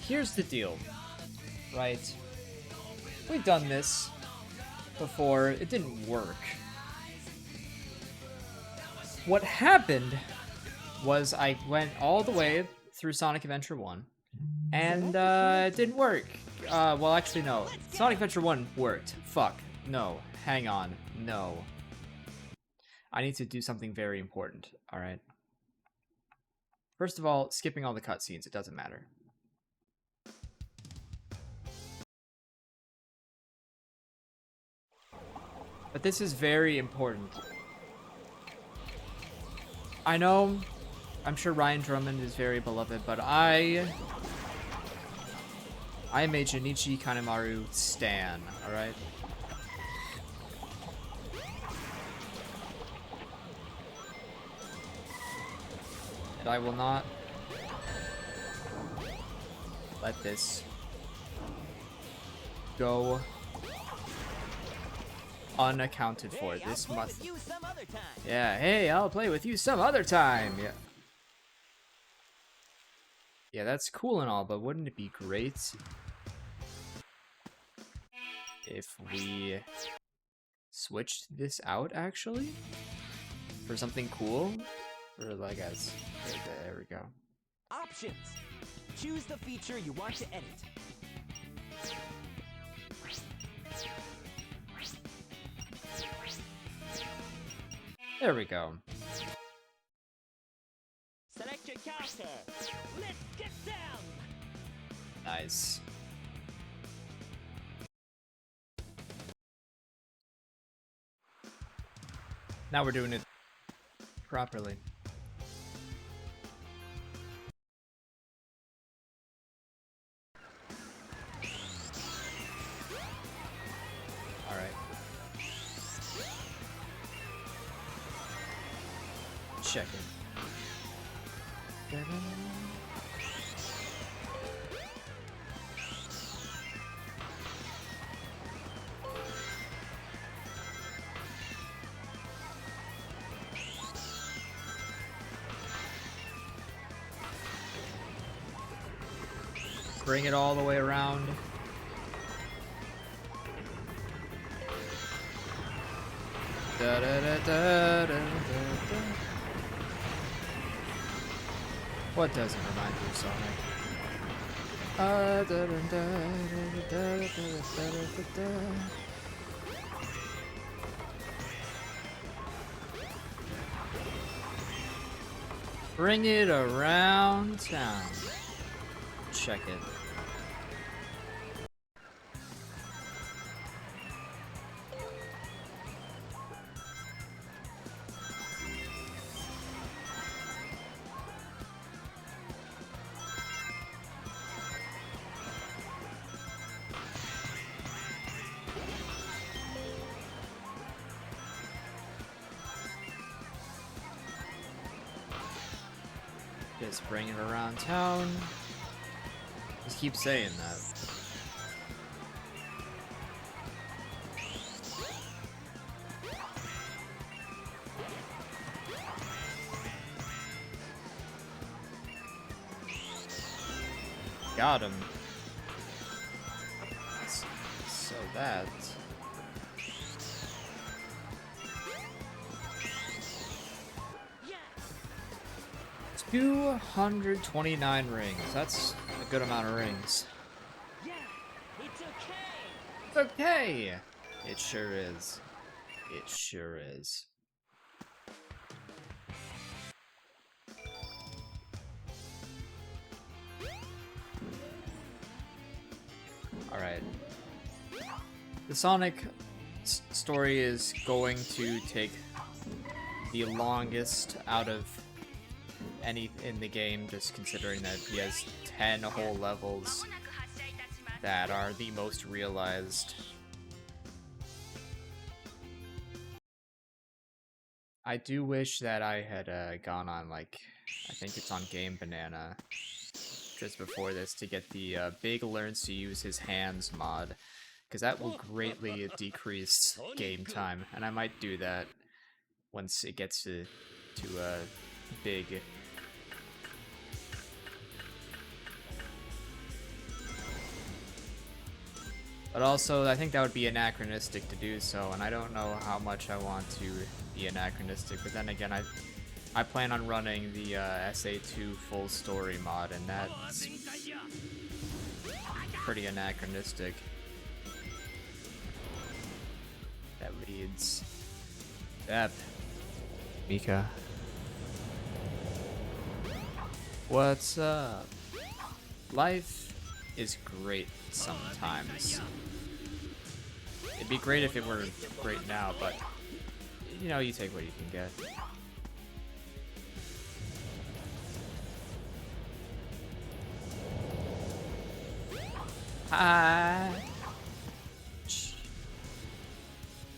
here's the deal, right? We've done this before. It didn't work. What happened was I went all the way through Sonic Adventure 1, and it didn't work. Well, actually, no. Sonic Adventure 1 worked. Fuck. No. Hang on. No. I need to do something very important, alright? First of all, skipping all the cutscenes, it doesn't matter. But this is very important. I know, I'm sure Ryan Drummond is very beloved, but I am a Junichi Kanemaru stan, alright? And I will not let this go unaccounted for. This must. Yeah, hey, I'll play with you some other time. Yeah. Yeah, that's cool and all, but wouldn't it be great if we switched this out actually for something cool? Or like as there we go. Options. Choose the feature you want to edit. There we go. Select your character. Let's get down. Nice. Now we're doing it properly. Alright. Check it. Bring it all the way around. Da, da, da, da, da, da, da. What doesn't remind you of Sonic? Da, da, da, da, da, da, da, da, da. Bring it around town. Check it. Just bring it around town. Just keep saying that. Got him. So that. 229 rings. That's a good amount of rings. Yeah, it's okay. It's okay. It sure is. It sure is. All right. The Sonic story is going to take the longest out of any in the game, just considering that he has 10 whole levels that are the most realized. I do wish that I had gone on, like, I think it's on Game Banana just before this to get the Big Learns to Use His Hands mod, because that will greatly decrease game time, and I might do that once it gets to Big. But also, I think that would be anachronistic to do so, and I don't know how much I want to be anachronistic. But then again, I plan on running the SA2 full story mod, and that's pretty anachronistic. That leads Bep. Mika. What's up? Life is great sometimes. It'd be great if it were great now, but you know, you take what you can get. Hi.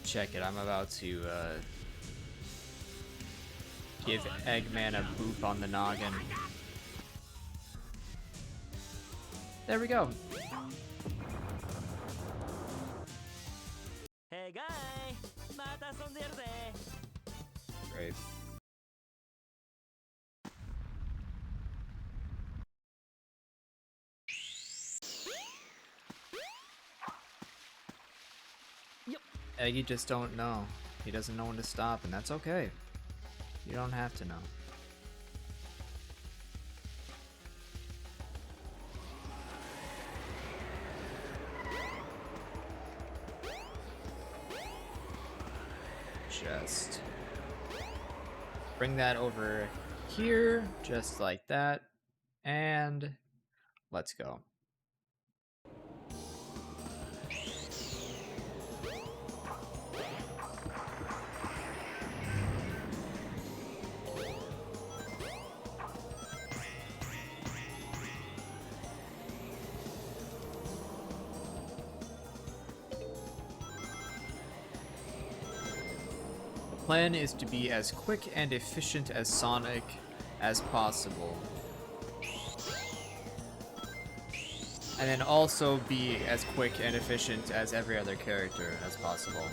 Check it, I'm about to give Eggman a boop on the noggin. There we go. Hey guy, mata sonderu ze. Great. Eggy just don't know. He doesn't know when to stop, and that's okay. You don't have to know. Just bring that over here, just like that, and let's go. The plan is to be as quick and efficient as Sonic as possible. And then also be as quick and efficient as every other character as possible.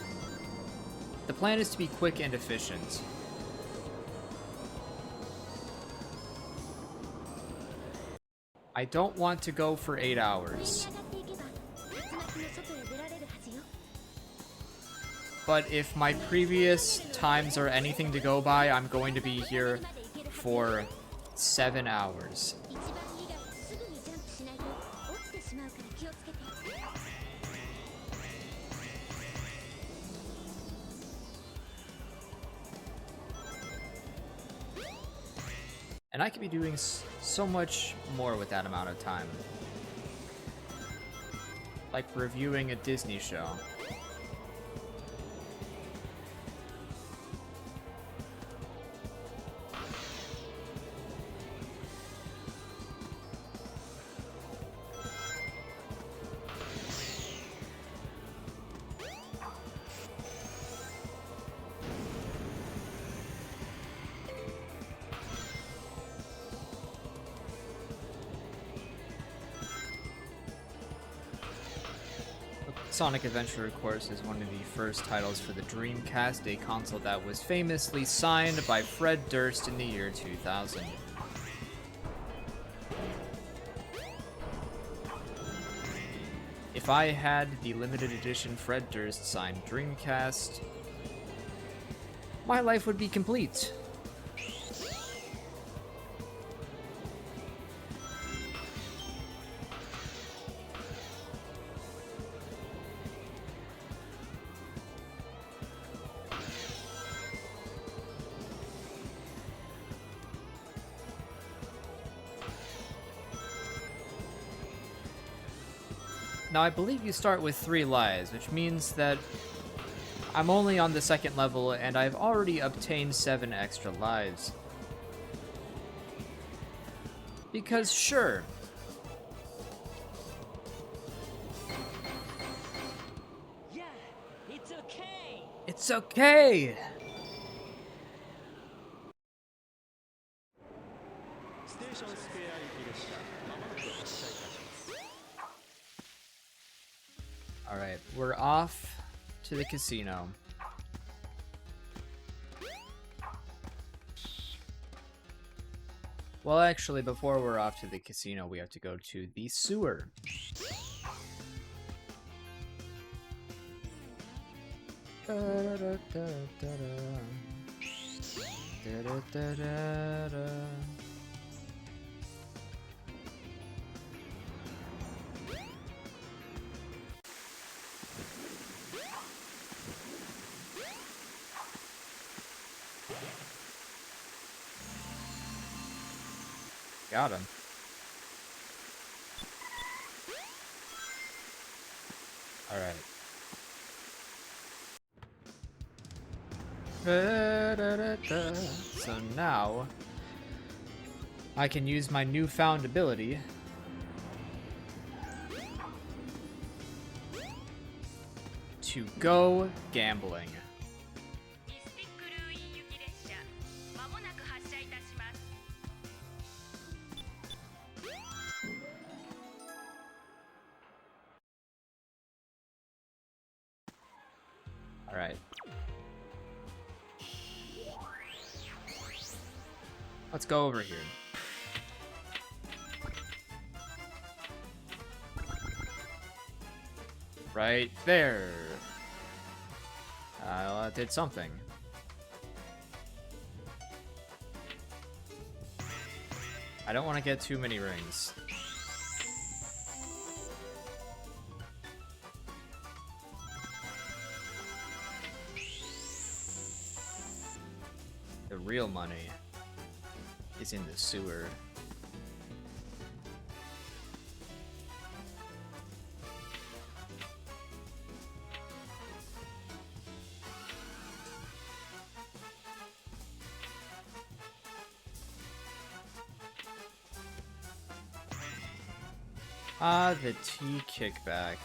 The plan is to be quick and efficient. I don't want to go for 8 hours. But if my previous times are anything to go by, I'm going to be here for 7 hours. And I could be doing so much more with that amount of time. Like reviewing a Disney show. Sonic Adventure, of course, is one of the first titles for the Dreamcast, a console that was famously signed by Fred Durst in the year 2000. If I had the limited edition Fred Durst signed Dreamcast, my life would be complete. Now, I believe you start with 3 lives, which means that I'm only on the 2nd level, and I've already obtained 7 extra lives. Because, sure. Yeah, it's okay. It's okay! Alright, we're off to the casino. Well, actually, before we're off to the casino, we have to go to the sewer. Got him. All right. So now I can use my newfound ability to go gambling. All right. Let's go over here. Right there. That did something. I don't want to get too many rings. The real money is in the sewer. Ah, the tea kickback.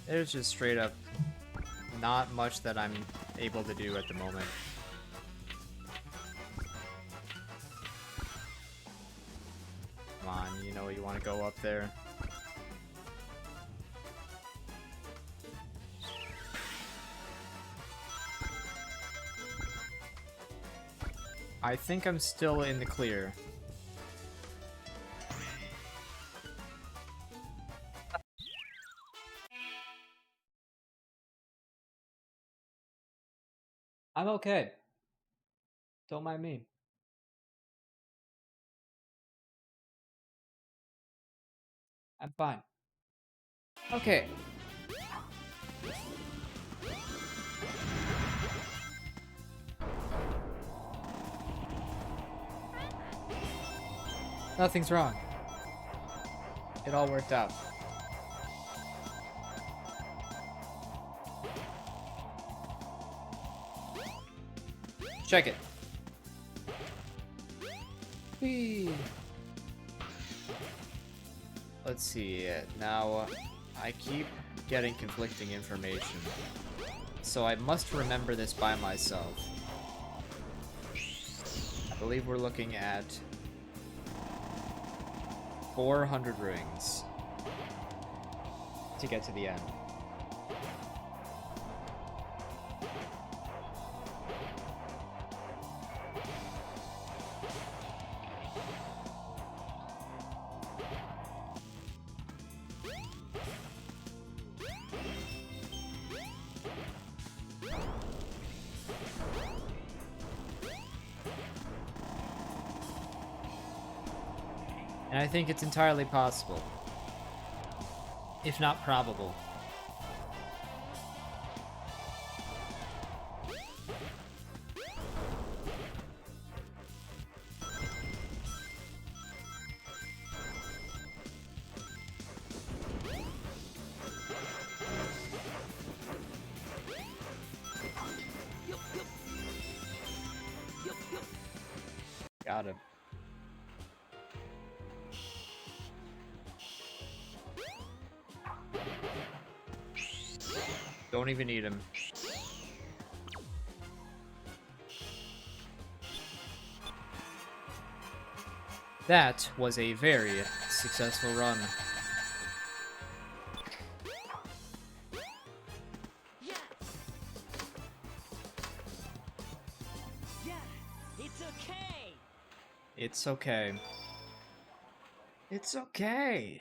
There's just straight up not much that I'm able to do at the moment. Come on, you know you want to go up there. I think I'm still in the clear. I'm okay. Don't mind me. I'm fine. Okay. Nothing's wrong. It all worked out. Check it. Whee. Let's see. Now, I keep getting conflicting information. So I must remember this by myself. I believe we're looking at 400 rings to get to the end. And I think it's entirely possible, if not probable. Got him. Don't even need him. That was a very successful run. Yeah, it's okay. It's okay. It's okay.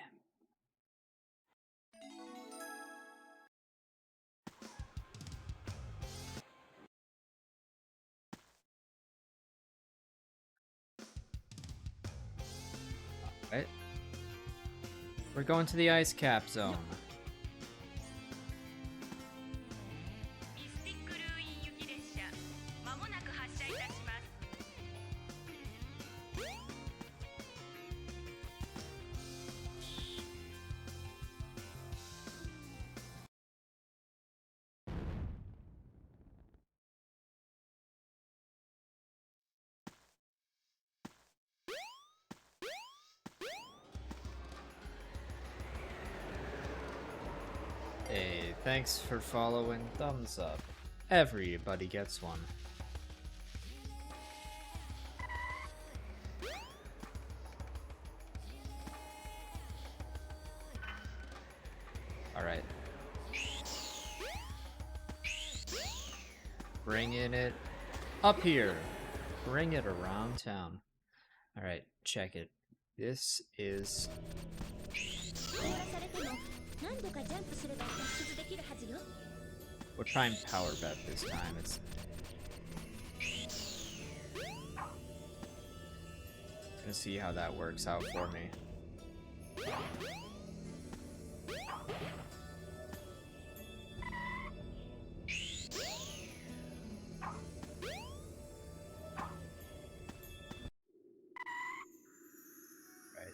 Alright. We're going to the ice cap zone. ミスティックルーイン行き列車まもなく発車いたします。 Hey, thanks for following. Thumbs up. Everybody gets one. Alright. Bringing it up here. Bring it around town. Alright, check it. This is... 触らされても何度かジャンプすれば脱出できるはずよ。 We'll try and power bet this time. It's... Gonna see how that works out for me. Right.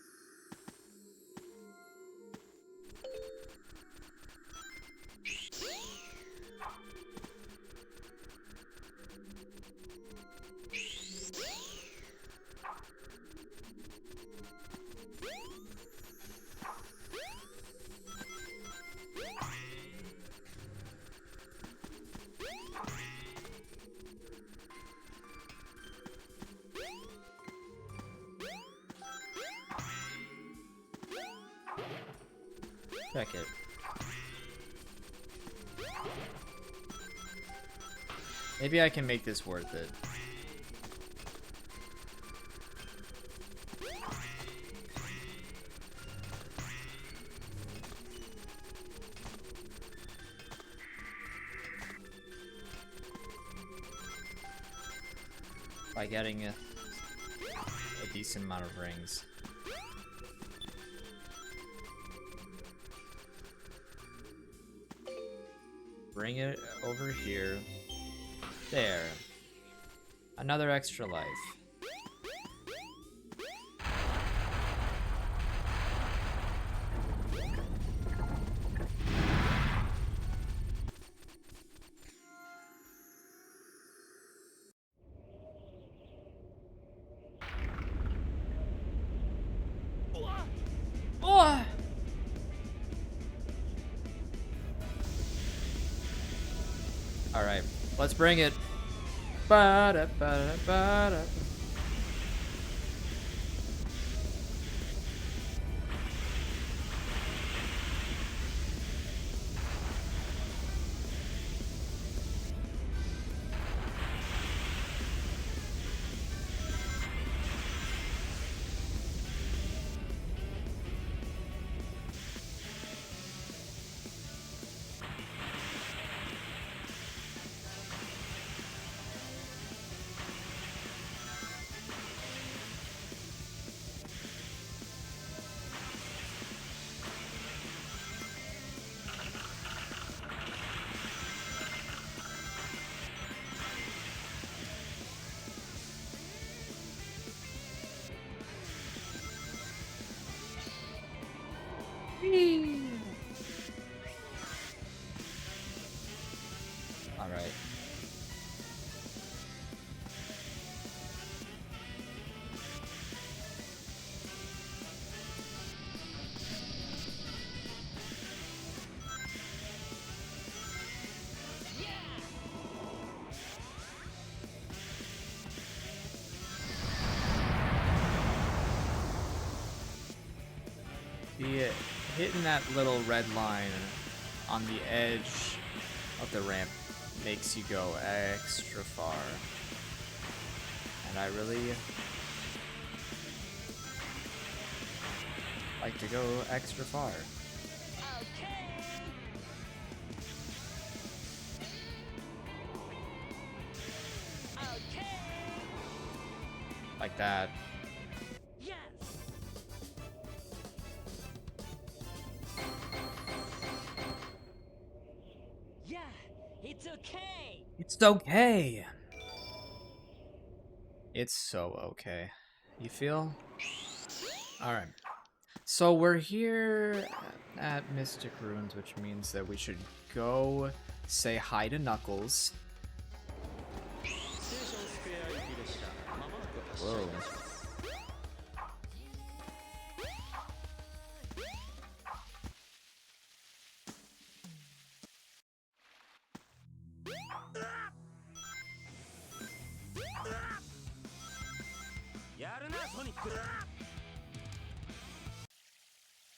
Check it. Maybe I can make this worth it. By getting a decent amount of rings. Bring it over here. There. Another extra life. Oh! All right, let's bring it. Ba-da-ba-da-ba-da. All right. The hitting that little red line on the edge of the ramp makes you go extra far. And I really like to go extra far. Okay. Okay. Like that. Yes. Yeah, it's okay. It's okay. It's so okay. You feel? Alright. So we're here at Mystic Ruins, which means that we should go say hi to Knuckles. Whoa.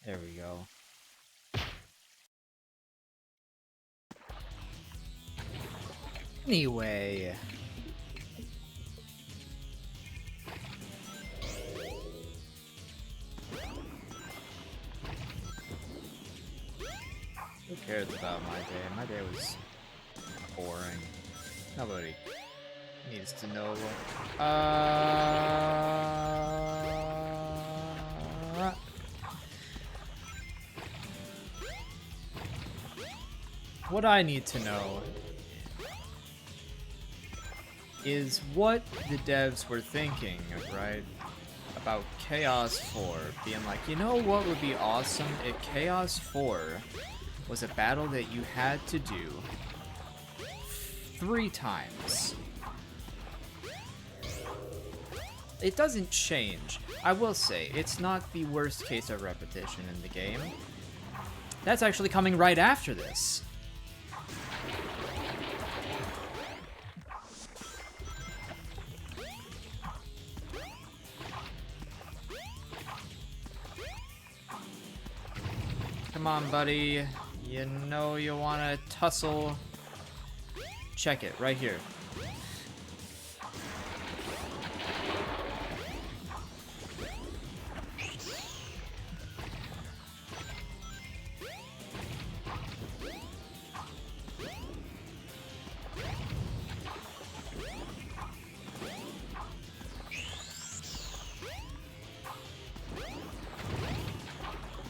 There we go. Anyway. Who cares about my day? My day was boring. Nobody needs to know. What I need to know is what the devs were thinking, right? About Chaos 4 being like, you know what would be awesome if Chaos 4 was a battle that you had to do 3 times. It doesn't change. I will say, it's not the worst case of repetition in the game. That's actually coming right after this. Come on, buddy. You know you want to tussle. Check it, right here.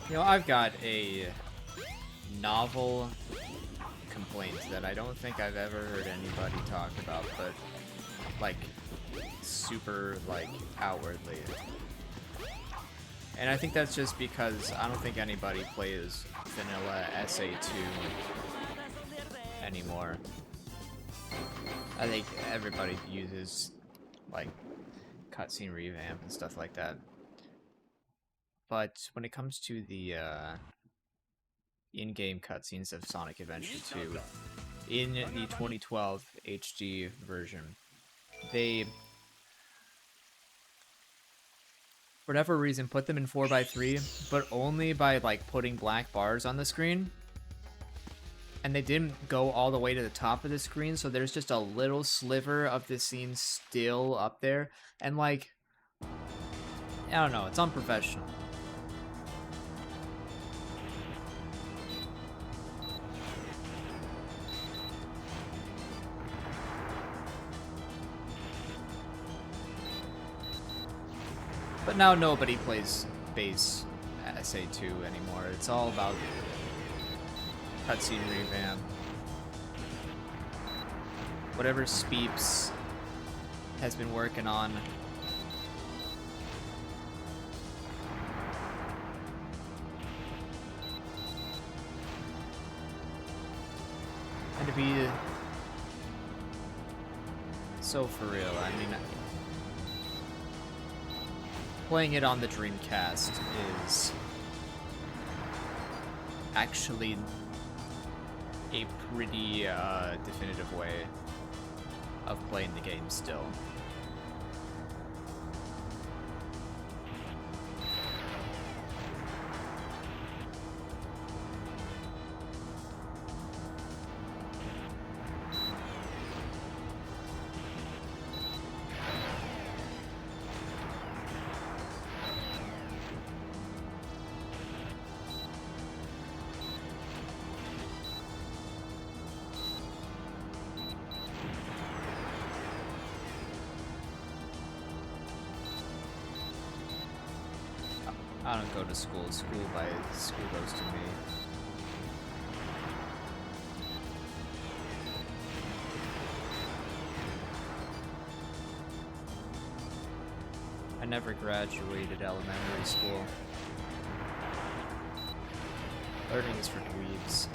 You know, I've got a novel complaint that I don't think I've ever heard anybody talk about, but, like, super, like, outwardly. And I think that's just because I don't think anybody plays vanilla SA2 anymore. I think everybody uses, like, cutscene revamp and stuff like that. But when it comes to the in-game cutscenes of Sonic Adventure 2, in the 2012 HD version, they, for whatever reason, put them in 4x3, but only by, like, putting black bars on the screen. And they didn't go all the way to the top of the screen, so there's just a little sliver of the scene still up there. And, like, I don't know, it's unprofessional. But now nobody plays base SA2 anymore. It's all about cutscene revamp. Whatever Speeps has been working on. And to be so for real, I mean, playing it on the Dreamcast is actually a pretty definitive way of playing the game still. I don't go to school. School goes to me. I never graduated elementary school. Learning is for dweebs.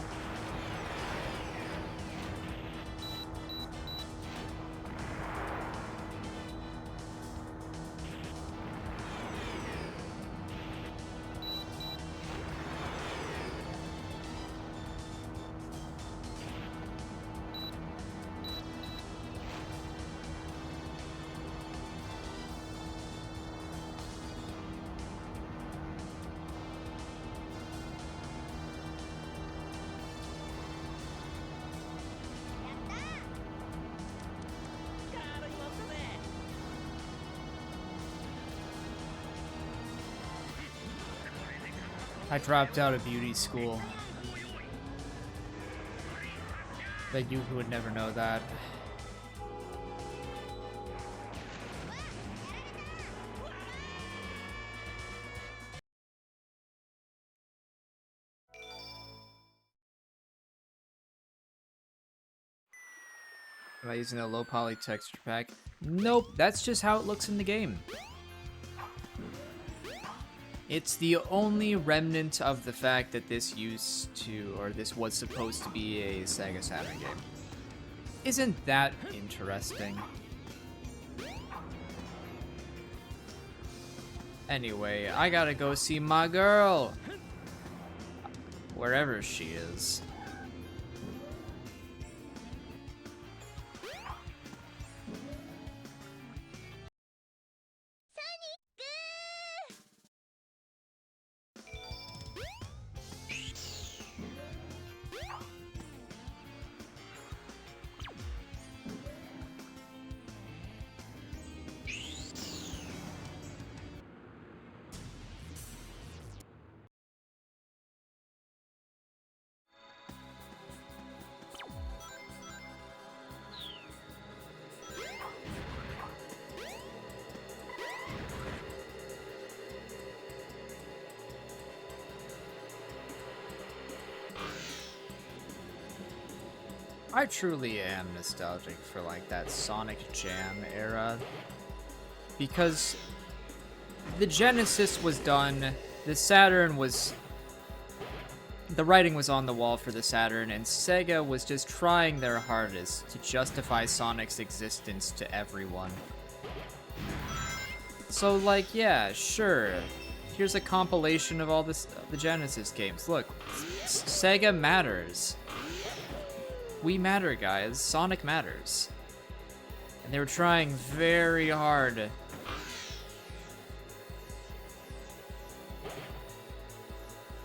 I dropped out of beauty school. Bet you would never know that. Am I using a low poly texture pack? Nope, that's just how it looks in the game. It's the only remnant of the fact that this was supposed to be a Sega Saturn game. Isn't that interesting? Anyway, I gotta go see my girl. Wherever she is. I truly am nostalgic for like that Sonic Jam era, because the Genesis was done, the Saturn was, the writing was on the wall for the Saturn, and Sega was just trying their hardest to justify Sonic's existence to everyone. So like, yeah, sure, here's a compilation of all the Genesis games. Look, Sega matters. We matter, guys. Sonic matters. And they were trying very hard.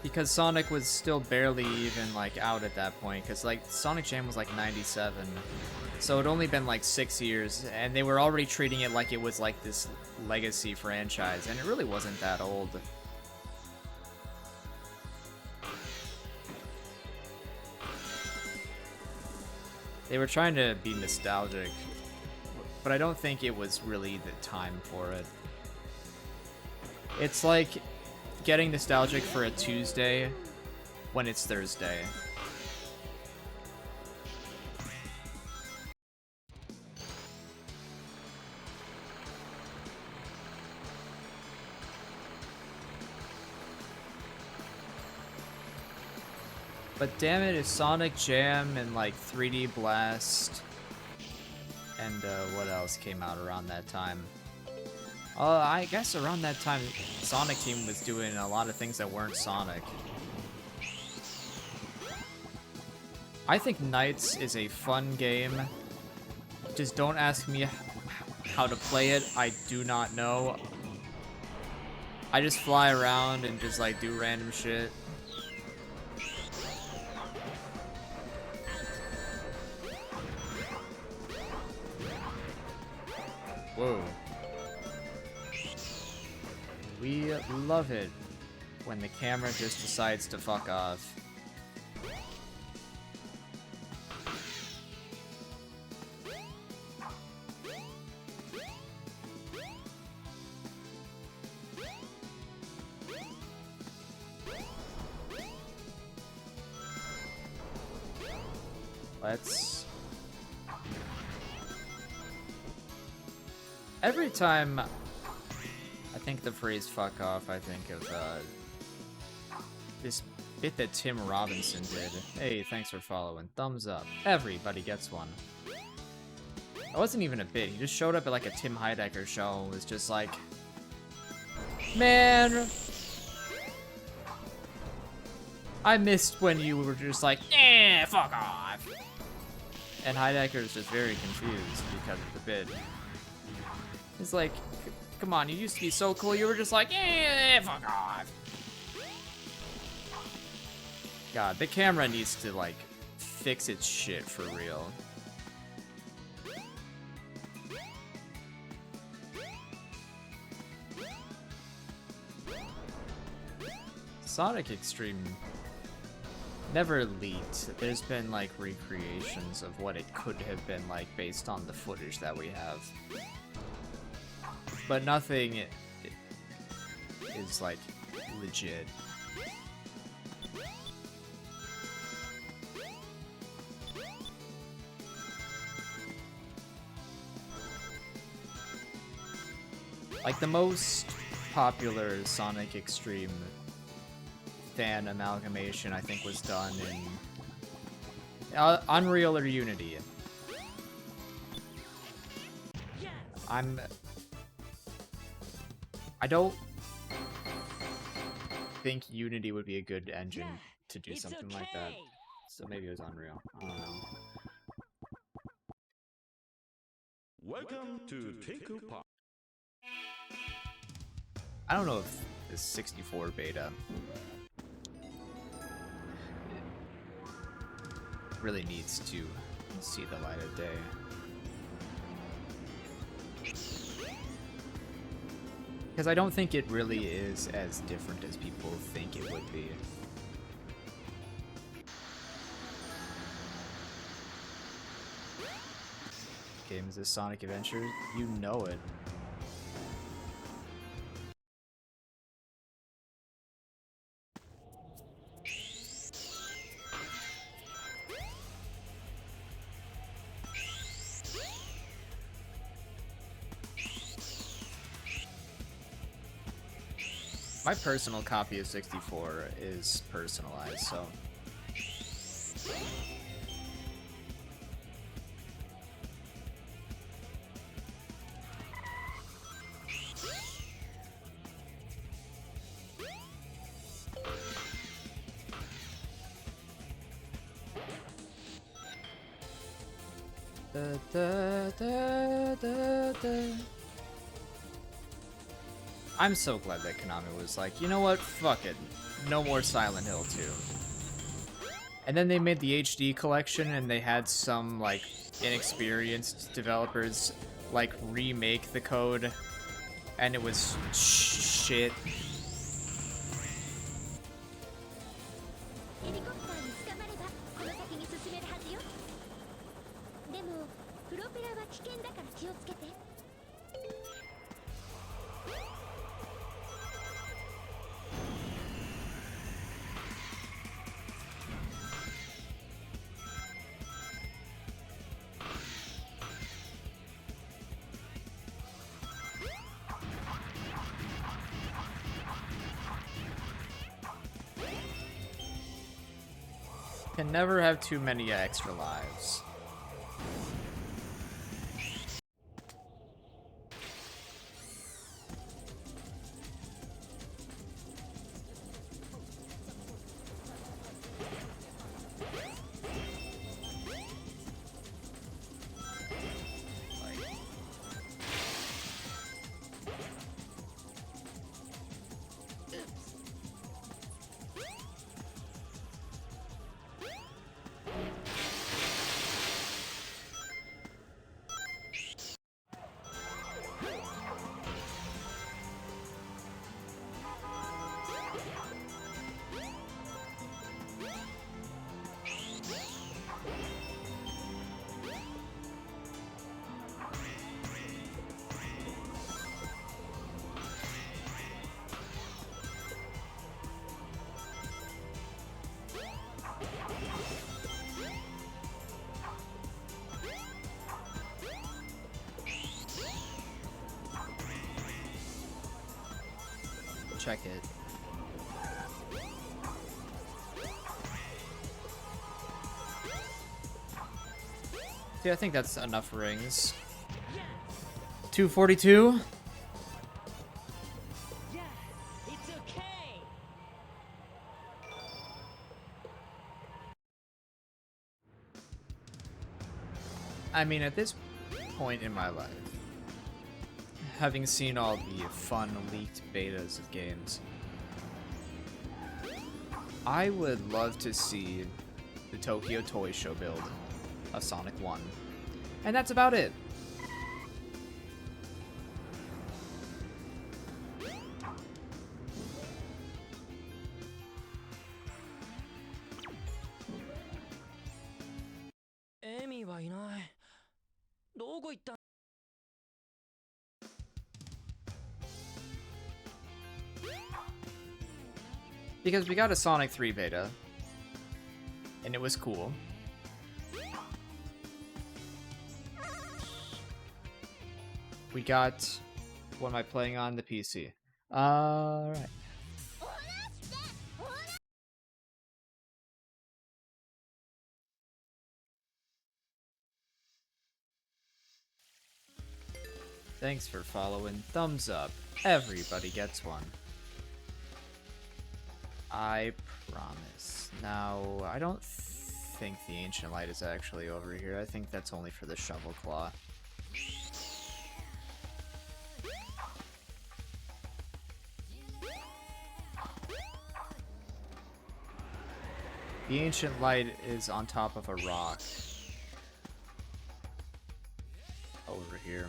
Because Sonic was still barely even, like, out at that point. Because, like, Sonic Jam was, like, 97. So it'd only been, like, 6 years. And they were already treating it like it was, like, this legacy franchise. And it really wasn't that old. They were trying to be nostalgic, but I don't think it was really the time for it. It's like getting nostalgic for a Tuesday when it's Thursday. But damn it, if Sonic Jam and like 3D Blast and what else came out around that time? I guess around that time, Sonic Team was doing a lot of things that weren't Sonic. I think Knights is a fun game. Just don't ask me how to play it. I do not know. I just fly around and just like do random shit. Whoa. We love it when the camera just decides to fuck off. Let's... Every time I think the phrase fuck off, I think of this bit that Tim Robinson did. Hey, thanks for following. Thumbs up. Everybody gets one. It wasn't even a bit. He just showed up at like a Tim Heidecker show and was just like, man, I missed when you were just like, yeah, fuck off. And Heidecker is just very confused because of the bit. He's like, come on, you used to be so cool. You were just like, yeah, fuck off. God, the camera needs to like fix its shit for real. Sonic Extreme never leaked. There's been like recreations of what it could have been like based on the footage that we have. But nothing is like legit. Like the most popular Sonic Extreme fan amalgamation I think was done in Unreal or Unity. I don't think Unity would be a good engine to do something like that. So maybe it was Unreal. I don't know. Welcome to Tinku Park. I don't know if the 64 beta really needs to see the light of day. Because I don't think it really is as different as people think it would be. Games is Sonic Adventure, you know it. My personal copy of 64 is personalized, so... Da, da, da, da, da. I'm so glad that Konami was like, you know what, fuck it, no more Silent Hill 2. And then they made the HD collection and they had some, like, inexperienced developers, like, remake the code, and it was shit. ヘリコプターに捕まればこの先に進めるはずよ。でもプロペラは危険だから気をつけて。 Can never have too many extra lives. check it. See, I think that's enough rings. 242? Yeah, it's okay. I mean, at this point in my life, having seen all the fun leaked betas of games, I would love to see the Tokyo Toy Show build of Sonic 1. And that's about it. Amy はいない。どこ行った？ Because we got a Sonic 3 beta, and it was cool. We got... What am I playing on? The PC. Alright. Thanks for following. Thumbs up. Everybody gets one. I promise. Now, I don't think the Ancient Light is actually over here. I think that's only for the Shovel Claw. The Ancient Light is on top of a rock. Over here.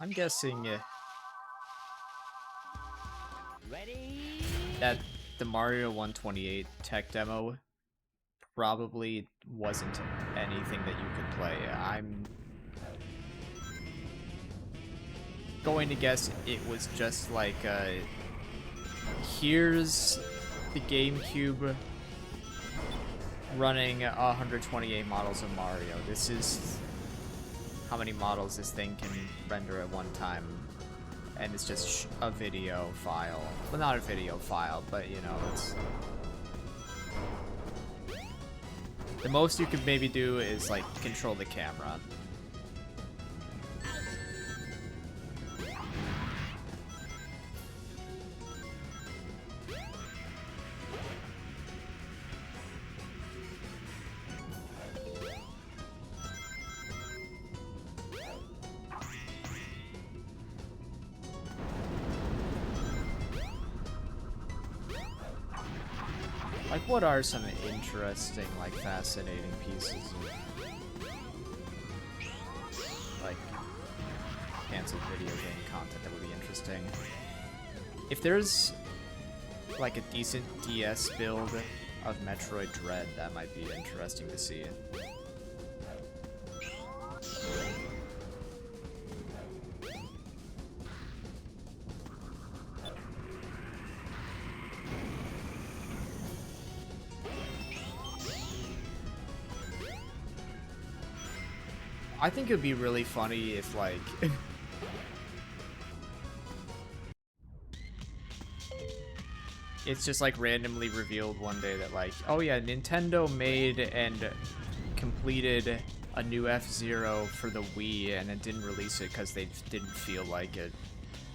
I'm guessing Ready? that the Mario 128 tech demo probably wasn't anything that you could play. I'm going to guess it was just like, here's the GameCube running 128 models of Mario. This is how many models this thing can render at one time, and it's just a video file. Well, not a video file, but you know, it's... The most you could maybe do is like control the camera. Like, what are some interesting, like, fascinating pieces of, like, canceled video game content that would be interesting? If there's, like, a decent DS build of Metroid Dread, that might be interesting to see. I think it would be really funny if, like... it's just, like, randomly revealed one day that, like, oh yeah, Nintendo made and completed a new F-Zero for the Wii, and then didn't release it because they didn't feel like it.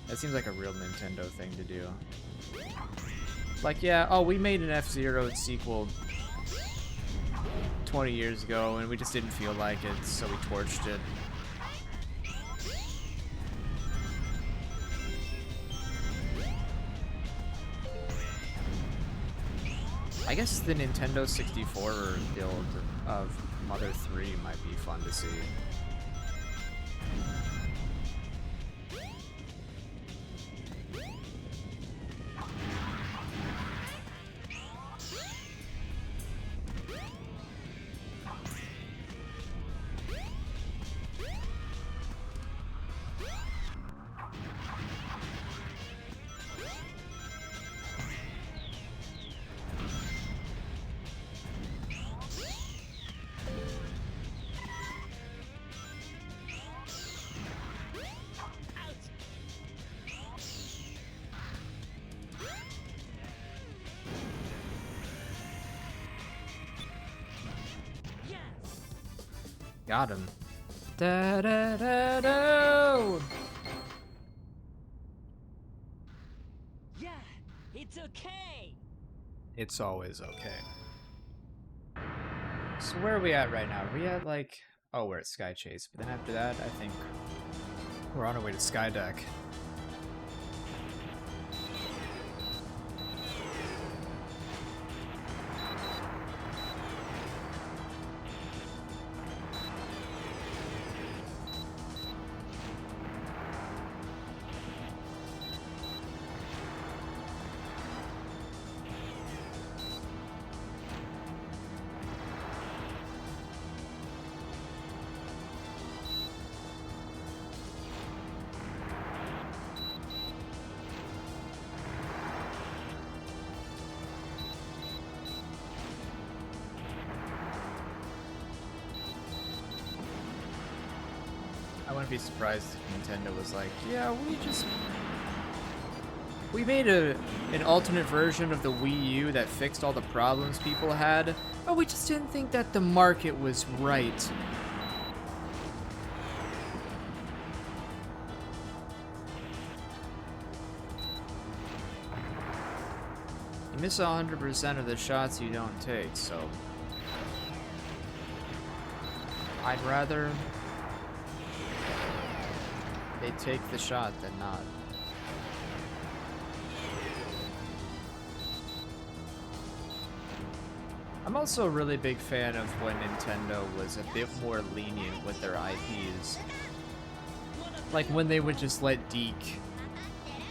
That seems like a real Nintendo thing to do. Like, yeah, oh, we made an F-Zero sequel 20 years ago, and we just didn't feel like it, so we torched it. I guess the Nintendo 64 build of Mother 3 might be fun to see. Got him. Da da da da. Yeah, it's okay. It's always okay. So where are we at right now? Are we at like... Oh, we're at Sky Chase. But then after that, I think we're on our way to Sky Deck. I wouldn't be surprised if Nintendo was like, yeah, we made an alternate version of the Wii U that fixed all the problems people had, but we just didn't think that the market was right. You miss 100% of the shots you don't take, so I'd rather they take the shot than not. I'm also a really big fan of when Nintendo was a bit more lenient with their IPs. Like when they would just let Deke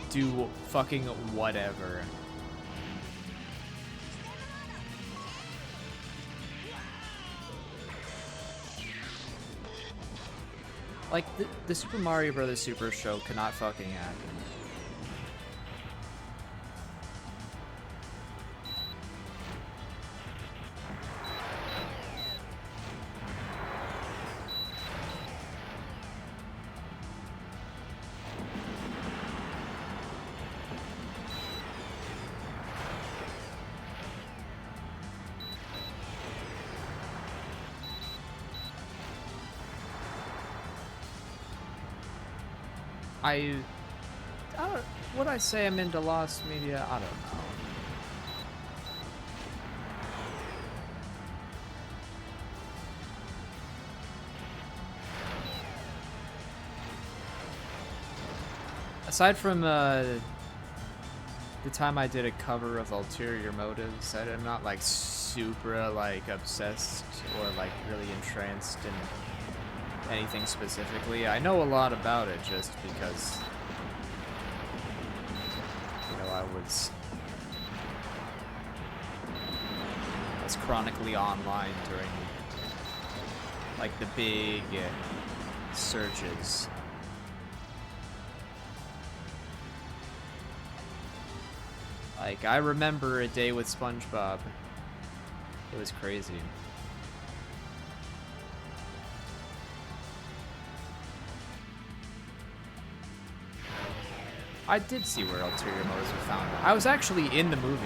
do fucking whatever. Like, the Super Mario Bros. Super Show cannot fucking happen. I don't, would I say I'm into Lost Media? I don't know. Aside from the time I did a cover of Ulterior Motives, I'm not like super like obsessed or like really entranced in anything specifically. I know a lot about it just because, you know, I was chronically online during like the big surges. Like, I remember a day with SpongeBob. It was crazy. I did see where Ulterior Motives was found. I was actually in the movie.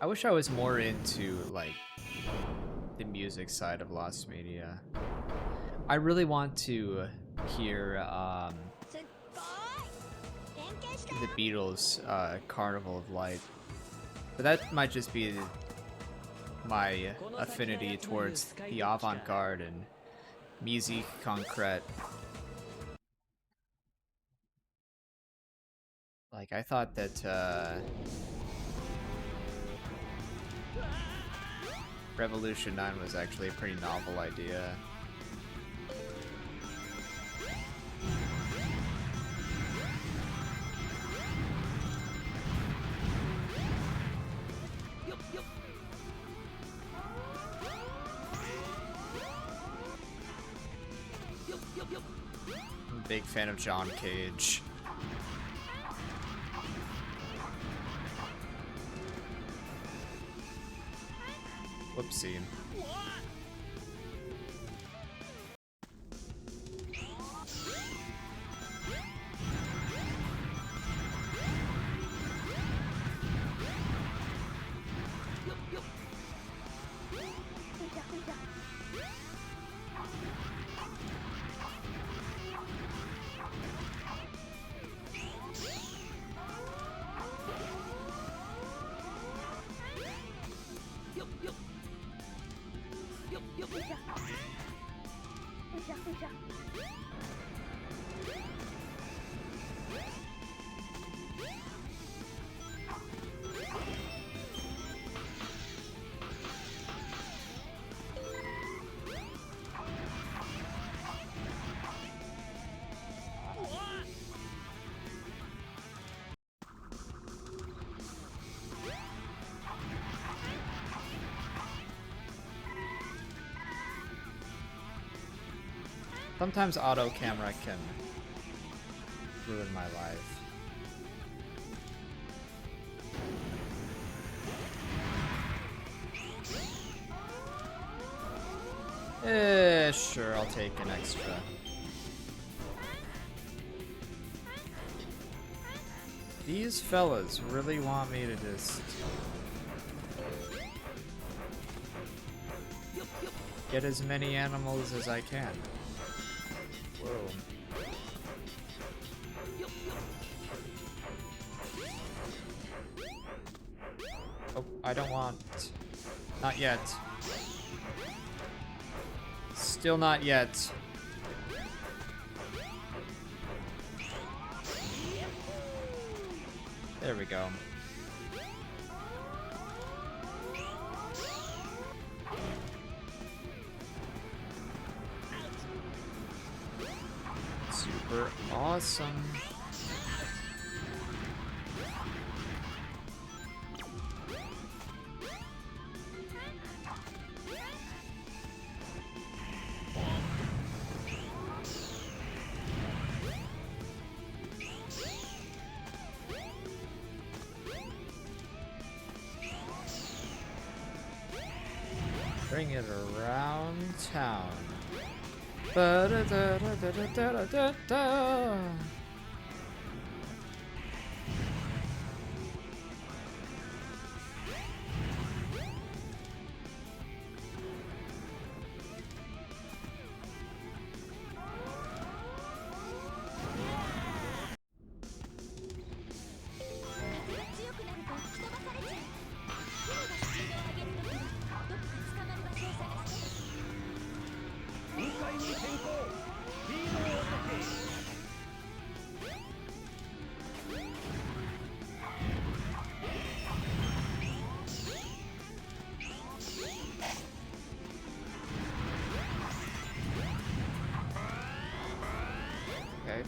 I wish I was more into, like, the music side of Lost Media. I really want to hear, the Beatles' Carnival of Light. But that might just be my affinity towards the avant-garde and musique concrète. Like, I thought that, Revolution 9 was actually a pretty novel idea. I'm a big fan of John Cage. Whoopsie. Sometimes auto camera can ruin my life. Sure, I'll take an extra. These fellas really want me to just get as many animals as I can. Whoa. Oh, I don't want. Not yet. Still not yet. There we go. Super awesome. Bring it around town. Ba-da-da-da-da-da-da-da-da. Okay.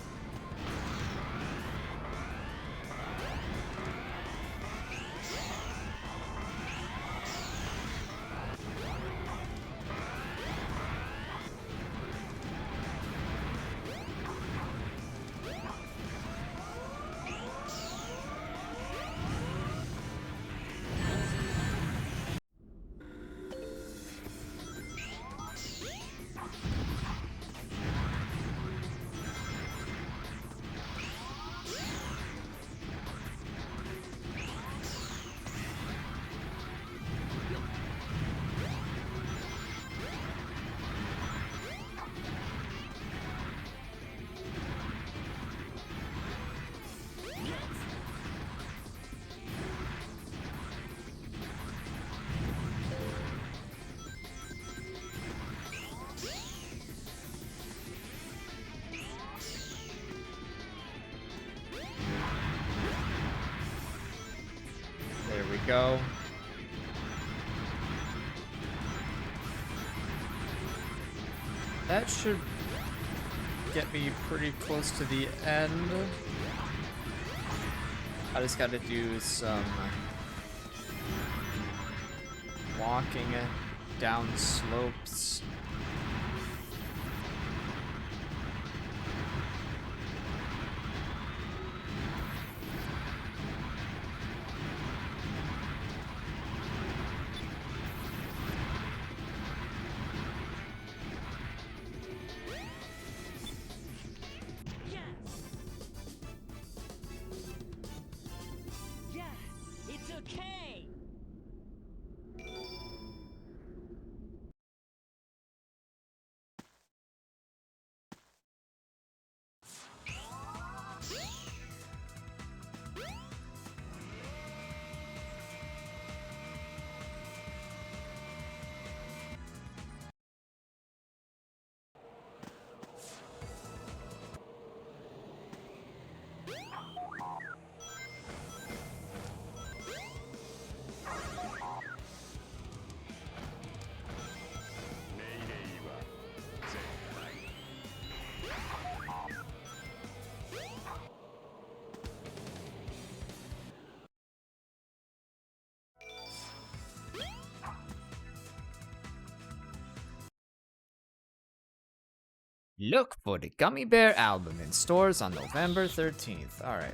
There we go. That should get me pretty close to the end. I just gotta do some walking down slopes. Yes, it's okay. Look for the Gummy Bear album in stores on November 13th. Alright.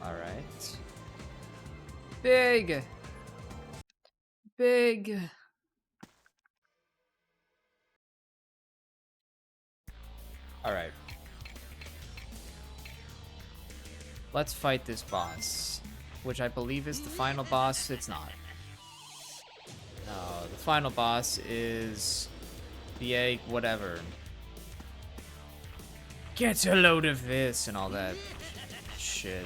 Alright. Big! Big! Alright. Let's fight this boss, which I believe is the final boss. It's not. No, the final boss is the egg, whatever. Get a load of this and all that shit.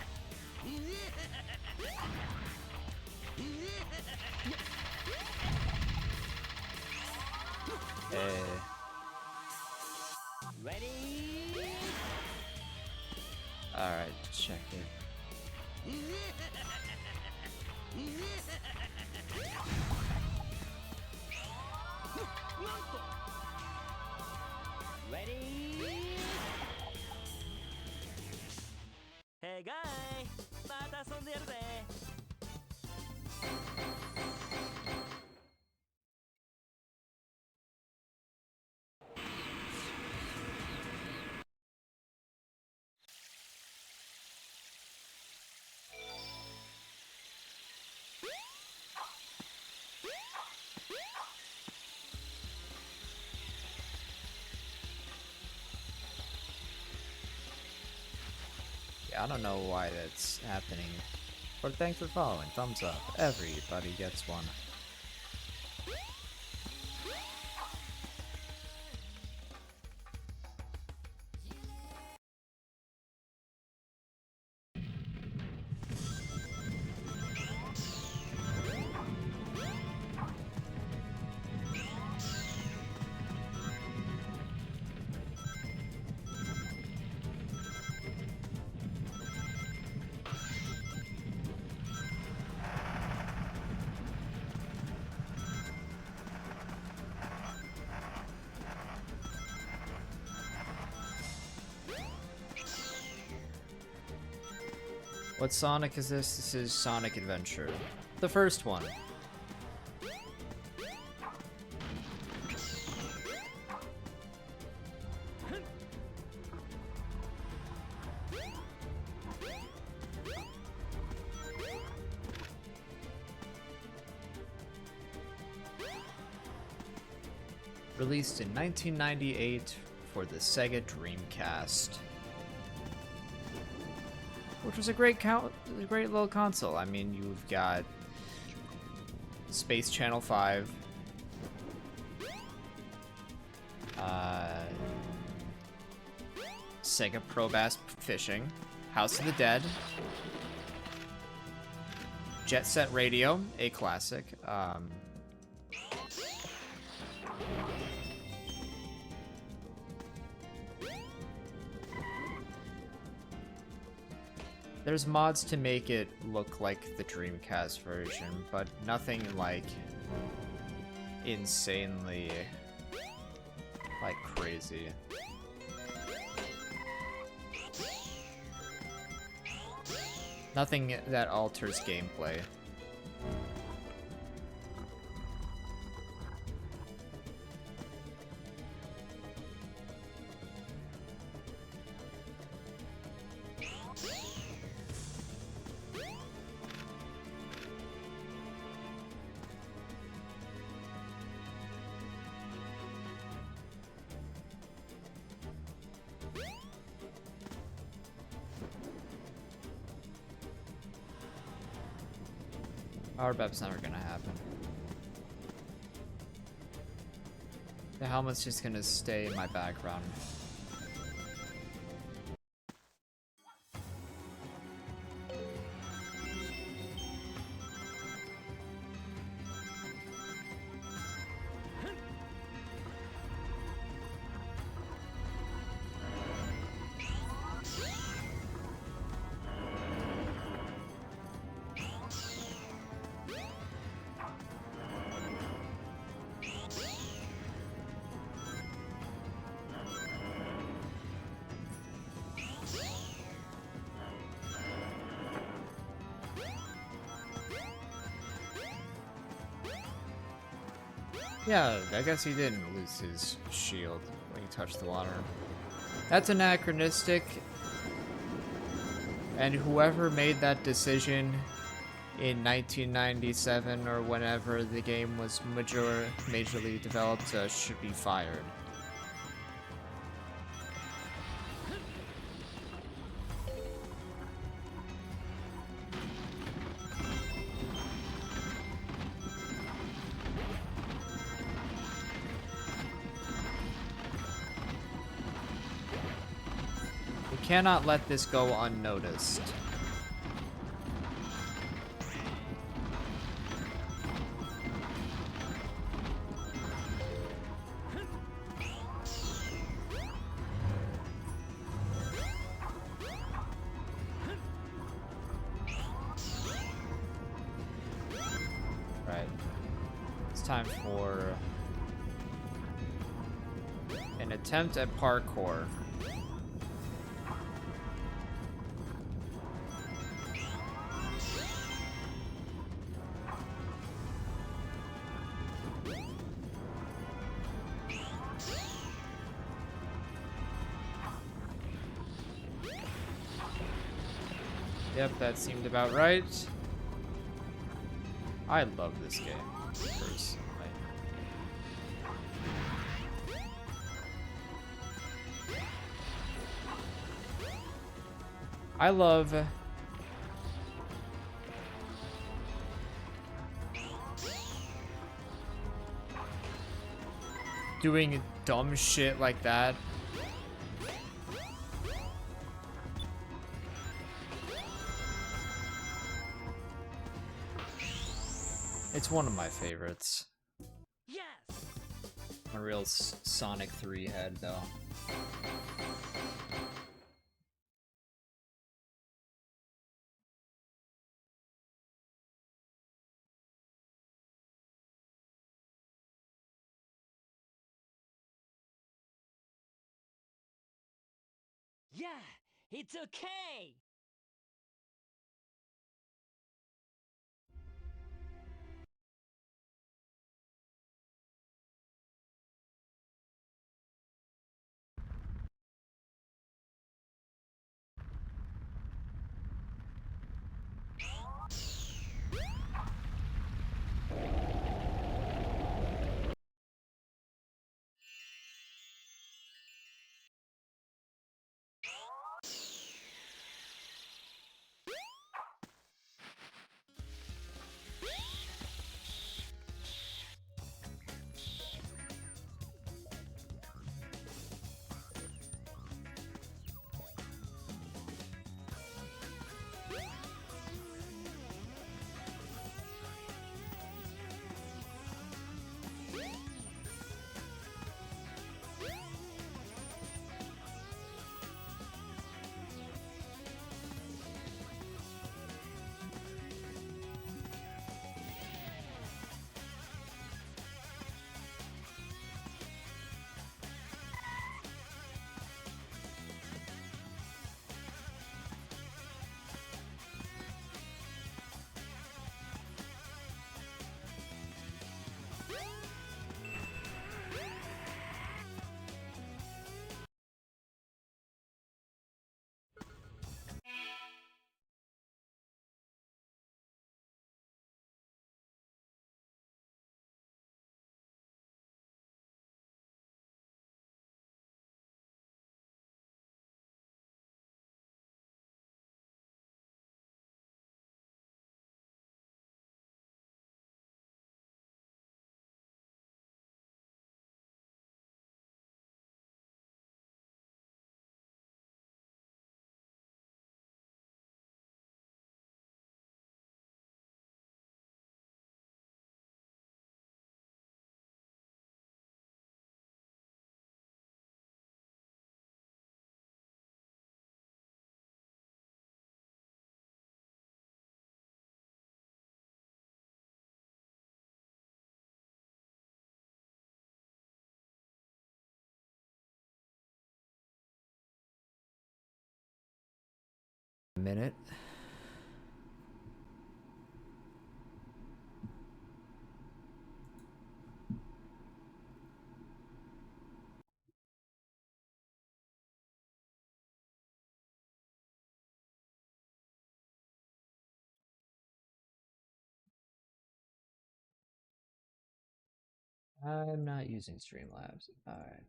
Ready? Alright, check it. Ready? Hey guy, また遊んでやるぜ。Yeah, I don't know why that's happening. But thanks for following. Thumbs up. Everybody gets one. What Sonic is this? This is Sonic Adventure. The first one. Released in 1998 for the Sega Dreamcast. Which was a great little console. I mean, you've got Space Channel 5, Sega Pro Bass Fishing, House of the Dead, Jet Set Radio, a classic. There's mods to make it look like the Dreamcast version, but nothing like insanely like crazy. Nothing that alters gameplay. RBEP's never gonna happen. The helmet's just gonna stay in my background. Yeah, I guess he didn't lose his shield when he touched the water. That's anachronistic. And whoever made that decision in 1997 or whenever the game was majorly developed should be fired. Cannot let this go unnoticed. Right. It's time for an attempt at parkour. Yep, that seemed about right. I love this game, personally. I love doing dumb shit like that. It's one of my favorites. Yes! I'm a real Sonic 3 head, though. Yeah, it's okay! minute. I'm not using Streamlabs. Alright.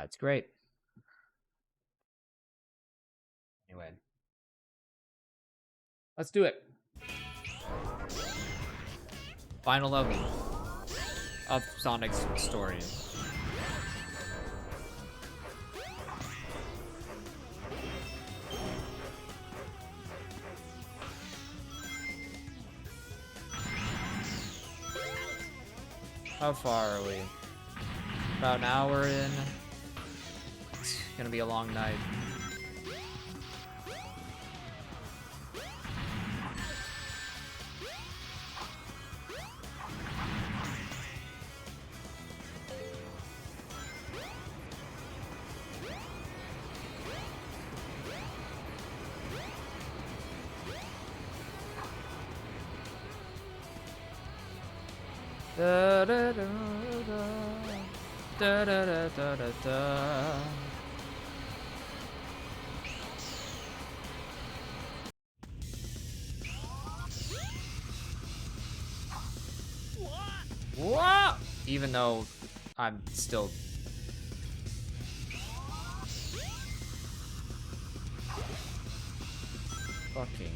It's great. Anyway. Let's do it. Final level of Sonic's story. How far are we? About an hour in. It's gonna be a long night. Da da da da da da da da da. What? Even though I'm still fucking.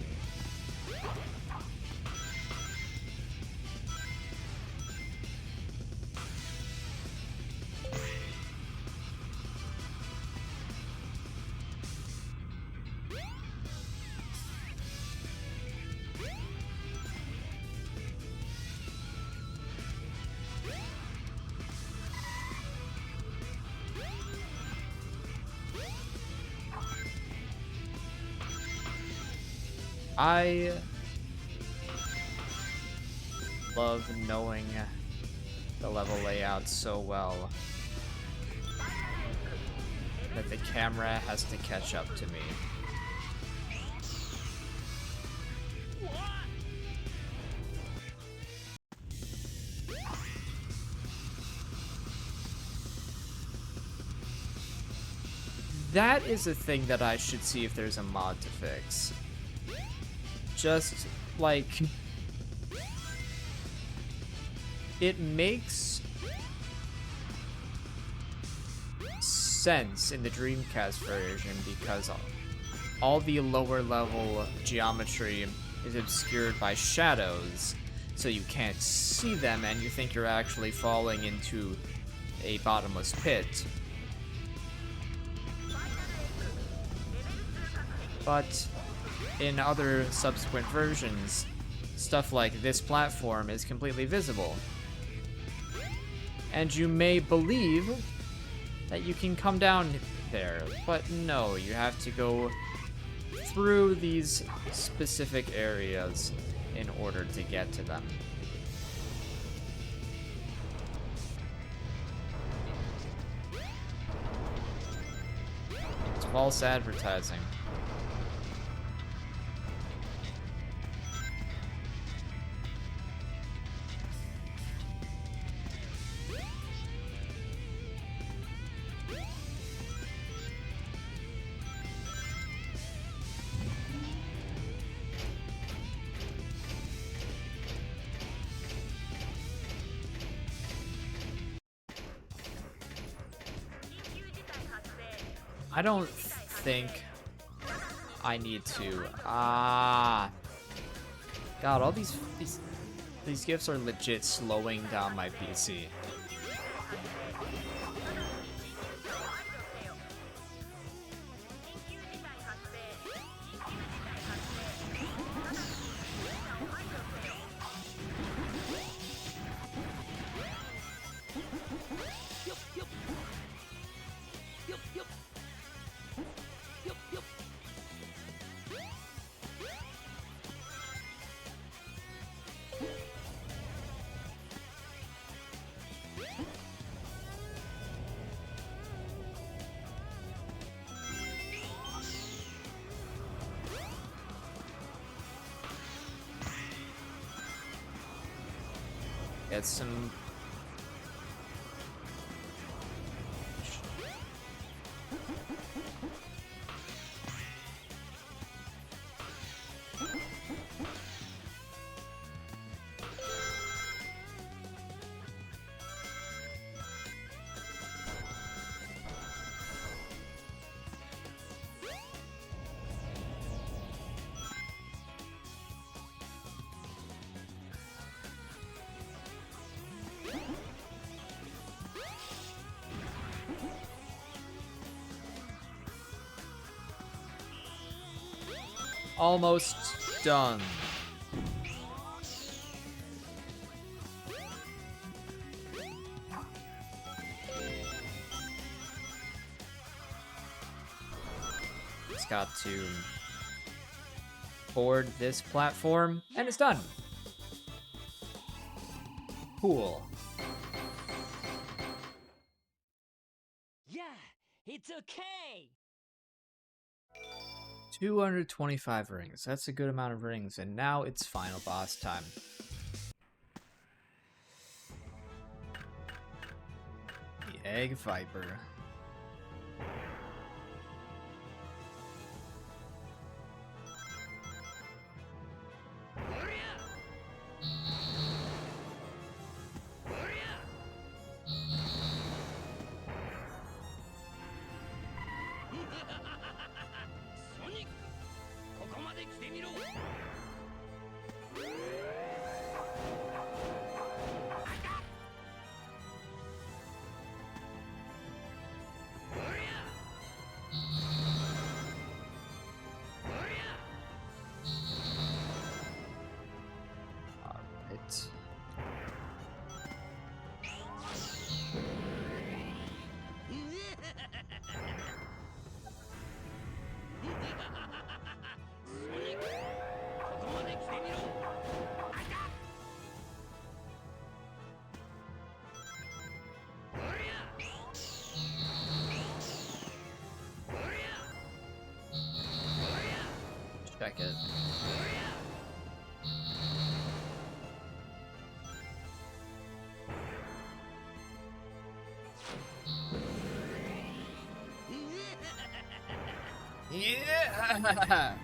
I love knowing the level layout so well that the camera has to catch up to me. That is a thing that I should see if there's a mod to fix. Just, like, it makes sense in the Dreamcast version because all the lower level geometry is obscured by shadows, so you can't see them and you think you're actually falling into a bottomless pit. But in other subsequent versions, stuff like this platform is completely visible. And you may believe that you can come down there, but no, you have to go through these specific areas in order to get to them. It's false advertising. I don't think I need to. God, all these gifts are legit slowing down my PC. Get some. Almost done. Just got to board this platform, and it's done. Cool. Yeah, it's okay. 225 rings. That's a good amount of rings, and now it's final boss time. The Egg Viper. Alright. Check it. Yeah!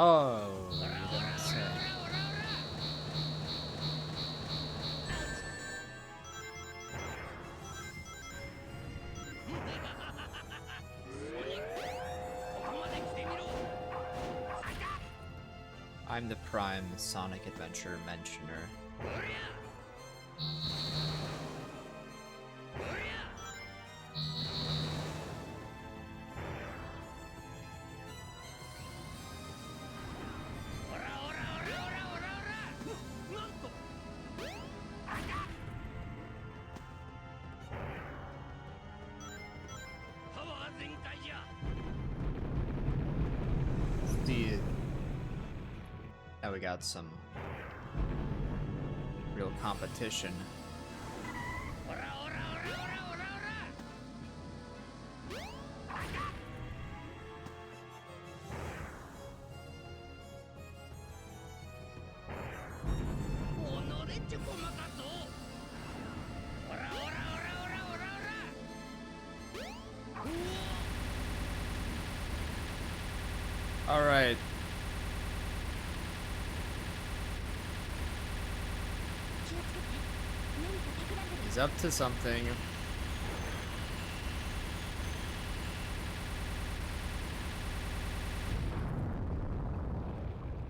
Oh, you don't say. I'm the prime Sonic Adventure mentioner. See, now we got some real competition. All right. He's up to something.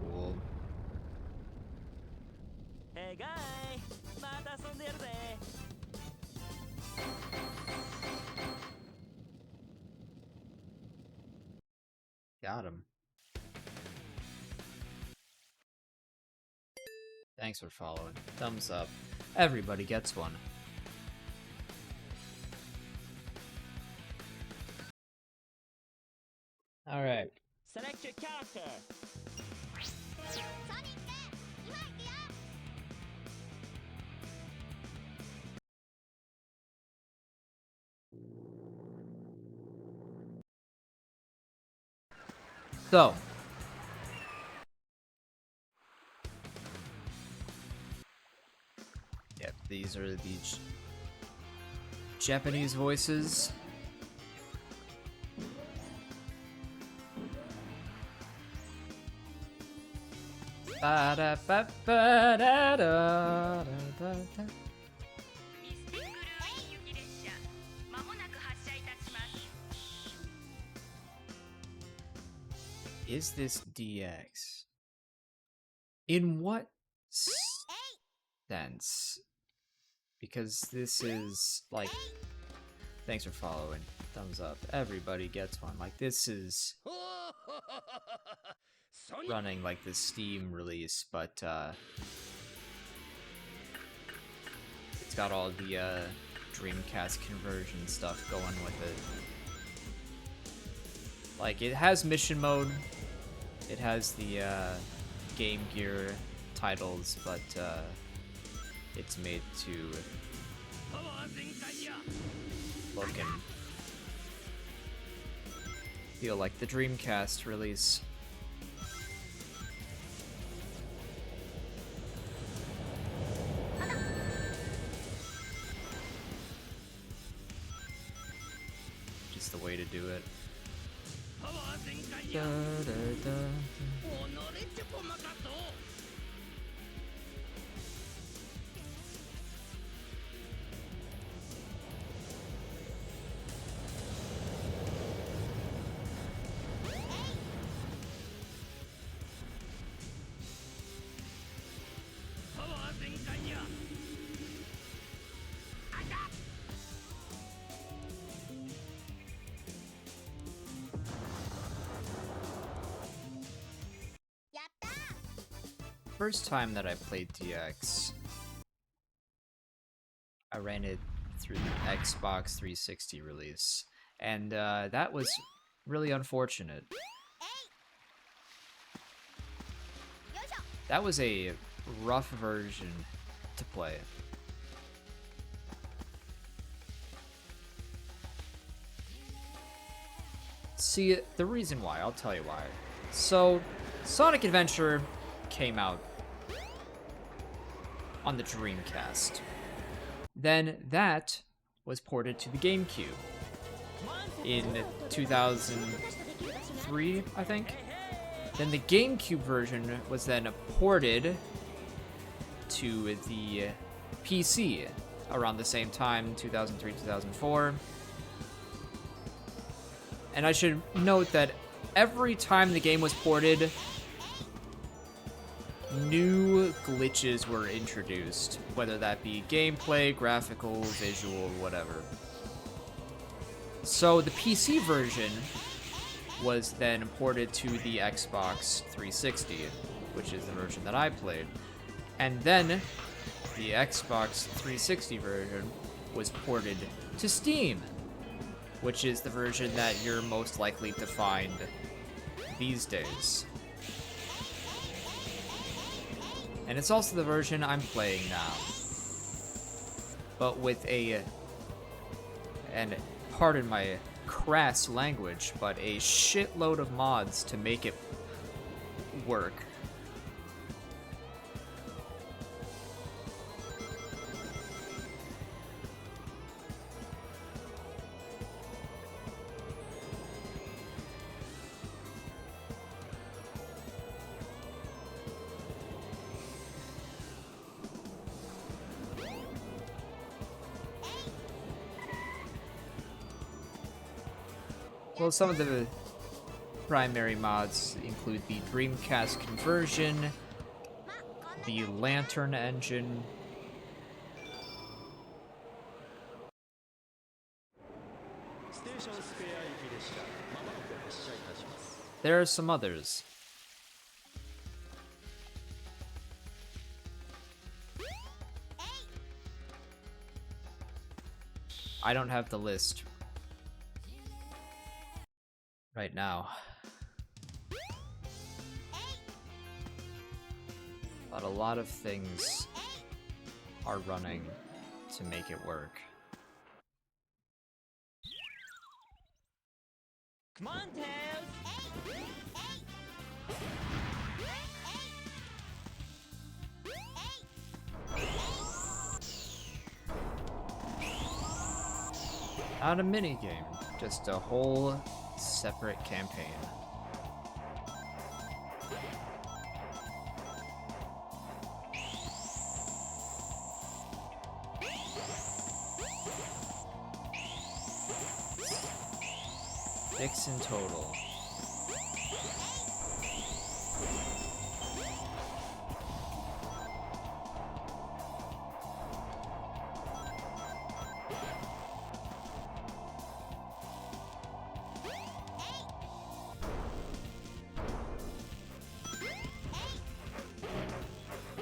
Cool. Hey guy, また遊んでやるぜ。Got him. Thanks for following. Thumbs up. Everybody gets one. All right. Select your character. ソニック今行くよ So. Yep, these are the Japanese voices. Ba-da-ba-ba-da-da-da-da. ミスティックルーイン行き列車まもなく発車いたします Is this DX? In what sense? Because this is like, thanks for following. Thumbs up. Everybody gets one. Like, this is running like the Steam release, but it's got all the Dreamcast conversion stuff going with it. Like, it has mission mode, it has the Game Gear titles, but it's made to look and feel like the Dreamcast release. Just the way to do it. Da, da, da, da. First time that I played DX, I ran it through the Xbox 360 release, and that was really unfortunate. That was a rough version to play. See, the reason why, I'll tell you why. So, Sonic Adventure came out on the Dreamcast. Then that was ported to the GameCube in 2003, I think. Then the GameCube version was then ported to the PC around the same time, 2003, 2004. And I should note that every time the game was ported, new glitches were introduced, whether that be gameplay, graphical, visual, whatever. So the PC version was then ported to the Xbox 360, which is the version that I played. And then the Xbox 360 version was ported to Steam, which is the version that you're most likely to find these days. And it's also the version I'm playing now. But with a, and pardon my crass language, but a shitload of mods to make it work. Well, some of the primary mods include the Dreamcast conversion, the Lantern engine, there are some others. I don't have the list right now. But a lot of things are running to make it work. Come on, Tails! Not a minigame, just a whole separate campaign. Six in total.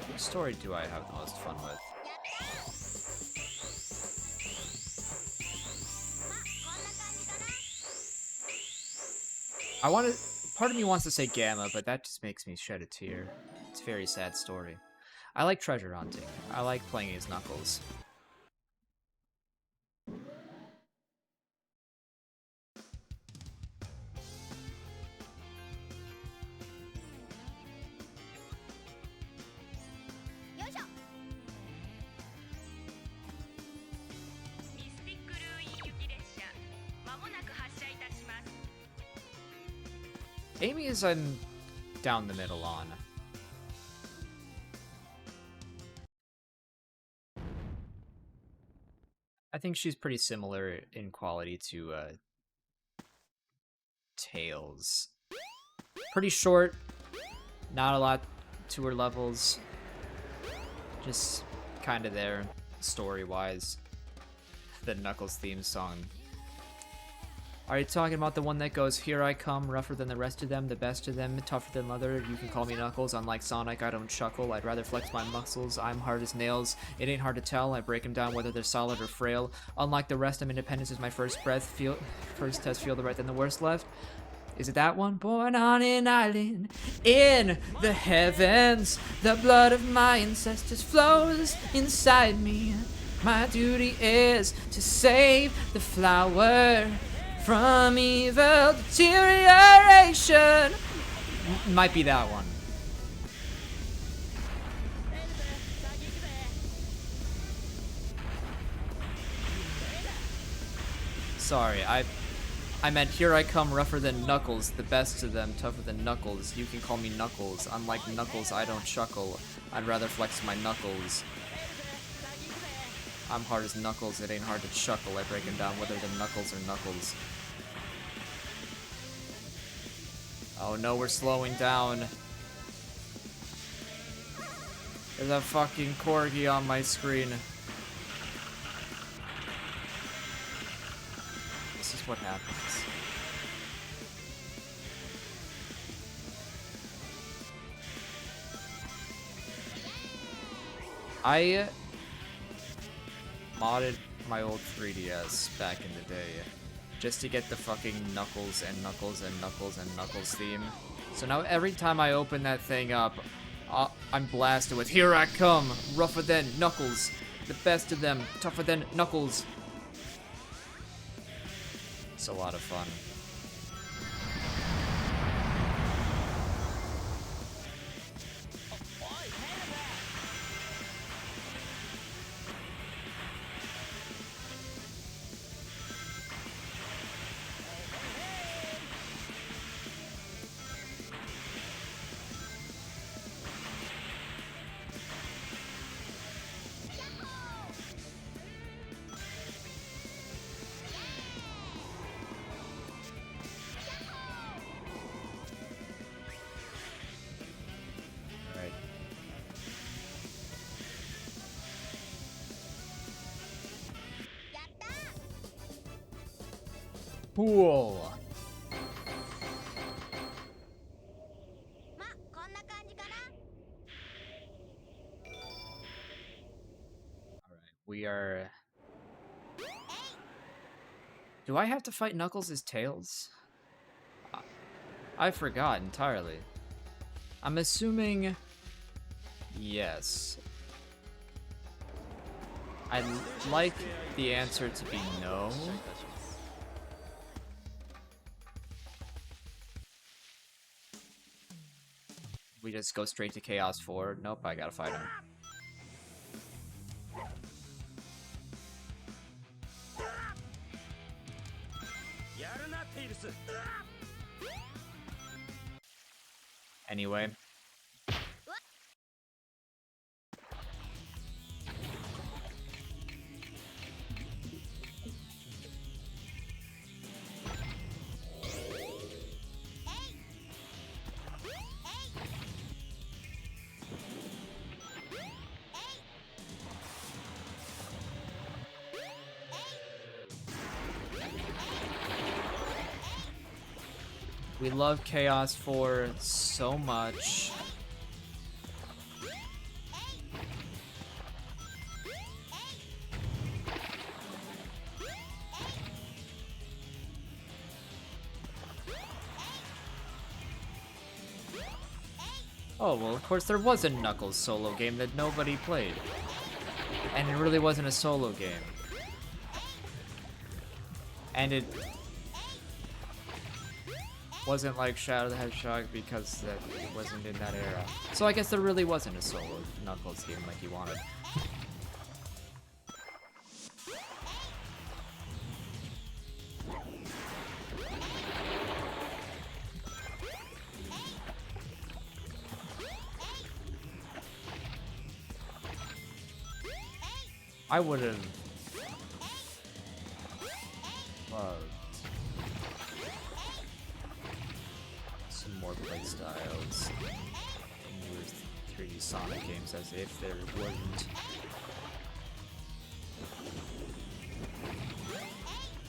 What story do I have the most fun with? Part of me wants to say Gamma, but that just makes me shed a tear. It's a very sad story. I like treasure hunting. I like playing as Knuckles. Amy is I'm down the middle on. I think she's pretty similar in quality to Tails. Pretty short, not a lot to her levels. Just kind of there, story-wise. The Knuckles theme song. Are you talking about the one that goes, "Here I come, rougher than the rest of them, the best of them, tougher than leather, you can call me Knuckles, unlike Sonic, I don't chuckle, I'd rather flex my muscles, I'm hard as nails, it ain't hard to tell, I break them down whether they're solid or frail, unlike the rest, I'm independence is my first breath, first test, feel the right then the worst left." Is it that one? Born on an island in the heavens, the blood of my ancestors flows inside me, my duty is to save the flower from evil deterioration. Might be that one. Sorry, I meant here I come rougher than Knuckles, the best of them, tougher than Knuckles. You can call me Knuckles. Unlike Knuckles, I don't chuckle. I'd rather flex my knuckles. I'm hard as Knuckles, it ain't hard to chuckle. I break them down whether they're Knuckles or Knuckles. Oh no, we're slowing down. There's a fucking corgi on my screen. This is what happens. I modded my old 3DS back in the day just to get the fucking Knuckles and Knuckles and Knuckles and Knuckles theme. So now every time I open that thing up, I'm blasted with "Here I come, rougher than Knuckles, the best of them, tougher than Knuckles." It's a lot of fun. Cool. Alright, we are... Do I have to fight Knuckles as Tails? I forgot entirely. I'm assuming yes. I'd like the answer to be no. We just go straight to Chaos 4. Nope, I gotta fight him. Anyway. We love Chaos 4 so much. Oh, well, of course there was a Knuckles solo game that nobody played. And it really wasn't a solo game. And it wasn't like Shadow the Hedgehog because it wasn't in that era. So I guess there really wasn't a solo Knuckles game like you wanted. I would have loved some more playstyles in newer 3D Sonic games, as if there wasn't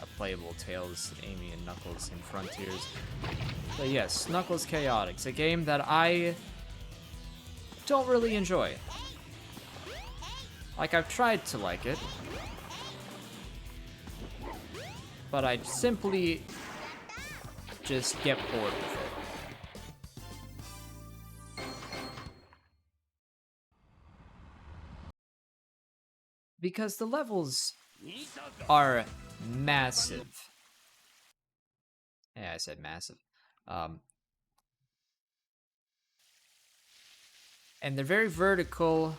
a playable Tails, Amy, and Knuckles in Frontiers. But yes, Knuckles Chaotix, a game that I don't really enjoy. Like, I've tried to like it, but I simply just get bored with it. Because the levels are massive. Yeah, I said massive. And they're very vertical.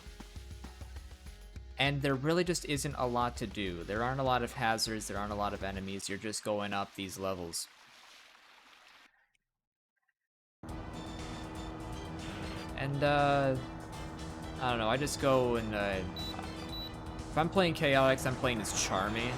And there really just isn't a lot to do. There aren't a lot of hazards, there aren't a lot of enemies, you're just going up these levels. And, I don't know, I just go and, if I'm playing Chaotix, I'm playing as Charmy.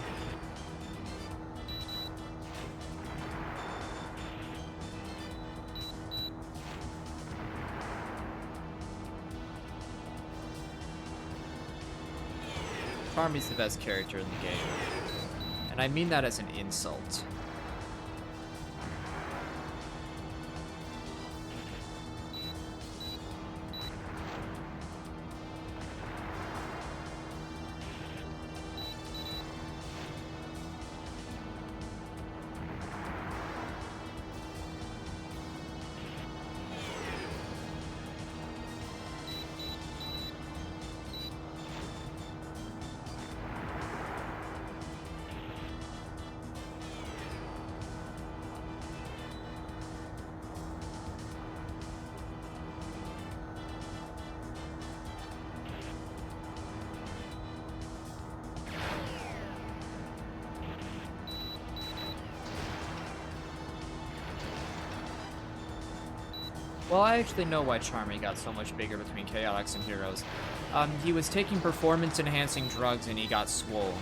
Charmy's the best character in the game, and I mean that as an insult. Well, I actually know why Charmy got so much bigger between Chaotix and Heroes. He was taking performance-enhancing drugs and he got swole.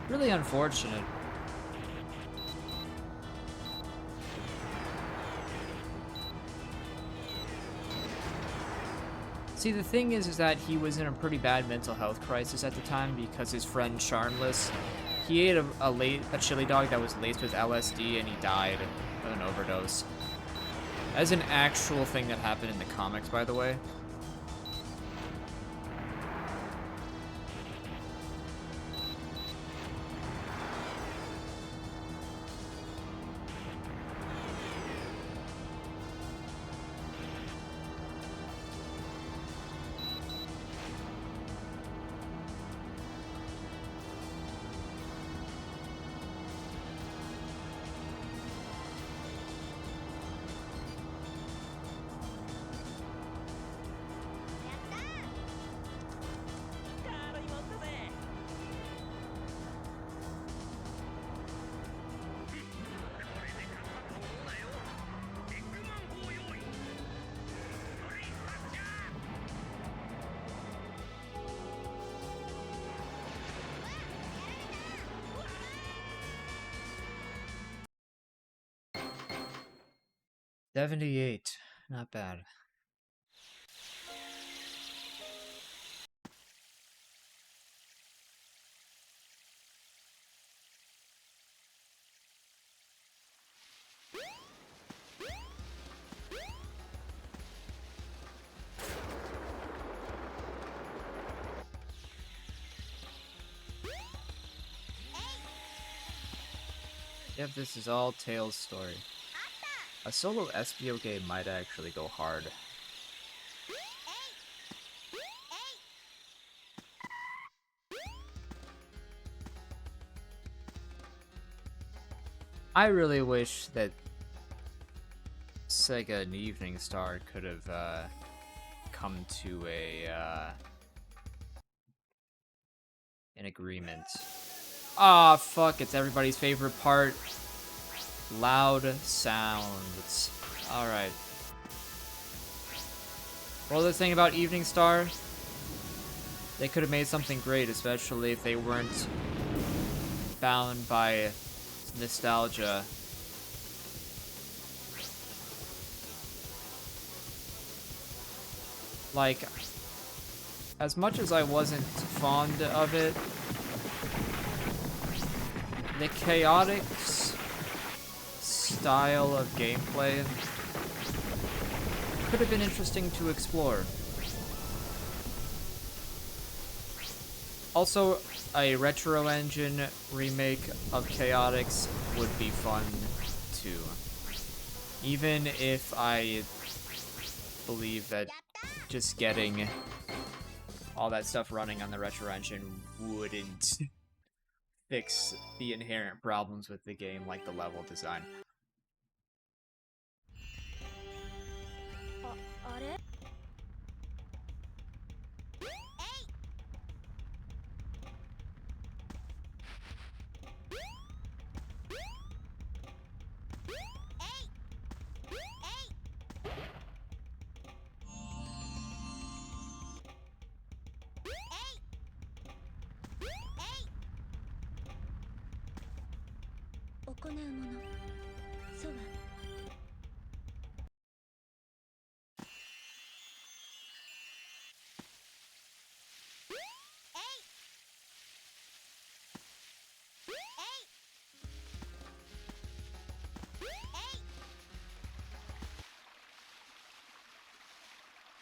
Really unfortunate. See, the thing is that he was in a pretty bad mental health crisis at the time because his friend Charmless, he ate a chili dog that was laced with LSD and he died of an overdose. As an actual thing that happened in the comics, by the way. $78, not bad. Yep, this is all Tails' story. A solo SBO game might actually go hard. I really wish that Sega and Evening Star could have come to an agreement. Ah, fuck, it's everybody's favorite part. Loud sounds. Alright. Well, the thing about Evening Star, they could have made something great, especially if they weren't bound by nostalgia. Like, as much as I wasn't fond of it, the chaotic style of gameplay could have been interesting to explore. Also, a retro engine remake of Chaotix would be fun too. Even if I believe that just getting all that stuff running on the retro engine wouldn't fix the inherent problems with the game, like the level design. あれ 行うものそうは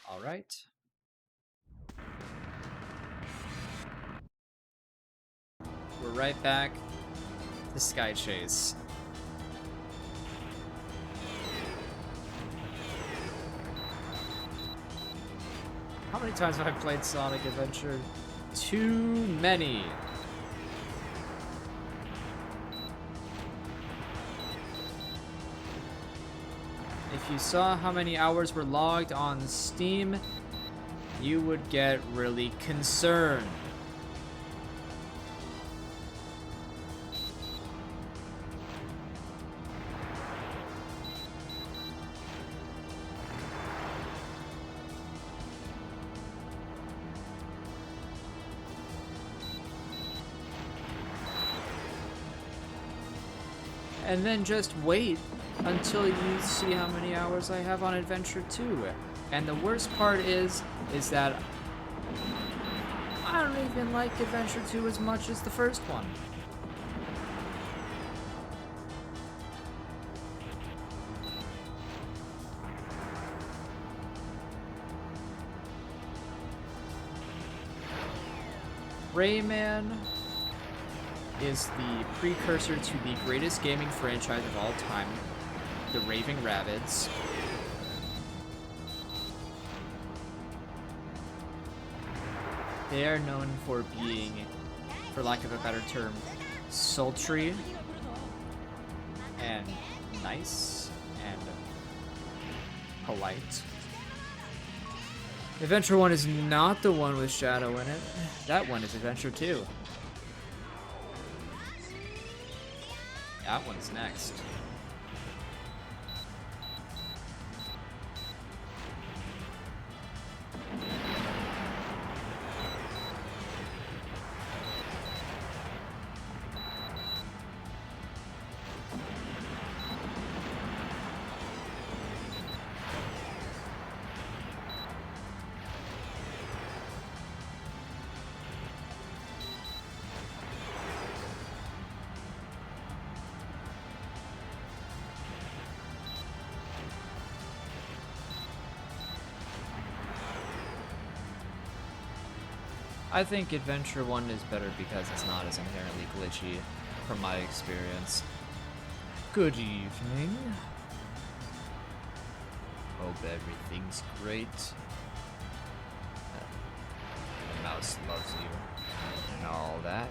All right. We're right back to Sky Chase. How many times have I played Sonic Adventure? Too many. If you saw how many hours were logged on Steam, you would get really concerned. And then just wait until you see how many hours I have on Adventure 2. And the worst part is that I don't even like Adventure 2 as much as the first one. Rayman is the precursor to the greatest gaming franchise of all time, the Raving Rabbids. They are known for being, for lack of a better term, sultry and nice and polite. Adventure 1 is not the one with Shadow in it. That one is Adventure 2. That one's next. I think Adventure 1 is better because it's not as inherently glitchy from my experience. Good evening. Hope everything's great. The mouse loves you and all that.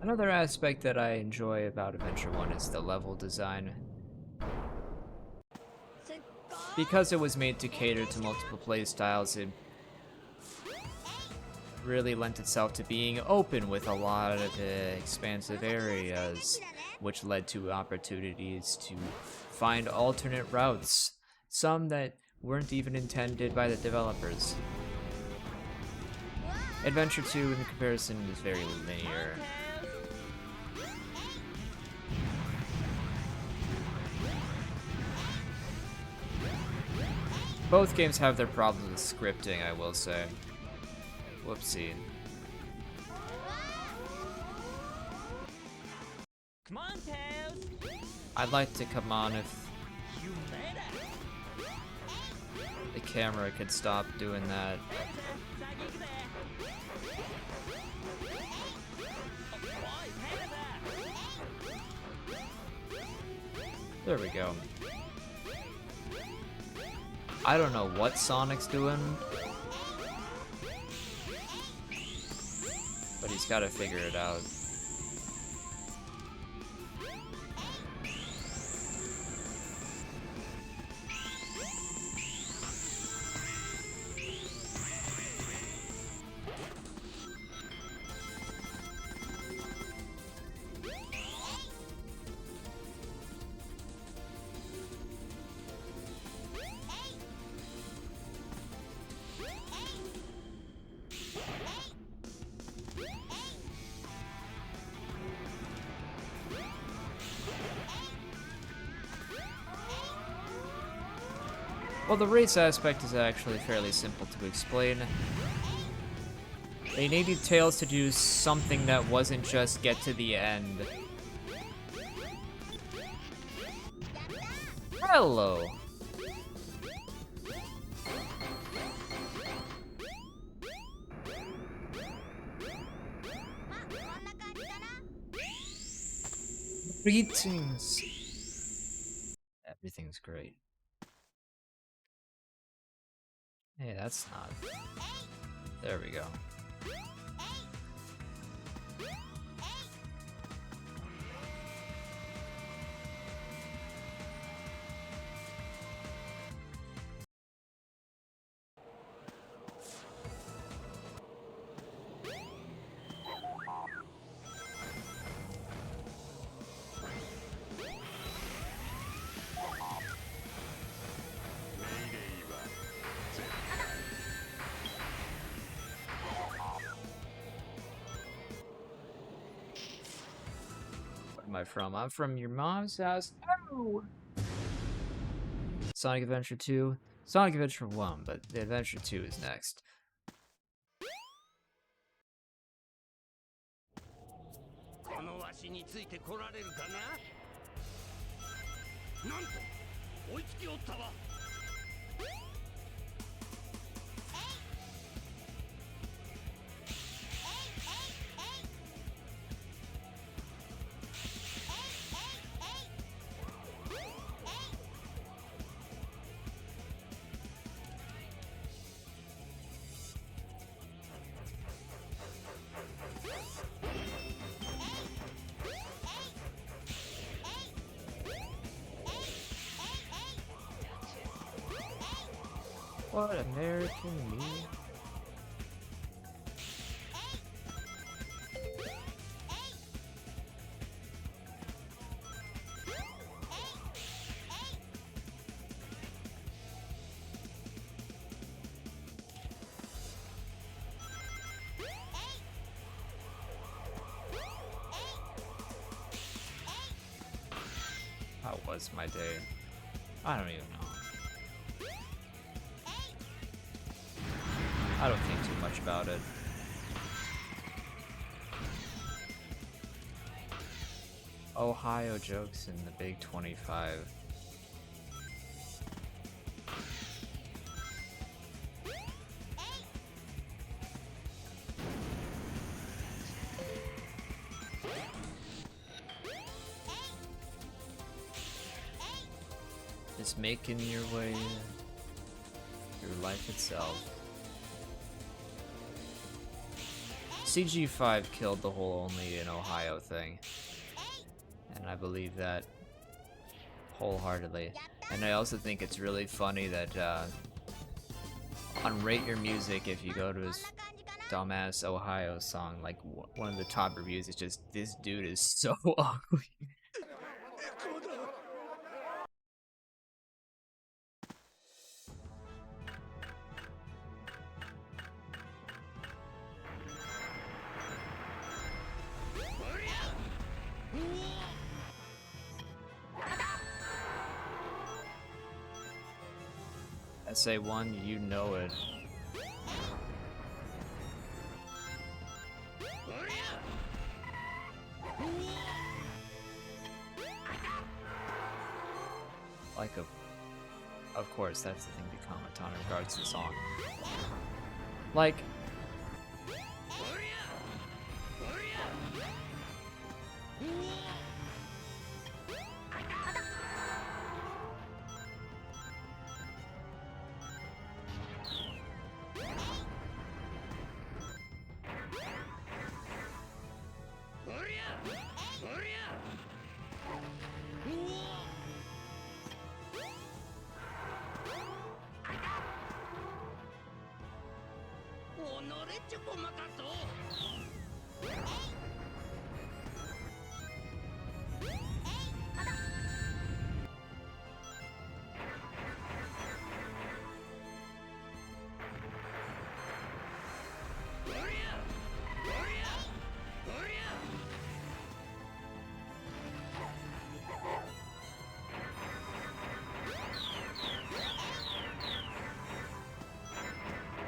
Another aspect that I enjoy about Adventure 1 is the level design. Because it was made to cater to multiple playstyles, it really lent itself to being open with a lot of expansive areas, which led to opportunities to find alternate routes, some that weren't even intended by the developers. Adventure 2, in comparison, is very linear. Both games have their problems with scripting, I will say. Whoopsie. Come on, Tails! I'd like to come on if You made it! the camera could stop doing that. There we go. I don't know what Sonic's doing, but he's got to figure it out. Well, the race aspect is actually fairly simple to explain. They needed Tails to do something that wasn't just get to the end. Hello. Greetings. Everything's great. Hey, that's not. There we go. Am I from? I'm from your mom's house. Oh! Sonic Adventure 2, Sonic Adventure 1, but the Adventure 2 is next. このわしについてこられるかな。なんと追いつきおったわ。What American me? How was my day? I don't even know. I don't think too much about it. Ohio jokes in the Big 25. Just making your way through life itself. CG5 killed the whole only in Ohio thing, and I believe that wholeheartedly. And I also think it's really funny that on Rate Your Music, if you go to his dumbass Ohio song, like one of the top reviews is just, "This dude is so ugly." SA1, you know it. Like of course, that's the thing to comment on in regards to the song. Like,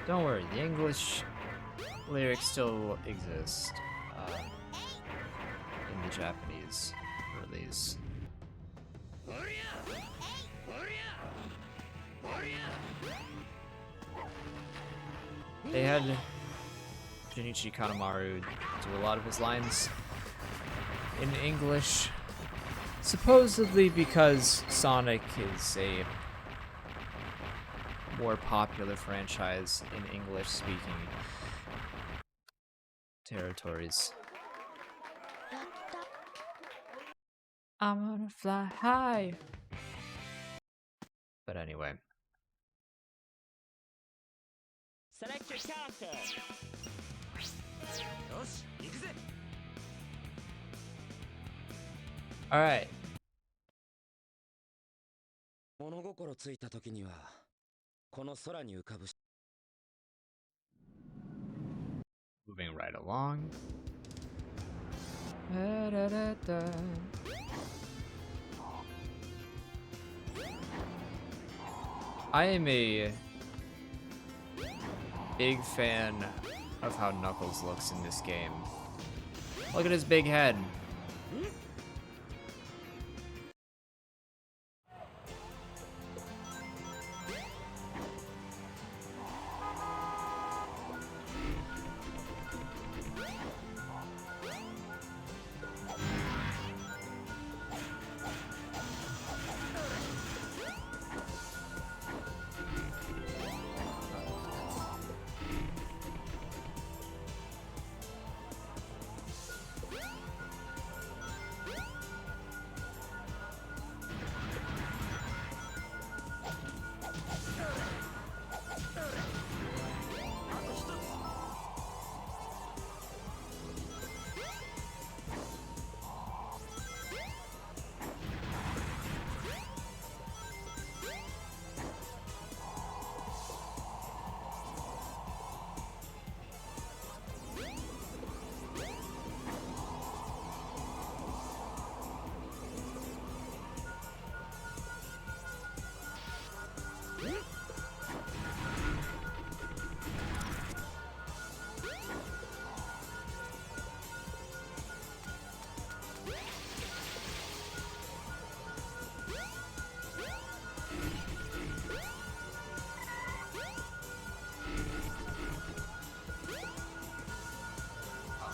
don't worry, the English lyrics still exist in the Japanese release. They had Junichi Kanemaru do a lot of his lines in English, supposedly because Sonic is a more popular franchise in English-speaking territories. I'm gonna fly high. But anyway. Select your character. よし行くぜ Alright. 物心ついた時にはこの空に浮かぶ Moving right along. Da-da-da-da. I am a big fan of how Knuckles looks in this game. Look at his big head.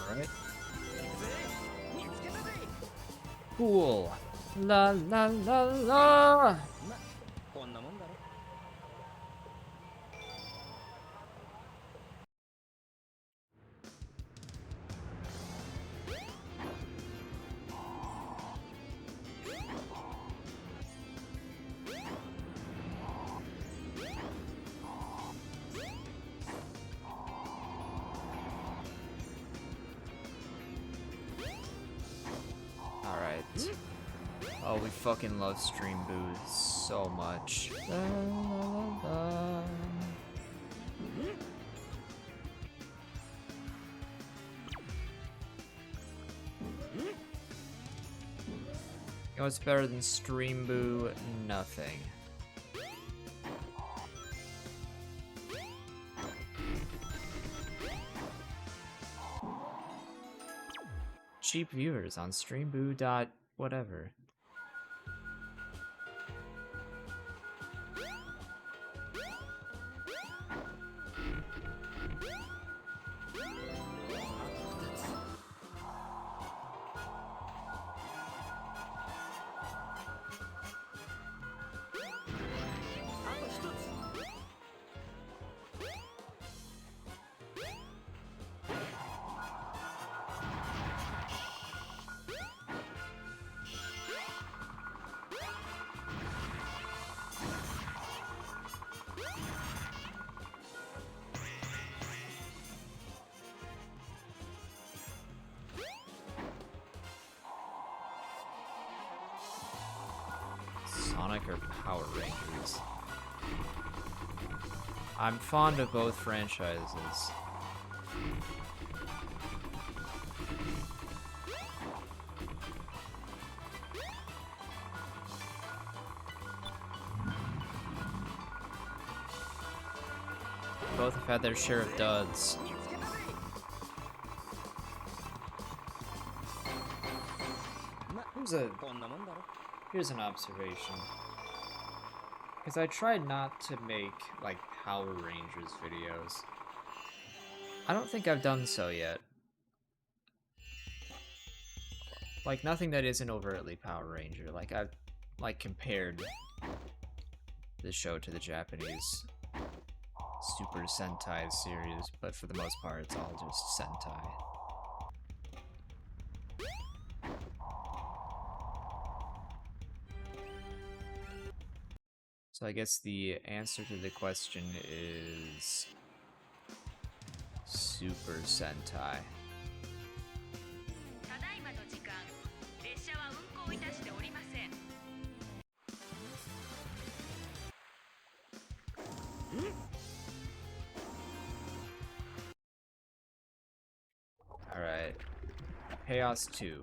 Alright. Cool. La la la la. こんなもんだろ Alright. Oh, we fucking love Stream Booth so much. La, la, la, la. You know what's better than Stream Boo? Nothing. Cheap viewers on streamboo dot whatever. Sonic or Power Rangers? I'm fond of both franchises. Both have had their share of duds. Here's こんなもんだろ。 here's an observation. Because I tried not to make, like, Power Rangers videos. I don't think I've done so yet. Like, nothing that isn't overtly Power Ranger. Like, I've, like, compared the show to the Japanese Super Sentai series, but for the most part, it's all just Sentai. So I guess the answer to the question is Super Sentai. ただいまの時間列車は運行いたしておりません Alright. Chaos 2.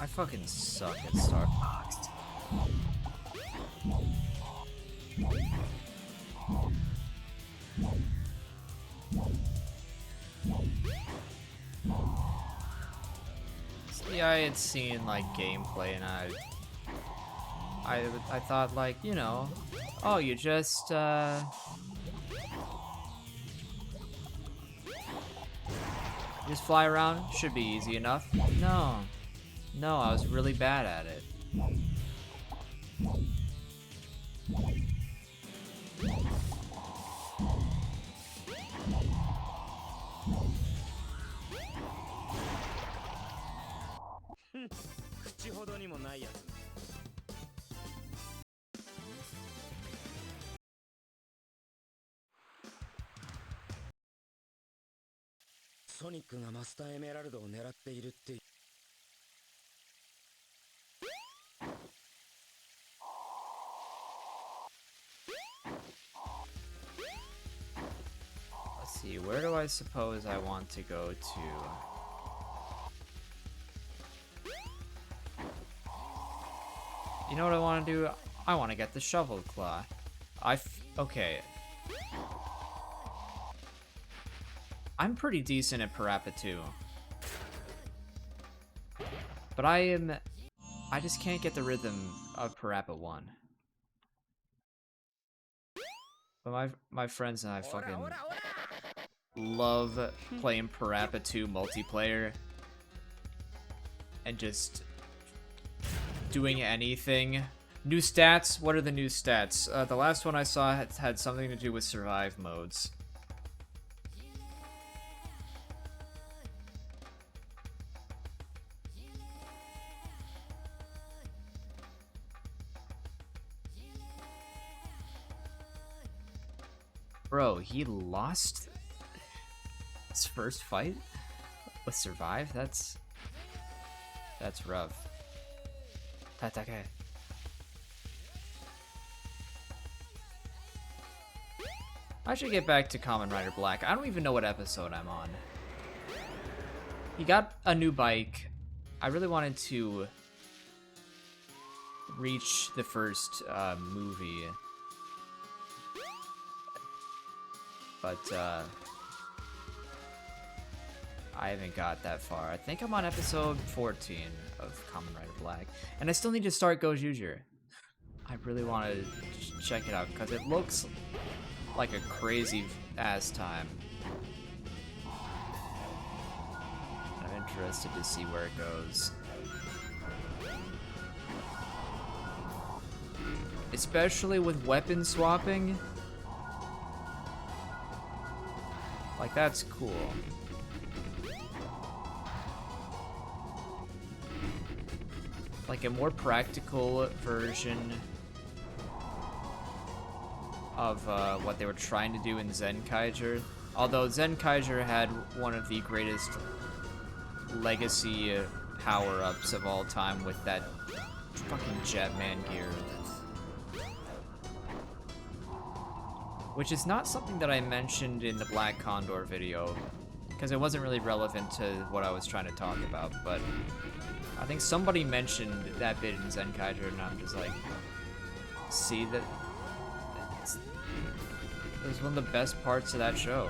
I fucking suck at Star Fox. See, I had seen like gameplay and I thought like, you know, oh, you just fly around, should be easy enough. No, I was really bad at it. 口ほどにもないやつ。ソニックがマスターエメラルドを狙っているって。 Let's see, where do I suppose I want to go to? You know what I want to do? I want to get the Shovel Claw. Okay. I'm pretty decent at Parappa 2. But I just can't get the rhythm of Parappa 1. But my friends and I fucking love playing Parappa 2 multiplayer and just doing anything. New stats? What are the new stats? The last one I saw had something to do with survive modes. Bro, he lost his first fight with survive? That's rough. Tatake. I should get back to Kamen Rider Black. I don't even know what episode I'm on. He got a new bike. I really wanted to reach the first movie. But I haven't got that far. I think I'm on episode 14 of Kamen Rider Black. And I still need to start Gojuger. I really want to check it out because it looks like a crazy ass time. I'm interested to see where it goes. Especially with weapon swapping. Like, that's cool. Like a more practical version of what they were trying to do in Zenkaiger. Although Zenkaiger had one of the greatest legacy power-ups of all time with that fucking Jetman gear. Which is not something that I mentioned in the Black Condor video, because it wasn't really relevant to what I was trying to talk about, but I think somebody mentioned that bit in Zenkaiger, and I'm just like, see, that it was one of the best parts of that show.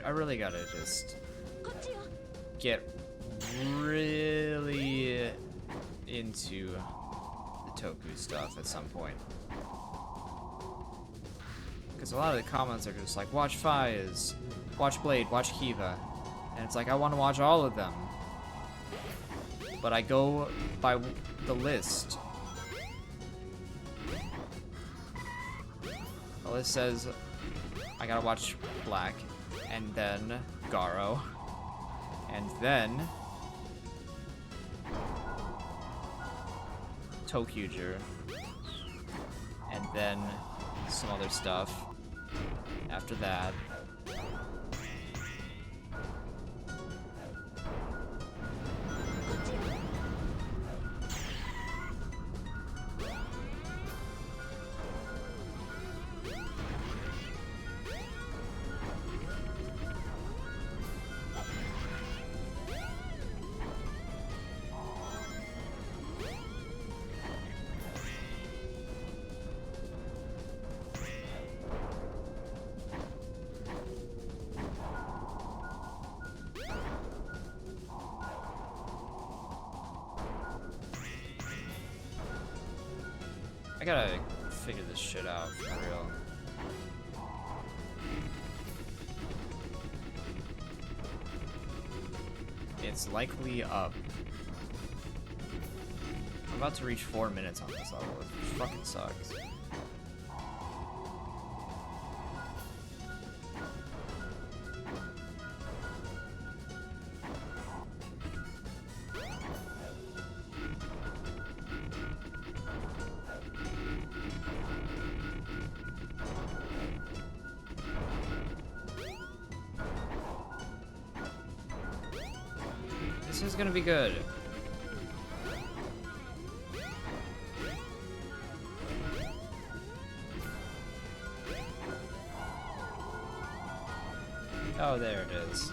I really gotta just get really into the Toku stuff at some point. Because a lot of the comments are just like, watch Faiz, watch Blade, watch Kiva. And it's like, I want to watch all of them. But I go by the list. The list says I gotta watch Black, and then Garo, and then Tokuger, and then some other stuff after that. I gotta figure this shit out for real. It's likely up. I'm about to reach 4 minutes on this level, which fucking sucks. This is gonna be good. Oh, there it is.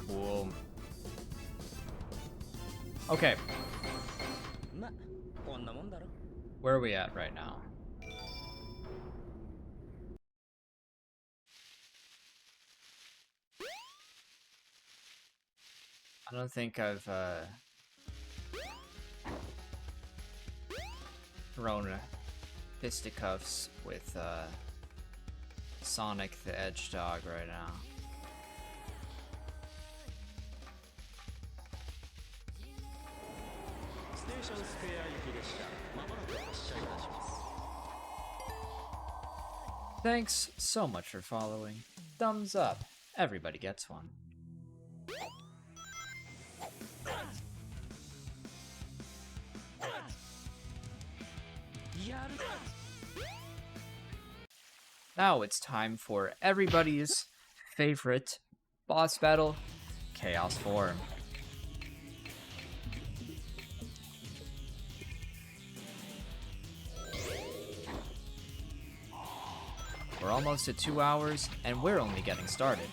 Cool. Okay. Where are we at right now? I don't think I've thrown fisticuffs with Sonic the Hedgehog right now. Thanks so much for following. Thumbs up. Everybody gets one. Now it's time for everybody's favorite boss battle, Chaos Form. We're almost at 2 hours, and we're only getting started.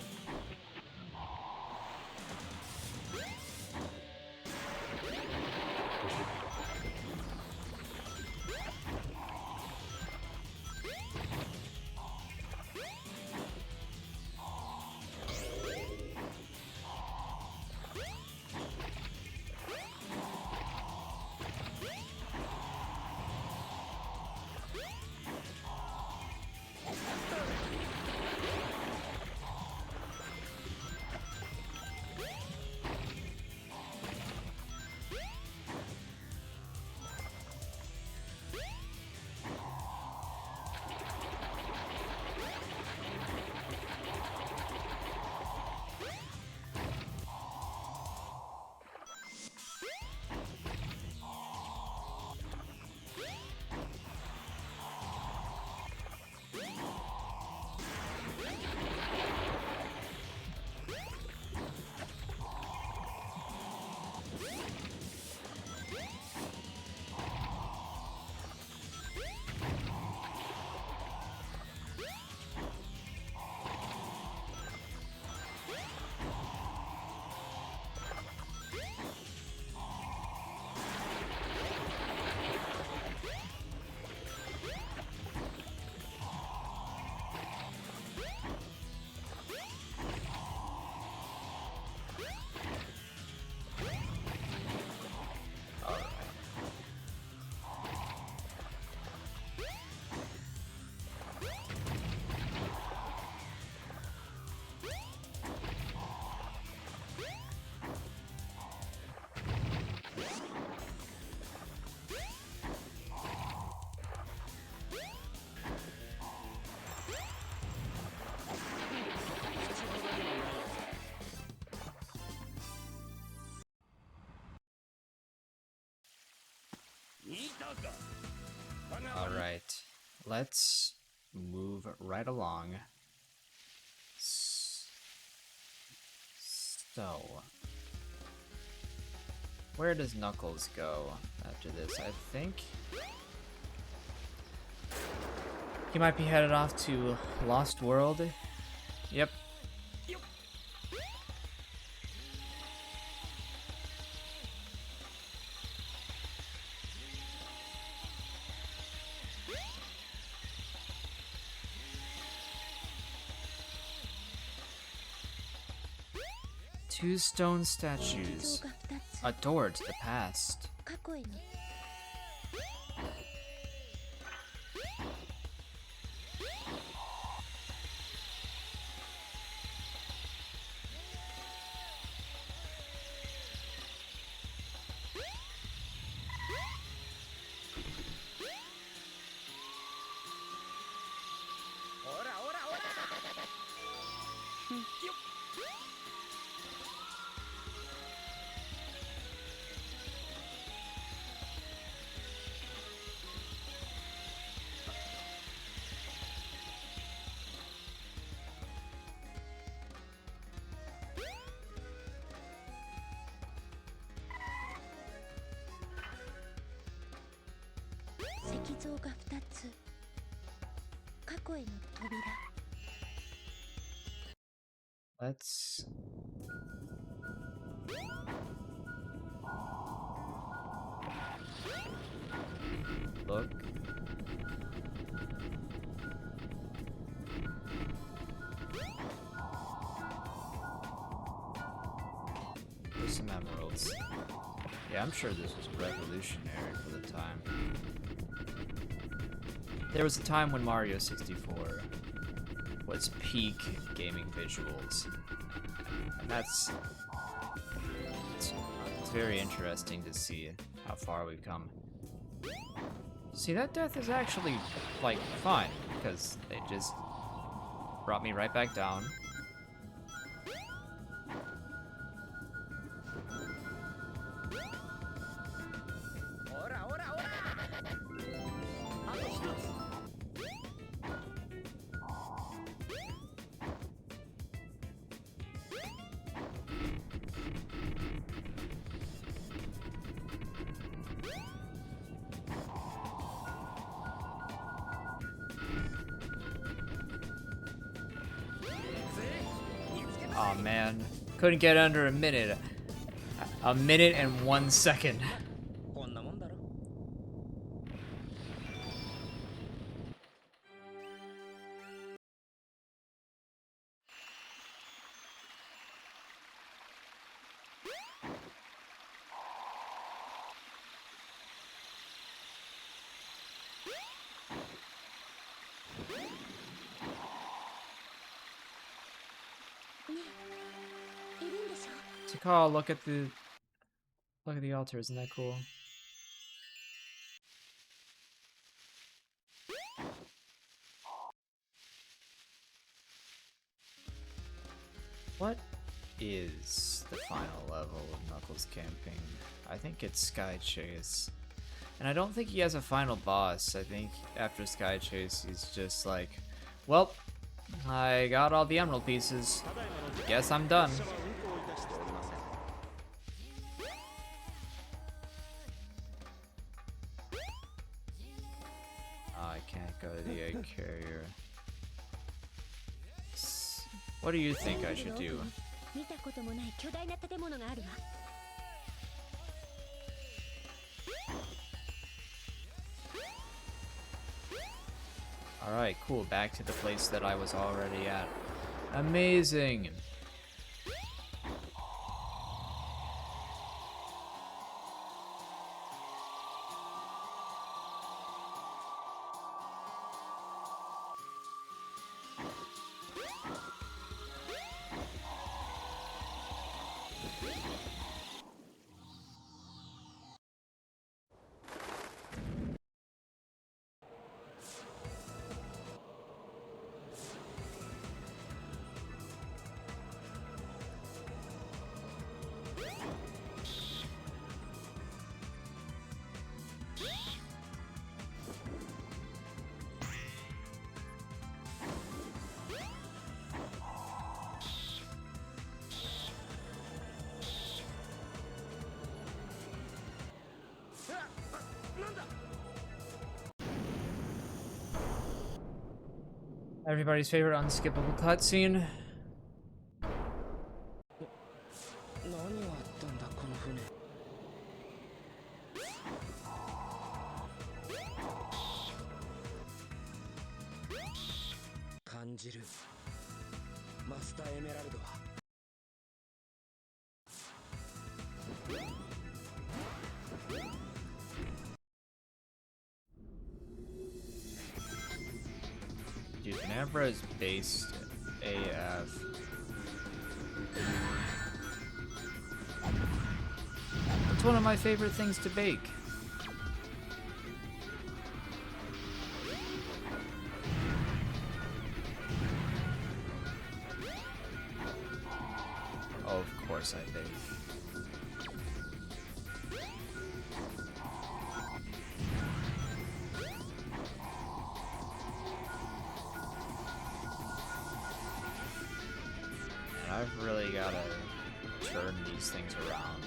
Alright, let's move right along. So, where does Knuckles go after this? I think he might be headed off to Lost World. Yep. Two stone statues adored the past. 過去への 石像が2つ過去への扉 Let's look. There's some emeralds. Yeah, I'm sure this was revolutionary for the time. There was a time when Mario 64 was peak gaming visuals. And it's very interesting to see how far we've come. See, that death is actually, like, fine, because they just brought me right back down. Aw, man. Couldn't get under a minute. A minute and 1 second. こんなもんだろ。いるんでしょ Tikal, look at the altar, isn't that cool? What is the final level of Knuckles camping? I think it's Sky Chase. And I don't think he has a final boss. I think after Sky Chase he's just like, well, I got all the emerald pieces. Guess I'm done. I can't go to the egg carrier. What do you think I should do? 見たこともない巨大な建物があるわ Alright, cool. Back to the place that I was already at. Amazing! Everybody's favorite unskippable cutscene. 何があったんだこの船。感じる。マスターエメラルドは。Dude, Navra is based AF. It's one of my favorite things to bake. Oh, of course I bake. And I've really gotta turn these things around.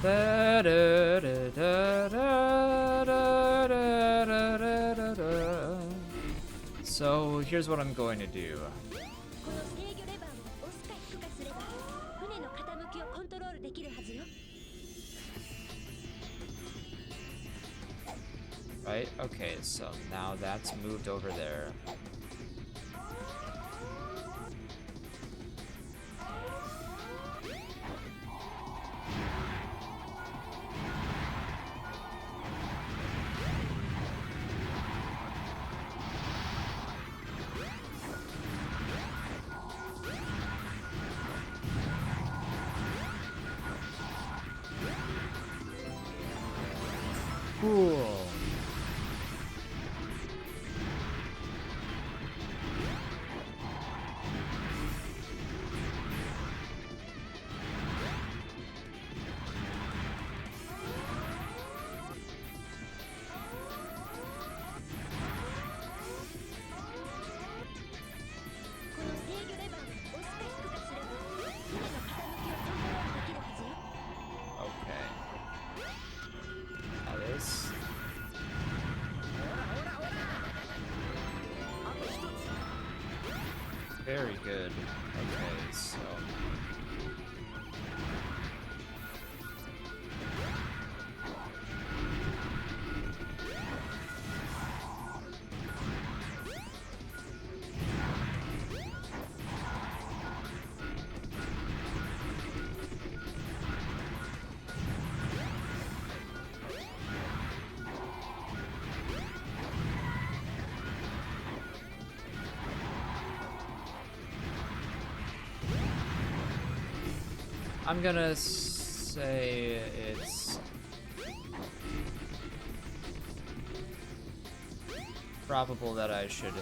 Da, da, da, da, da, da, da, da, da, da. So here's what I'm going to do. この制御レバーを押すか引くかすれば船の傾きをコントロールできるはずよ Right? Okay, so now that's moved over there. Cool. Very good. Okay, so... I'm gonna say it's probable that I should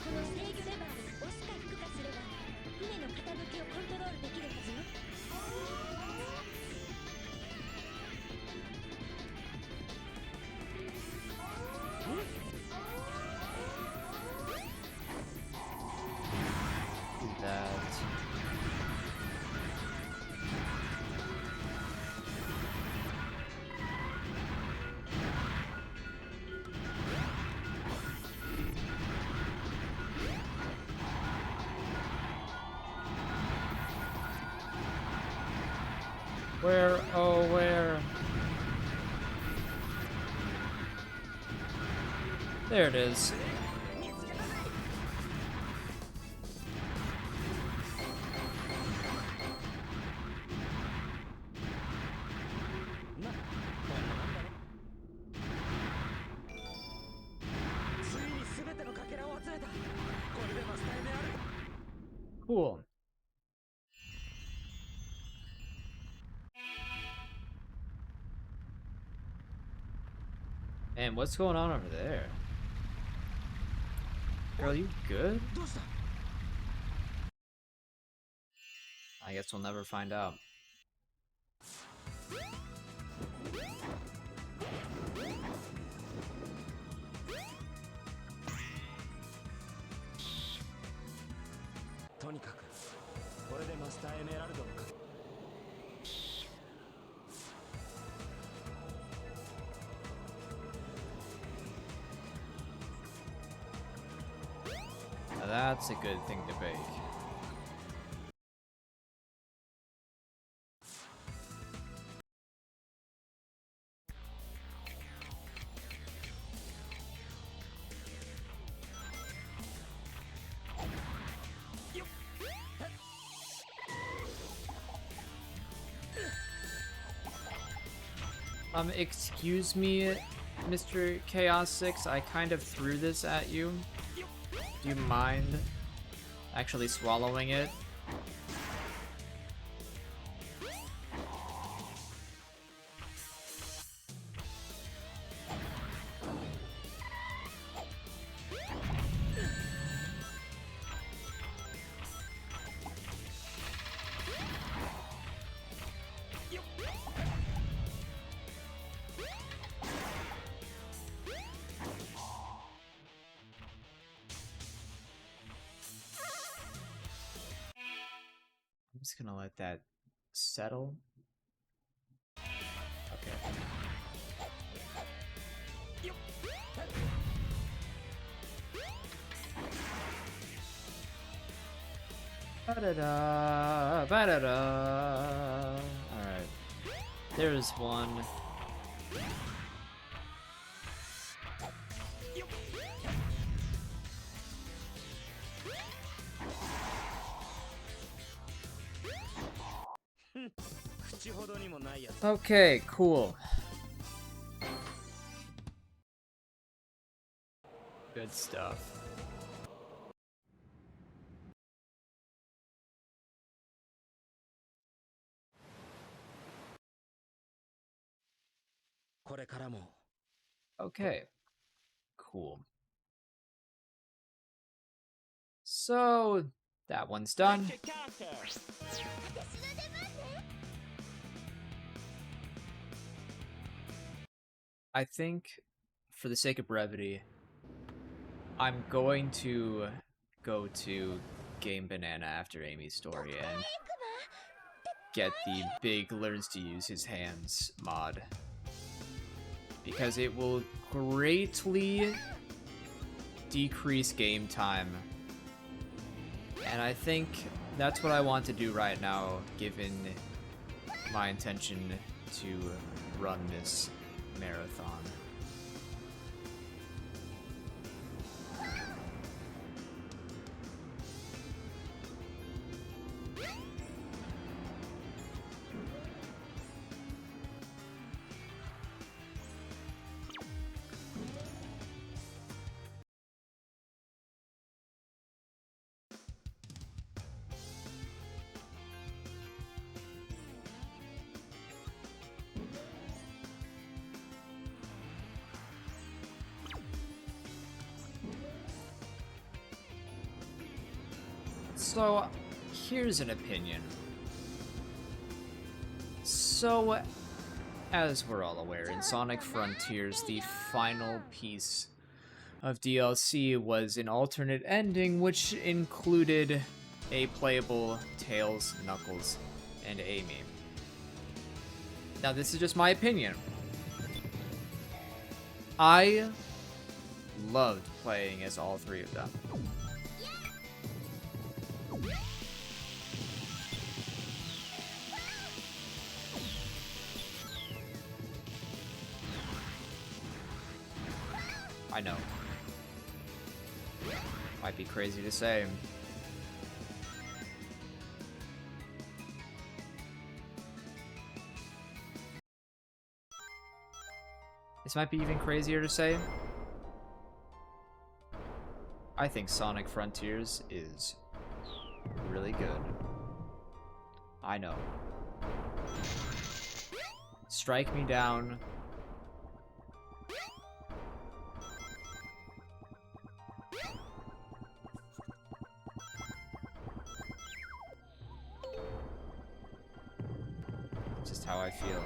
この制御レバーを押すか引くかすれば船の傾きをコントロールできるはずよ。do that. Where? Oh, where? There it is. Cool. And what's going on over there? Girl, you good? I guess we'll never find out. Now that's a good thing to bake. Excuse me, Mr. Chaos 6, I kind of threw this at you. Do you mind actually swallowing it? I'm just gonna let that settle. Okay. Ba-da-da, ba-da-da. Alright. There's one. Okay, cool. Good stuff. Okay, cool. So, that one's done. I think, for the sake of brevity, I'm going to go to Game Banana after Amy's story and get the big learns to use his hands mod. Because it will greatly decrease game time And I think that's what I want to do right now, given my intention to run this marathon. So, here's an opinion. So, as we're all aware, in Sonic Frontiers, the final piece of DLC was an alternate ending, which included a playable Tails, Knuckles, and Amy. Now, this is just my opinion. I loved playing as all three of them. I know. Might be crazy to say. This might be even crazier to say. I think Sonic Frontiers is really good. I know. Strike me down. Just how I feel.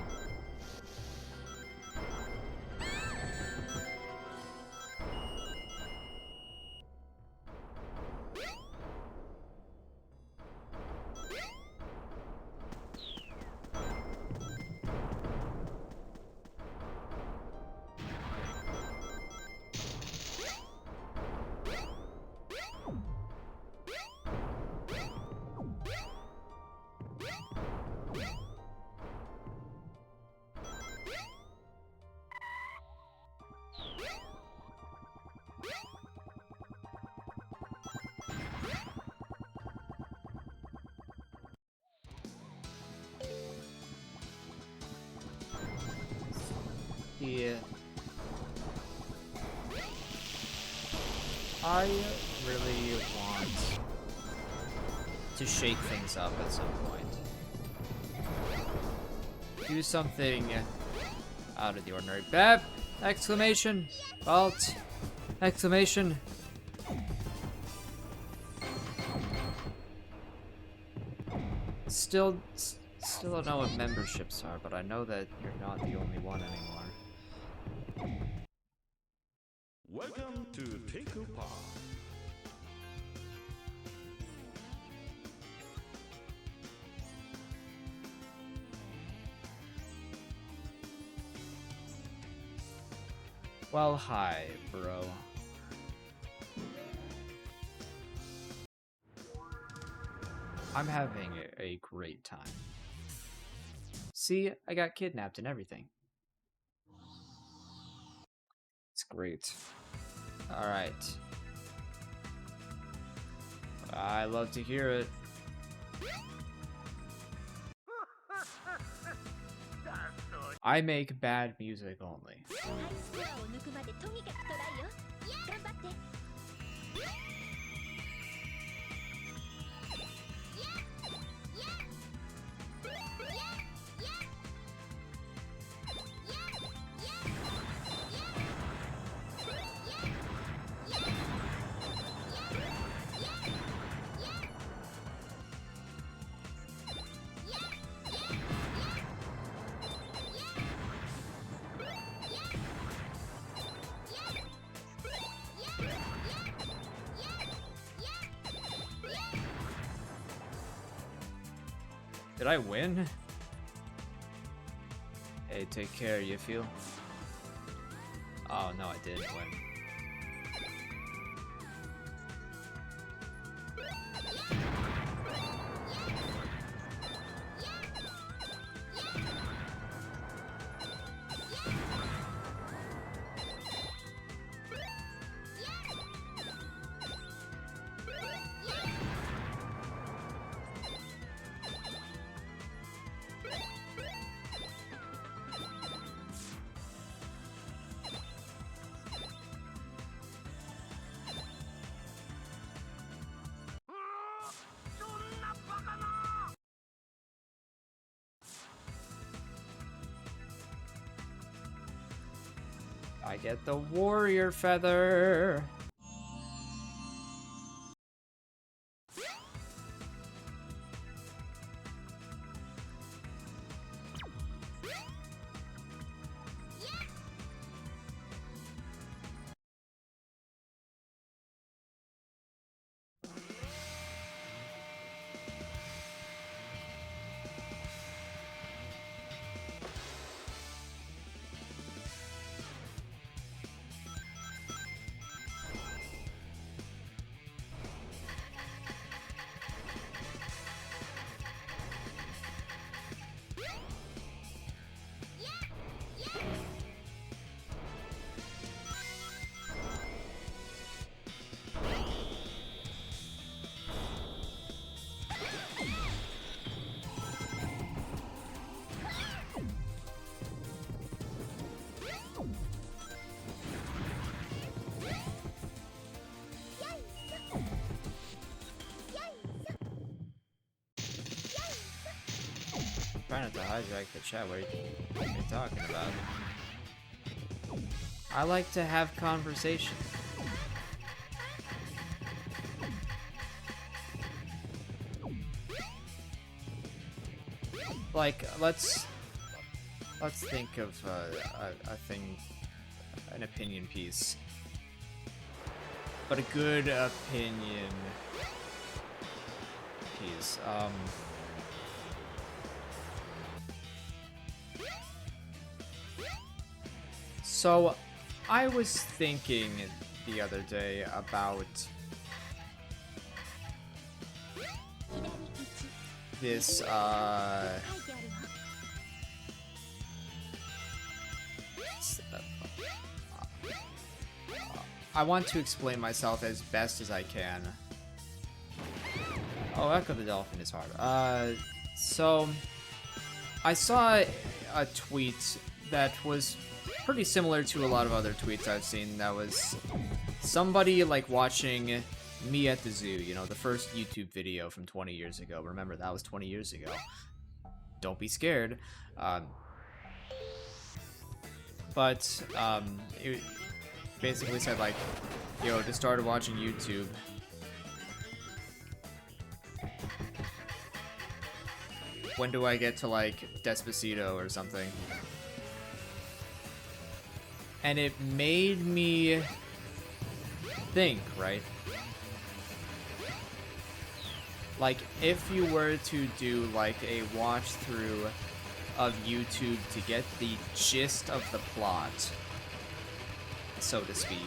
Yeah. I really want to shake things up at some point. Do something out of the ordinary. Bab! Exclamation! Vault! Exclamation! Still don't know what memberships are, but I know that you're not the only one anymore. Welcome to Tinku Park. Well, hi, bro. I'm having a great time. See, I got kidnapped and everything. It's great. Alright. I love to hear it. I make bad music only. ハイスコアを抜くまでとにかくトライよ。頑張って。Did I win? Hey, take care, you feel? Oh, no, I didn't win. I get the warrior feather. Trying not to hijack the chat. What are you talking about? I like to have conversation. Like, let's think of a thing, an opinion piece, but a good opinion piece. So, I was thinking the other day about this, I want to explain myself as best as I can. Oh, Echo the Dolphin is hard. So, I saw a tweet that was pretty similar to a lot of other tweets I've seen. That was somebody like watching Me at the Zoo, you know, the first YouTube video from 20 years ago. Remember, that was 20 years ago. Don't be scared. But it basically said like, yo, just started watching YouTube. When do I get to like Despacito or something? And it made me think, right? Like, if you were to do like a watch through of YouTube to get the gist of the plot, so to speak,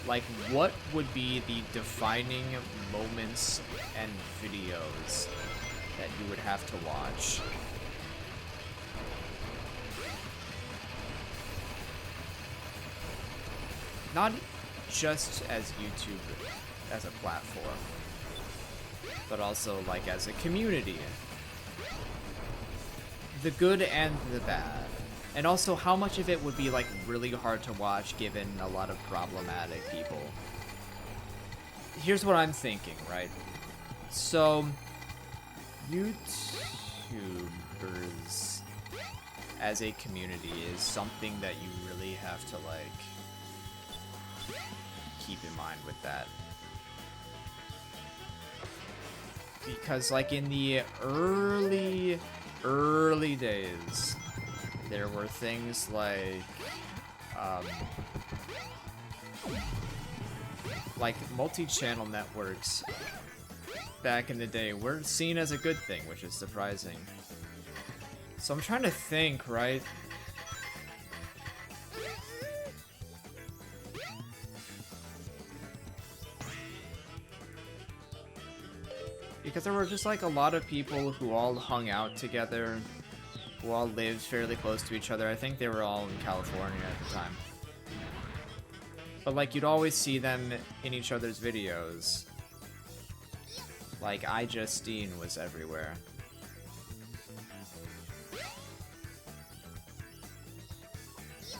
like, what would be the defining moments and videos that you would have to watch? Not just as YouTube as a platform, but also like as a community. The good and the bad. And also how much of it would be like really hard to watch given a lot of problematic people. Here's what I'm thinking, right? So, YouTubers as a community is something that you really have to like keep in mind with that. Because like in the early days, there were things like multi-channel networks back in the day were seen as a good thing, which is surprising. So I'm trying to think, right? Because there were just like a lot of people who all hung out together, who all lived fairly close to each other. I think they were all in California at the time. But like you'd always see them in each other's videos. Like iJustine was everywhere.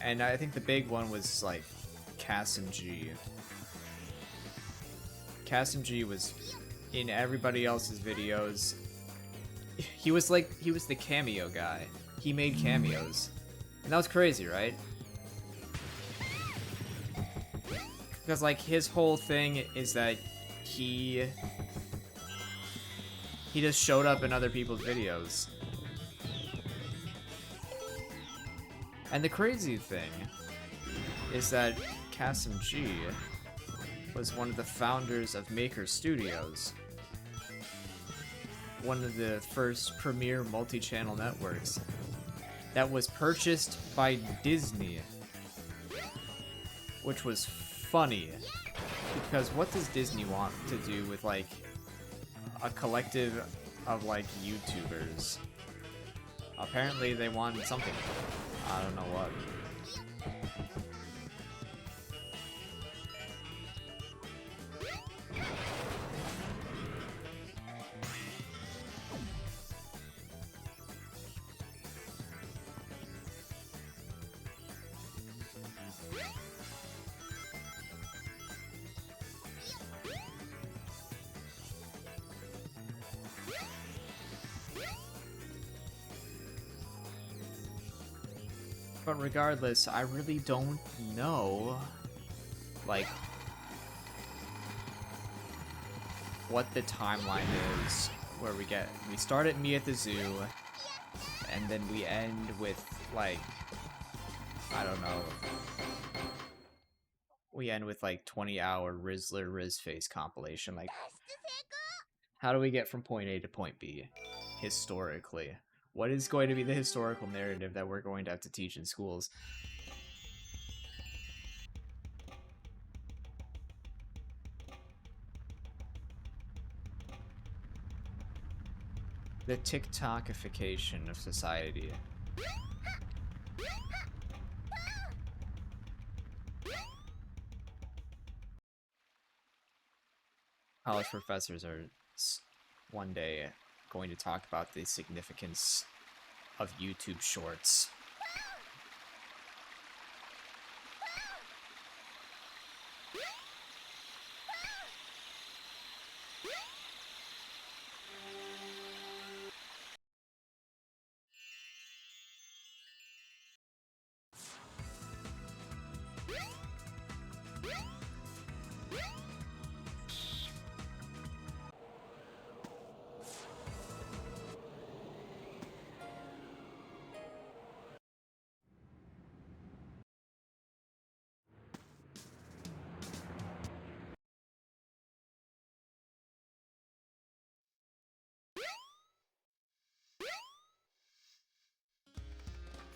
And I think the big one was like Cass and G. Cass and G was in everybody else's videos. He was the cameo guy. He made cameos. And that was crazy, right? Because, like, his whole thing is that he just showed up in other people's videos. And the crazy thing is that Kasim G was one of the founders of Maker Studios, one of the first premier multi-channel networks that was purchased by Disney, which was funny, because what does Disney want to do with, like, a collective of, like, YouTubers? Apparently they wanted something. I don't know what. But regardless, I really don't know, like, what the timeline is where we start at me at the zoo, and then we end with, like, I don't know, we end with, like, 20-hour Rizzler Rizzface compilation. Like, how do we get from point A to point B historically? What is going to be the historical narrative that we're going to have to teach in schools? The TikTokification of society. College professors are one day going to talk about the significance of YouTube Shorts.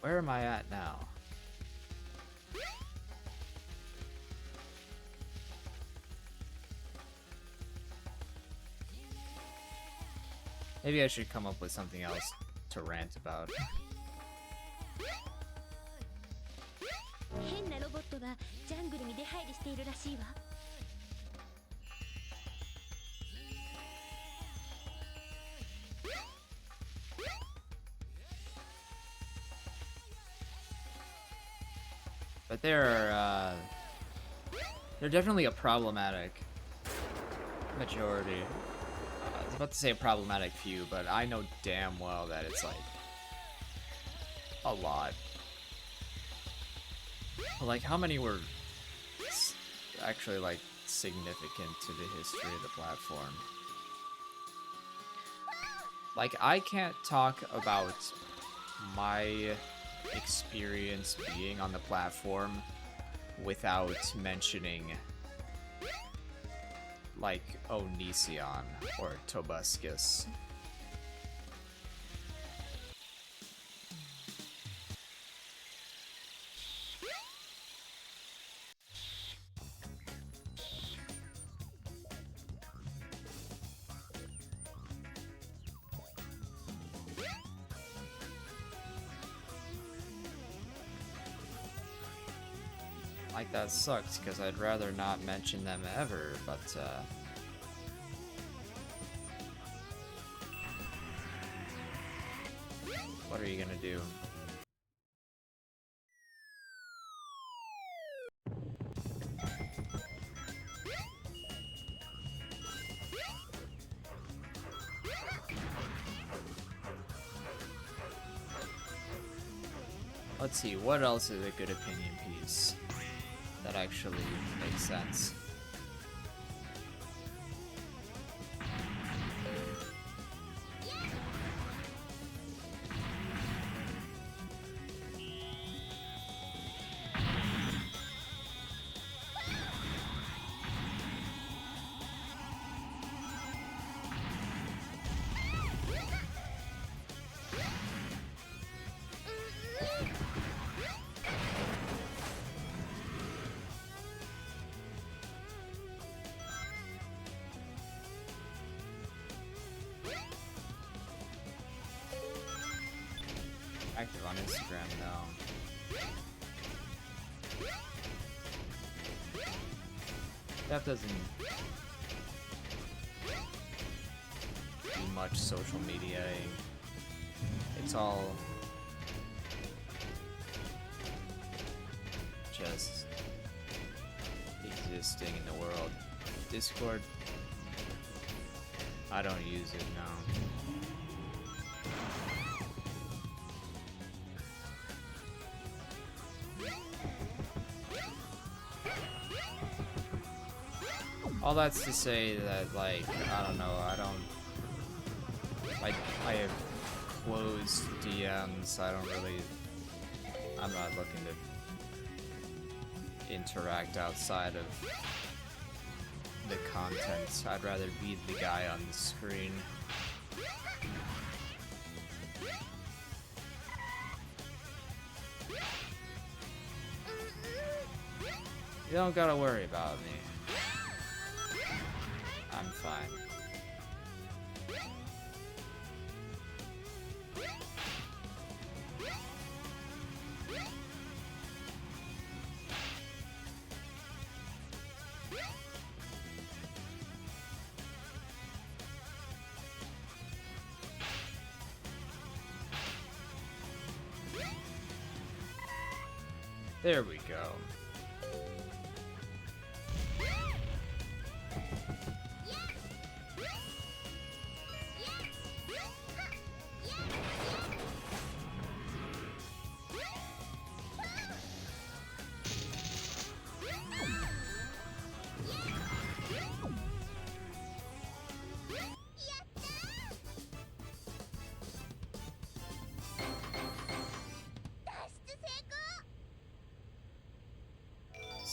Where am I at now? Maybe I should come up with something else to rant about. 変なロボットがジャングルに出入りしているらしいわ。But they're definitely a problematic majority. I was about to say a problematic few, but I know damn well that it's like a lot. Like, how many were actually, like, significant to the history of the platform? Like, I can't talk about my experience being on the platform without mentioning, like, Onision or Tobuscus. Like, that sucks, because I'd rather not mention them ever, but, what are you gonna do? Let's see, what else is a good opinion piece? That actually makes sense. Active on Instagram now. That doesn't do much social media. It's all just existing in the world. Discord, I don't use it now. All that's to say that, like, I don't know, I have closed DMs. I'm not looking to interact outside of the content. I'd rather be the guy on the screen. You don't gotta worry about me. I'm fine. There we go.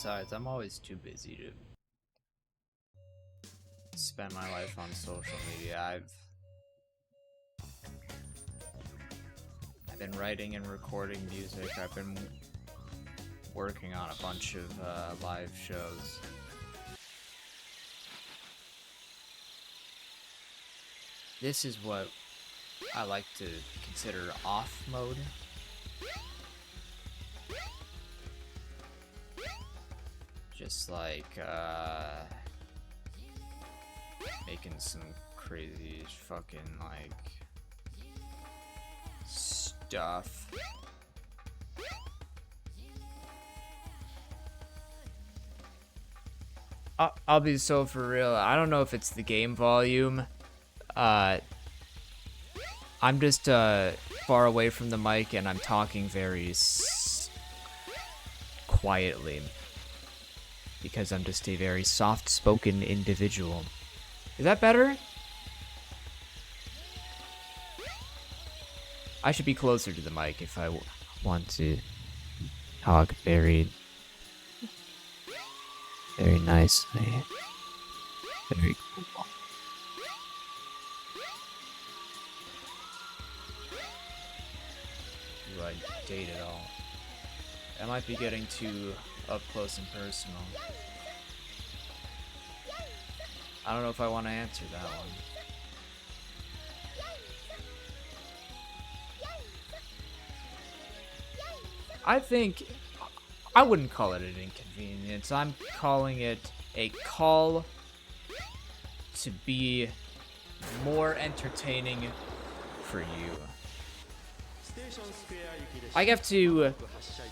Besides, I'm always too busy to spend my life on social media. I've been writing and recording music. I've been working on a bunch of live shows. This is what I like to consider off mode. Just like making some crazy fucking like stuff. I'll be so for real. I don't know if it's the game volume. I'm just far away from the mic and I'm talking very quietly. Because I'm just a very soft-spoken individual. Is that better? I should be closer to the mic if I want to talk very nicely. Very cool. Do I date it all? I might be getting too up close and personal. I don't know if I want to answer that one. I think I wouldn't call it an inconvenience. I'm calling it a call to be more entertaining for you. I have to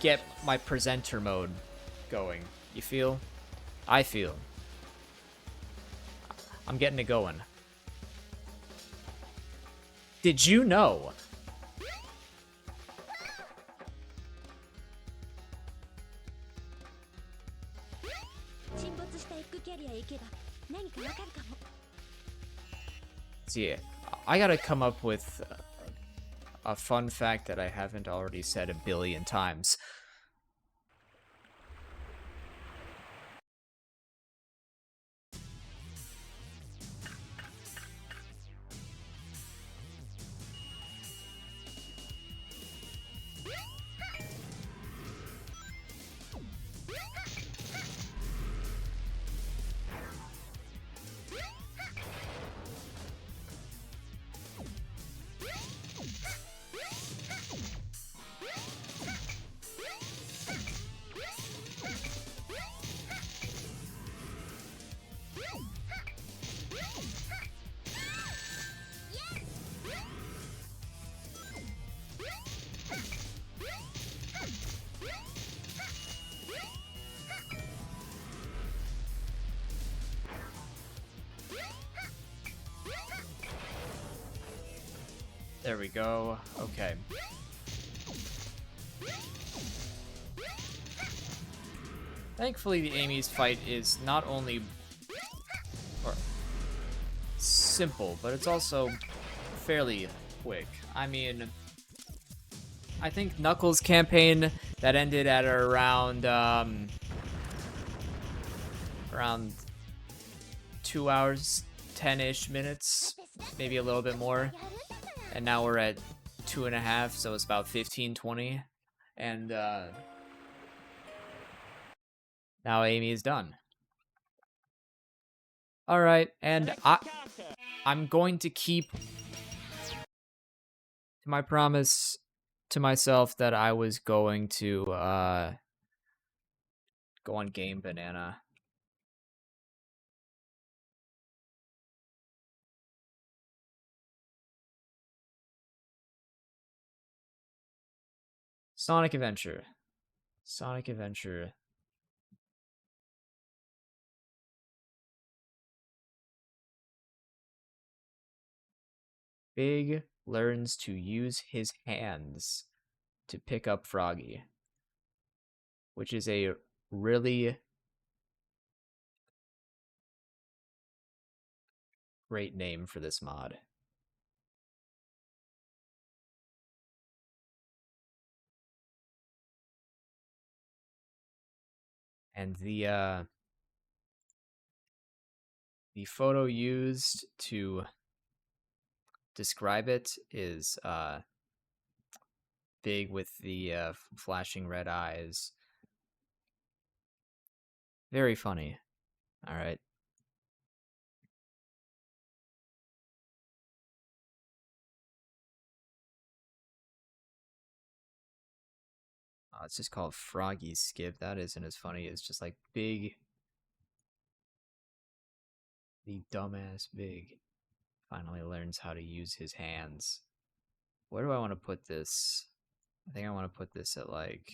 get my presenter mode going. You feel? I feel. I'm getting it going. Did you know? したエッグキャリアへ行けば何かわかるかも。 See, I gotta come up with a fun fact that I haven't already said a billion times. There we go. Okay. Thankfully, the Amy's fight is not only simple, but it's also fairly quick. I mean, I think Knuckles' campaign that ended at around 2 hours, 10-ish minutes, maybe a little bit more. And now we're at 2.5, so it's about 15, 20. And now Amy is done. All right, and I'm going to keep my promise to myself that I was going to go on Game Banana. Sonic Adventure. Sonic Adventure. Big learns to use his hands to pick up Froggy, which is a really great name for this mod. And the photo used to describe it is big with the flashing red eyes. Very funny. All right. It's just called Froggy Skip. That isn't as funny. It's just like Big. The dumbass Big finally learns how to use his hands. Where do I want to put this? I think I want to put this at like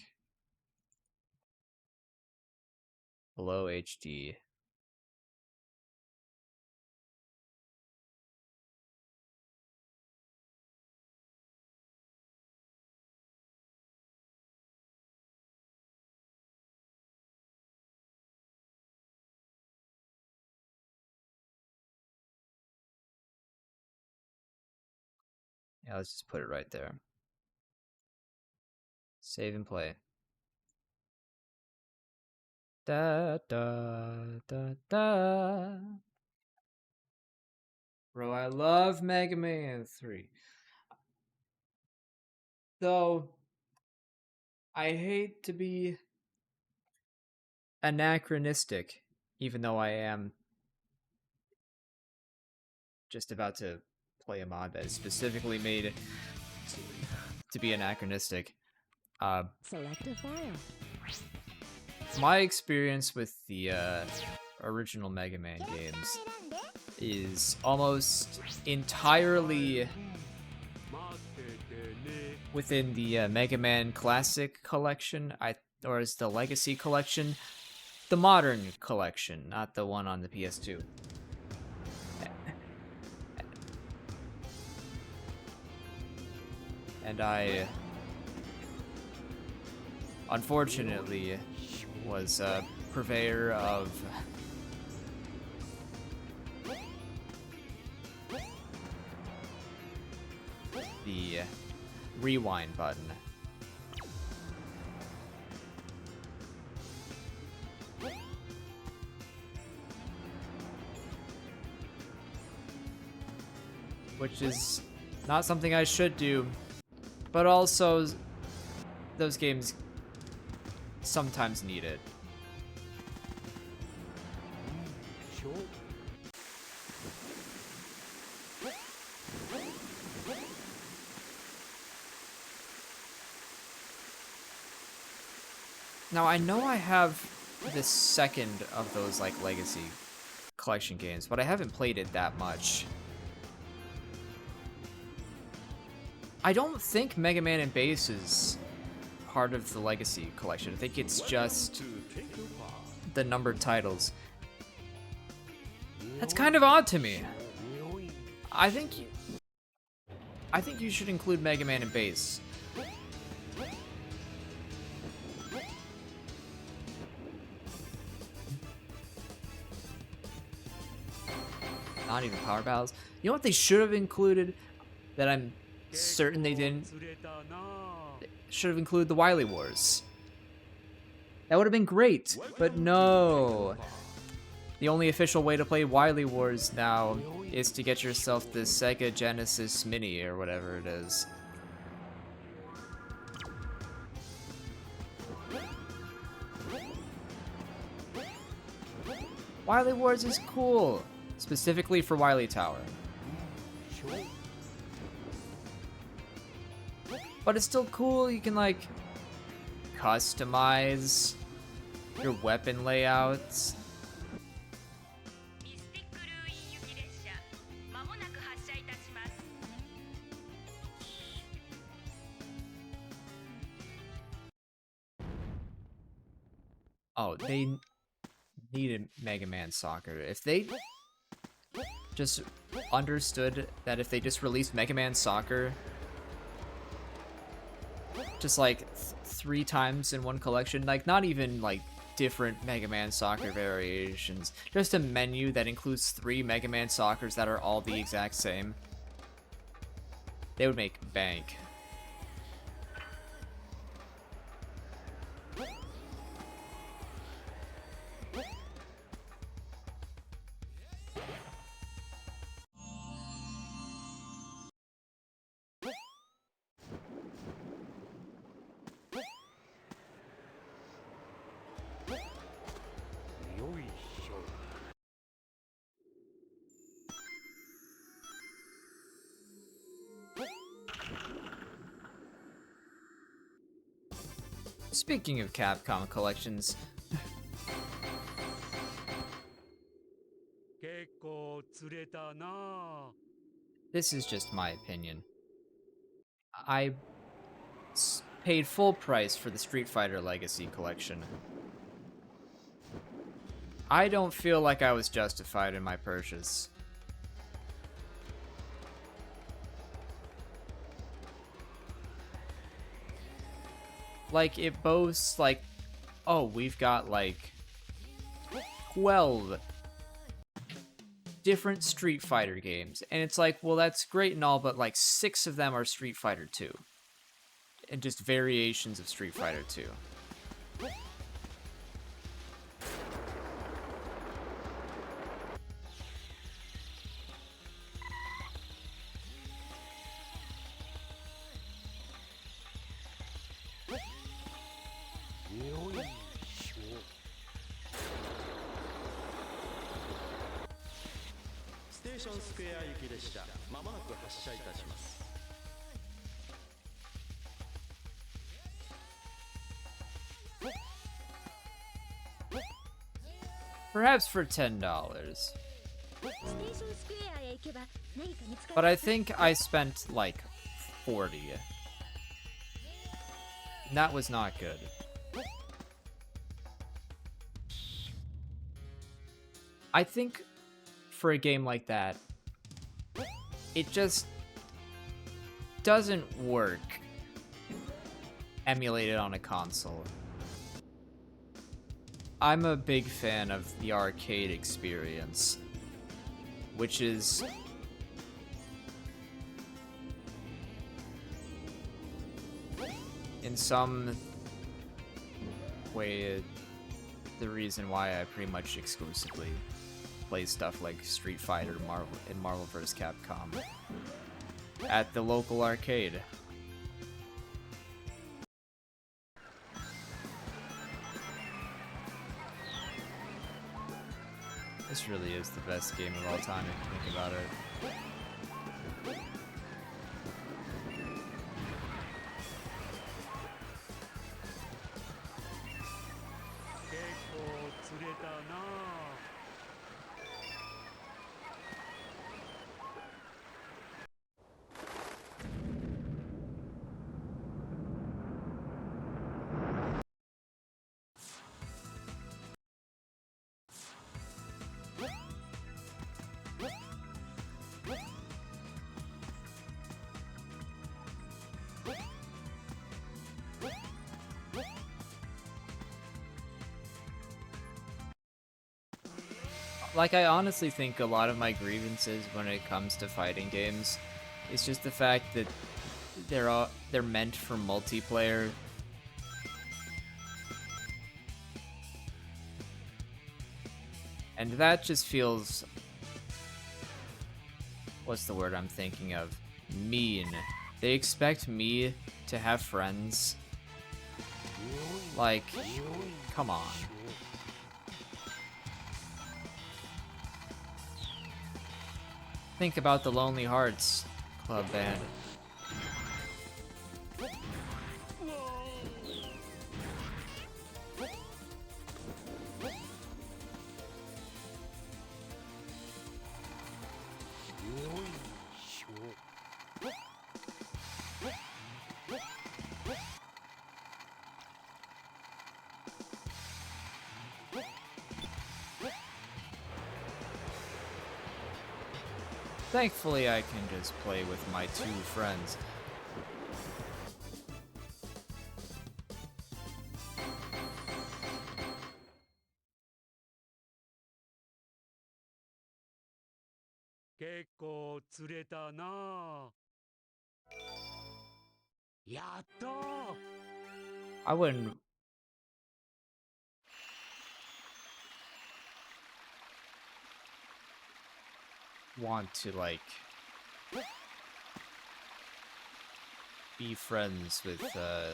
below HD. Yeah, let's just put it right there. Save and play. Da da da da. Bro, I love Mega Man 3. Though I hate to be anachronistic, even though I am just about to play a mod that is specifically made to be anachronistic. Select a file. My experience with the original Mega Man games is almost entirely within the Mega Man Classic collection, or is the Legacy collection, the modern collection, not the one on the PS2. And I, unfortunately, was a purveyor of the rewind button. Which is not something I should do, but also those games sometimes need it. Now I know I have the second of those like Legacy collection games, but I haven't played it that much. I don't think Mega Man and Bass is part of the Legacy collection. I think it's just the numbered titles. That's kind of odd to me. I think you should include Mega Man and Bass. Not even Power Battles. You know what they should have included that I'm certain they didn't? They should have included the Wily Wars. That would have been great, but no. The only official way to play Wily Wars now is to get yourself the Sega Genesis Mini or whatever it is. Wily Wars is cool, specifically for Wily Tower. But it's still cool, you can like customize your weapon layouts. ミスティックルーイン行き列車まもなく発車いたします。 Oh, they needed Mega Man Soccer. If they just understood that if they just released Mega Man Soccer just like 3 times in one collection, like not even like different Mega Man Soccer variations, just a menu that includes 3 Mega Man Soccers that are all the exact same, they would make bank. Speaking of Capcom collections, 結構釣れたな。 this is just my opinion. I paid full price for the Street Fighter Legacy collection. I don't feel like I was justified in my purchase. Like, it boasts, like, oh, we've got, like, 12 different Street Fighter games. And it's like, well, that's great and all, but, like, 6 of them are Street Fighter 2. And just variations of Street Fighter 2. Perhaps for $10. But I think I spent like 40. And that was not good. I think for a game like that, it just doesn't work emulated on a console. I'm a big fan of the arcade experience, which is in some way, the reason why I pretty much exclusively play stuff like Street Fighter, and Marvel vs. Capcom at the local arcade. This really is the best game of all time if you think about it. Like, I honestly think a lot of my grievances when it comes to fighting games is just the fact that they're meant for multiplayer. And that just feels, what's the word I'm thinking of? Mean. They expect me to have friends. Like, come on. Think about the Lonely Hearts Club Band. Thankfully, I can just play with my 2 friends. I wouldn't want to, like, be friends with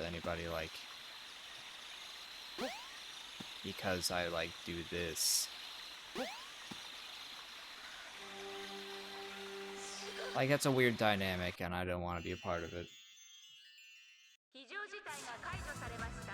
anybody, like, because I, like, do this. Like, that's a weird dynamic, and I don't want to be a part of it. 非常事態が解除されました。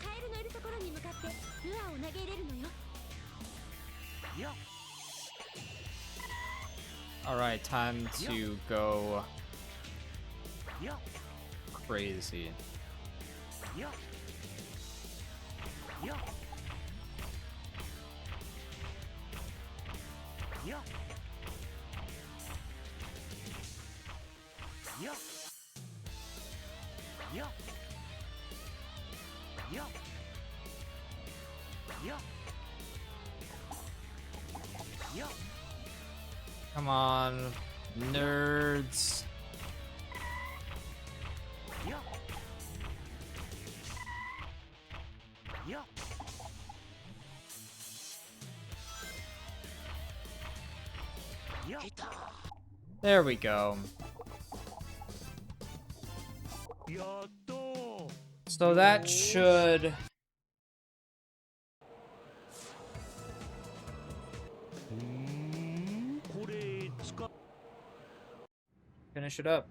カエルのいるところに向かってルアーを投げ入れるのよ。 Alright, time to go crazy. Come on, nerds. There we go. So that should finish it up.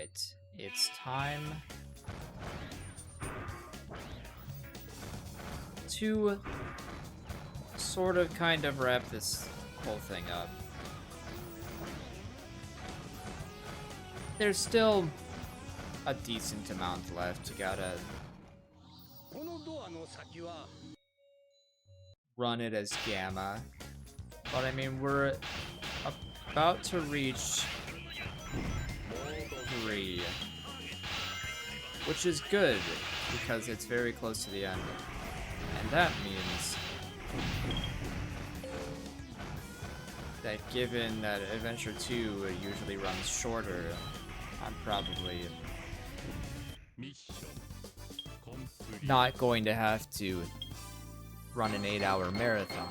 Alright, it's time to sort of kind of wrap this whole thing up. There's still a decent amount left. You gotta このドアの先は run it as Gamma. But I mean, we're about to reach 3, which is good because it's very close to the end. And that means that given that Adventure 2 usually runs shorter, I'm probably ミッションコンプリート not going to have to run an 8-hour marathon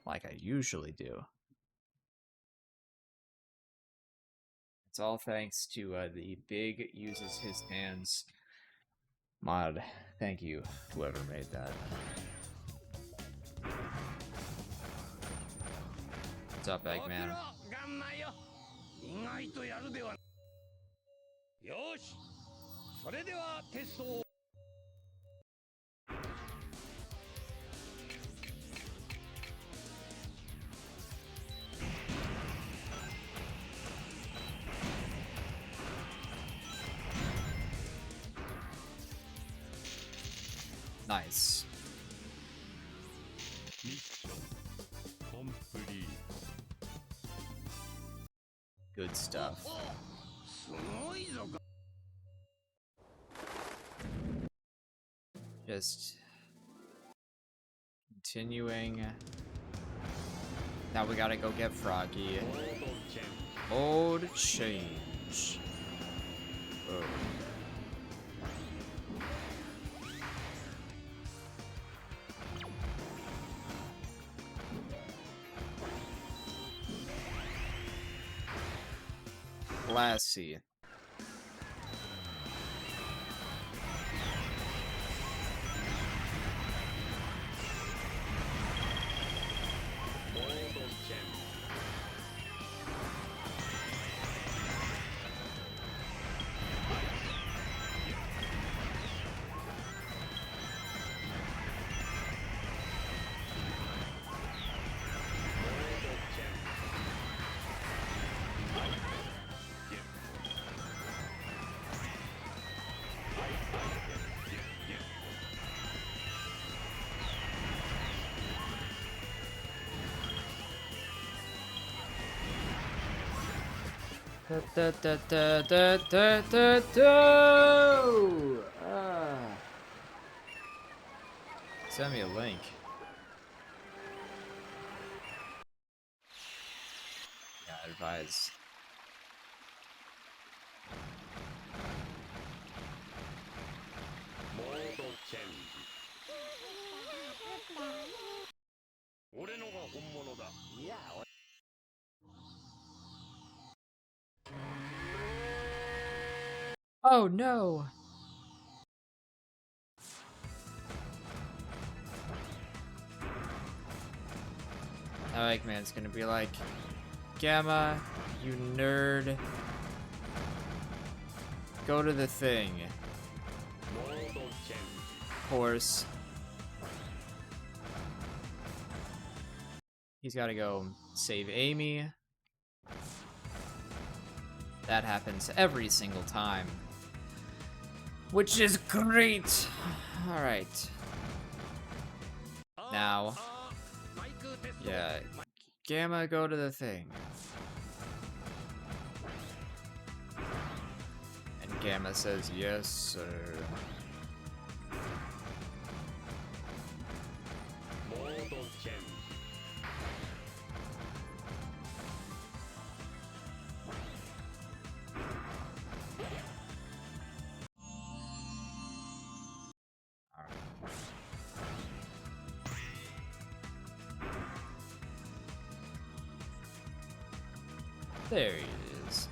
like I usually do. It's all thanks to the Big Uses His Hands mod. Thank you, whoever made that. What's up, Eggman? ガンマよ意外とやるではよしそれではテストを Nice. ミッションコンプリート Good stuff. すごいぞ Just continuing. Now we gotta go get Froggy. モードチェン Mode change. Oh. Lassie. Da, da, da, da, da, da, da. Send me a link. Yeah, advise. Oh no! Eggman's gonna be like, Gamma, you nerd. Go to the thing. Of course. He's gotta go save Amy. That happens every single time. Which is great! Alright. Now. Yeah. Gamma, go to the thing. And Gamma says, yes, sir. There it is.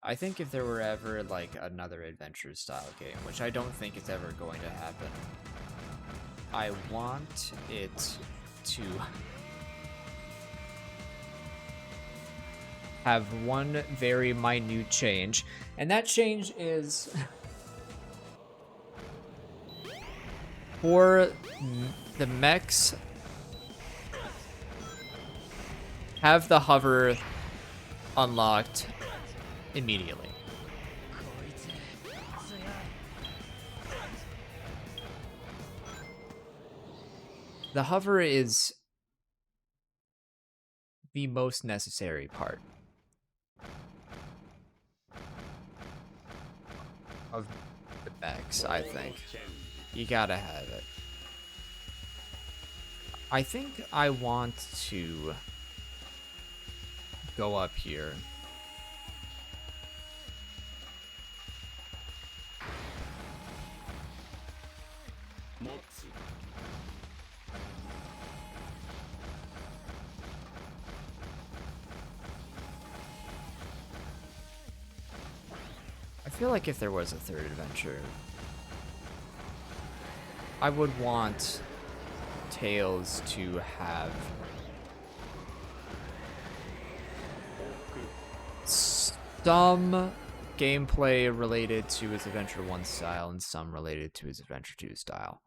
I think if there were ever, like, another adventure-style game, which I don't think is ever going to happen, I want it to have one very minute change, and that change is for the mechs, have the hover unlocked immediately. The hover is the most necessary part of the mechs, I think. You gotta have it. I think I want to go up here. I feel like if there was a third adventure, I would want Tails to have some gameplay related to his Adventure 1 style and some related to his Adventure 2 style.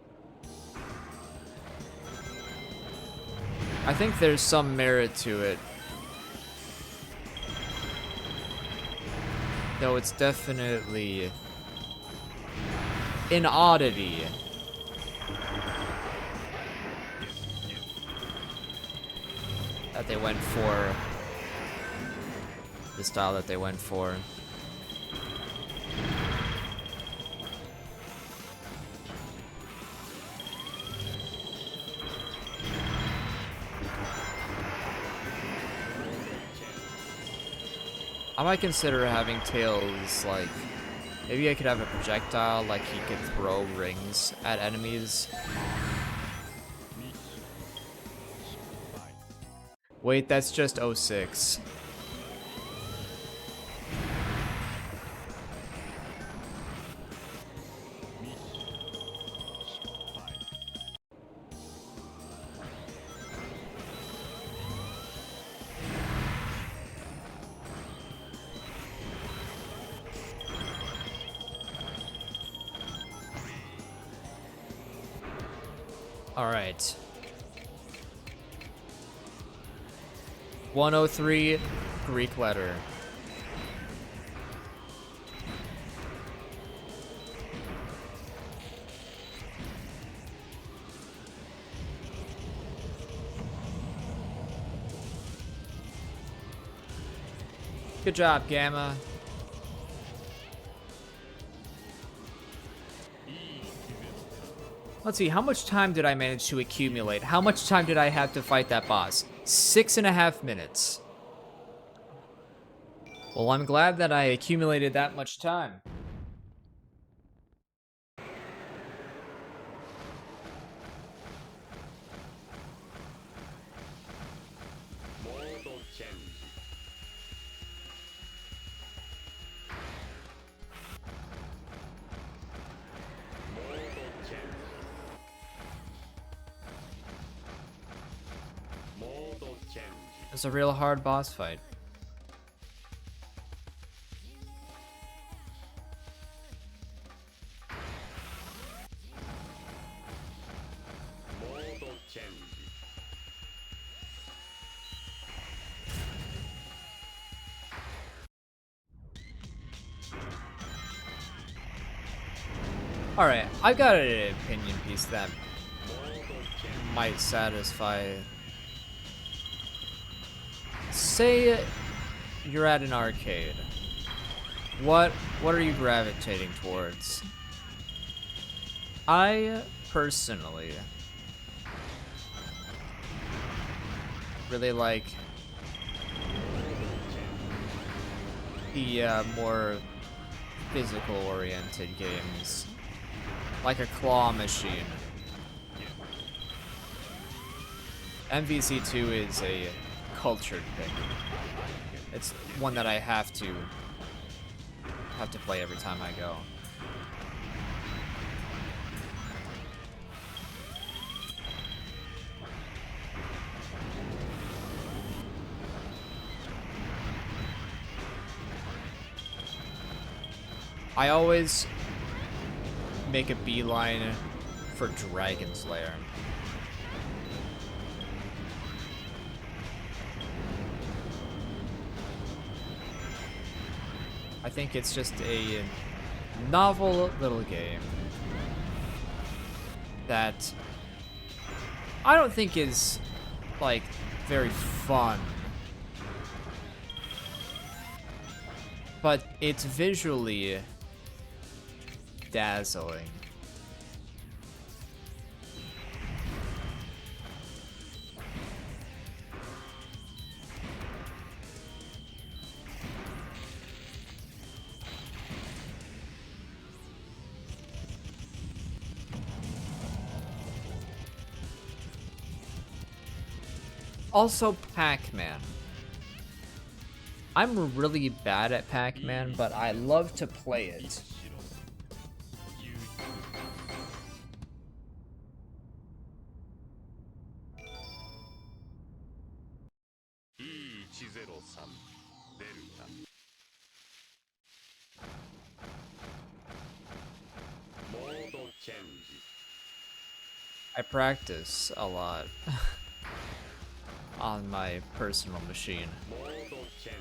I think there's some merit to it, though it's definitely an oddity that they went for the style that they went for. I might consider having Tails, like, maybe I could have a projectile, like he could throw rings at enemies. Wait, that's just 06. All right. 103 Greek letter. Good job, Gamma. Let's see, how much time did I manage to accumulate? How much time did I have to fight that boss? 6.5 minutes. Well, I'm glad that I accumulated that much time. It's a real hard boss fight. Alright, I've got an opinion piece that might satisfy. Say you're at an arcade. What are you gravitating towards? I personally really like the more physical oriented games, like a claw machine. MVC2 is a cultured pick. It's one that I have to play every time I go. I always make a beeline for Dragon's Lair. I think it's just a novel little game that I don't think is like very fun, but it's visually dazzling. Also, Pac-Man. I'm really bad at Pac-Man, but I love to play it. 103デルタ モードチェンジ I practice a lot on my personal machine. モードチェンジ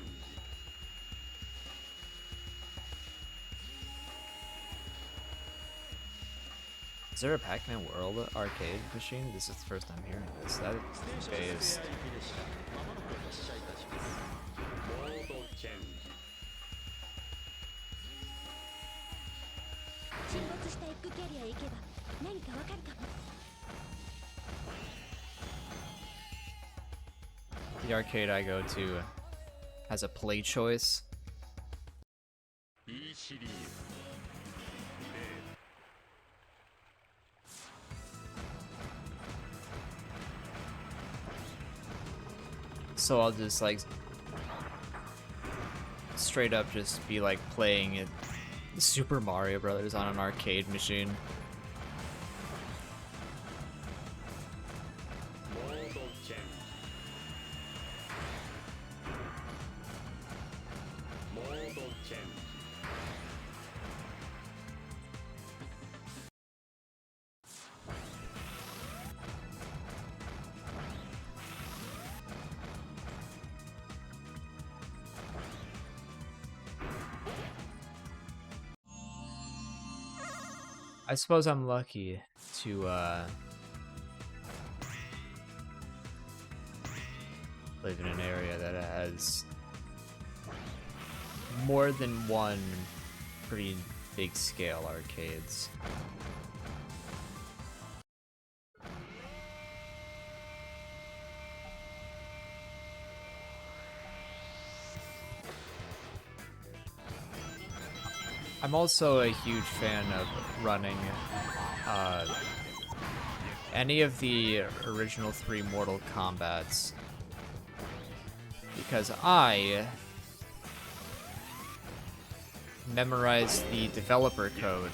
Is there a Pac-Man World arcade machine? This is the first time hearing this. That is モードチェンジ 沈没したエッグキャリアへ行けば何かわかるかも。 the arcade I go to has a play choice. E シリーズ So I'll just like straight up just be like playing it Super Mario Brothers on an arcade machine. モードチェンジモードチェンジ I suppose I'm lucky to live in an area that has more than one pretty big scale arcades. I'm also a huge fan of running any of the original 3 Mortal Kombats because I memorized the developer code.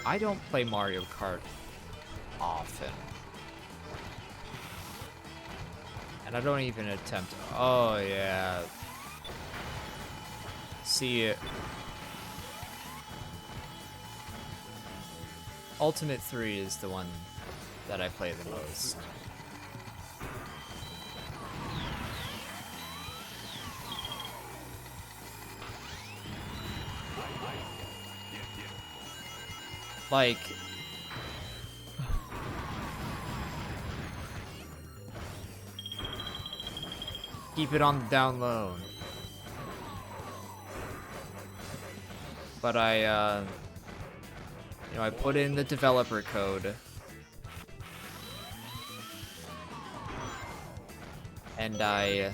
I don't play Mario Kart often. And I don't even attempt. Oh, yeah. See, Ultimate 3 is the one that I play the most. Like, keep it on the down low. But I put in the developer code. And I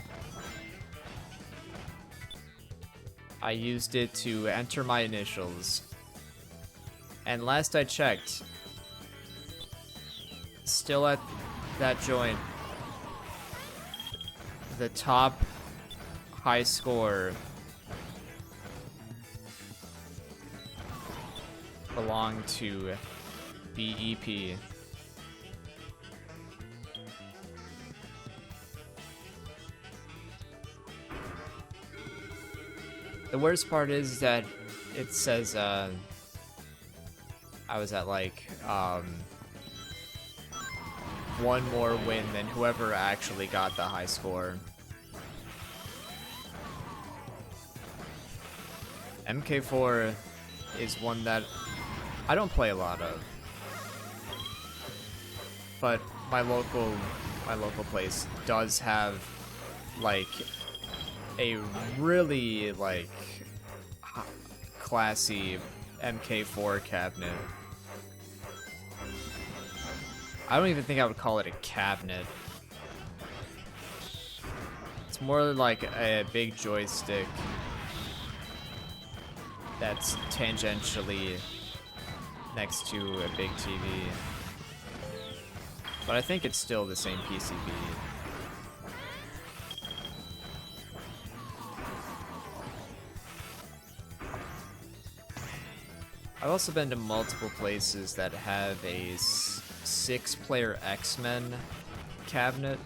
used it to enter my initials. And last I checked, still at that joint, the top high score belong to BEP. The worst part is that it says I was at like one more win than whoever actually got the high score. MK4 is one that I don't play a lot of, but my local place does have like a really like classy MK4 cabinet. I don't even think I would call it a cabinet. It's more like a big joystick that's tangentially next to a big TV. But I think it's still the same PCB. I've also been to multiple places that have a 6-player X-Men cabinet,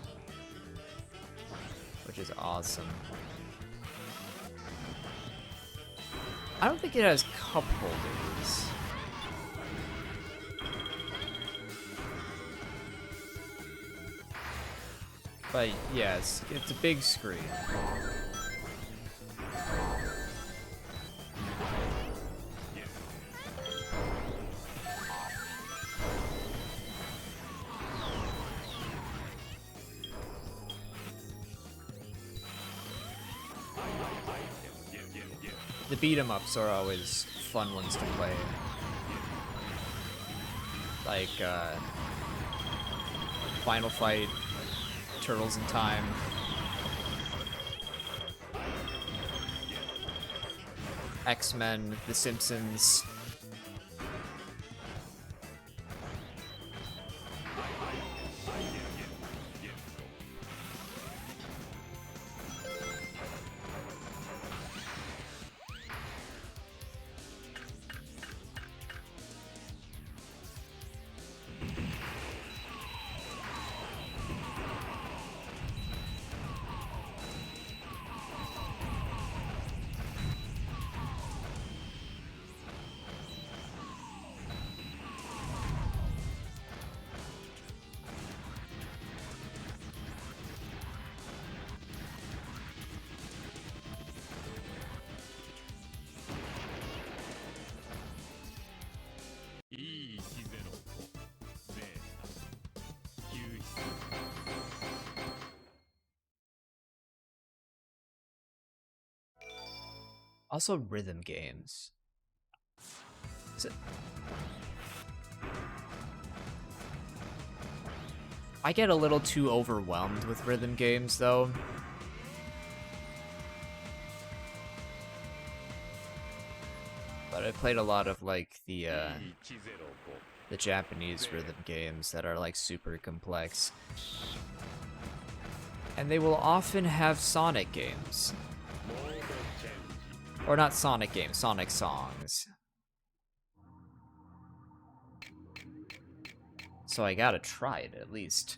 which is awesome. I don't think it has cup holders. But yes, it's a big screen. The beat-em-ups are always fun ones to play. Like, Final Fight, Turtles in Time. X-Men, The Simpsons. Also rhythm games. I get a little too overwhelmed with rhythm games though. But I played a lot of like the Japanese rhythm games that are like super complex. And they will often have Sonic games. Or not Sonic games, Sonic songs. So I gotta try it at least.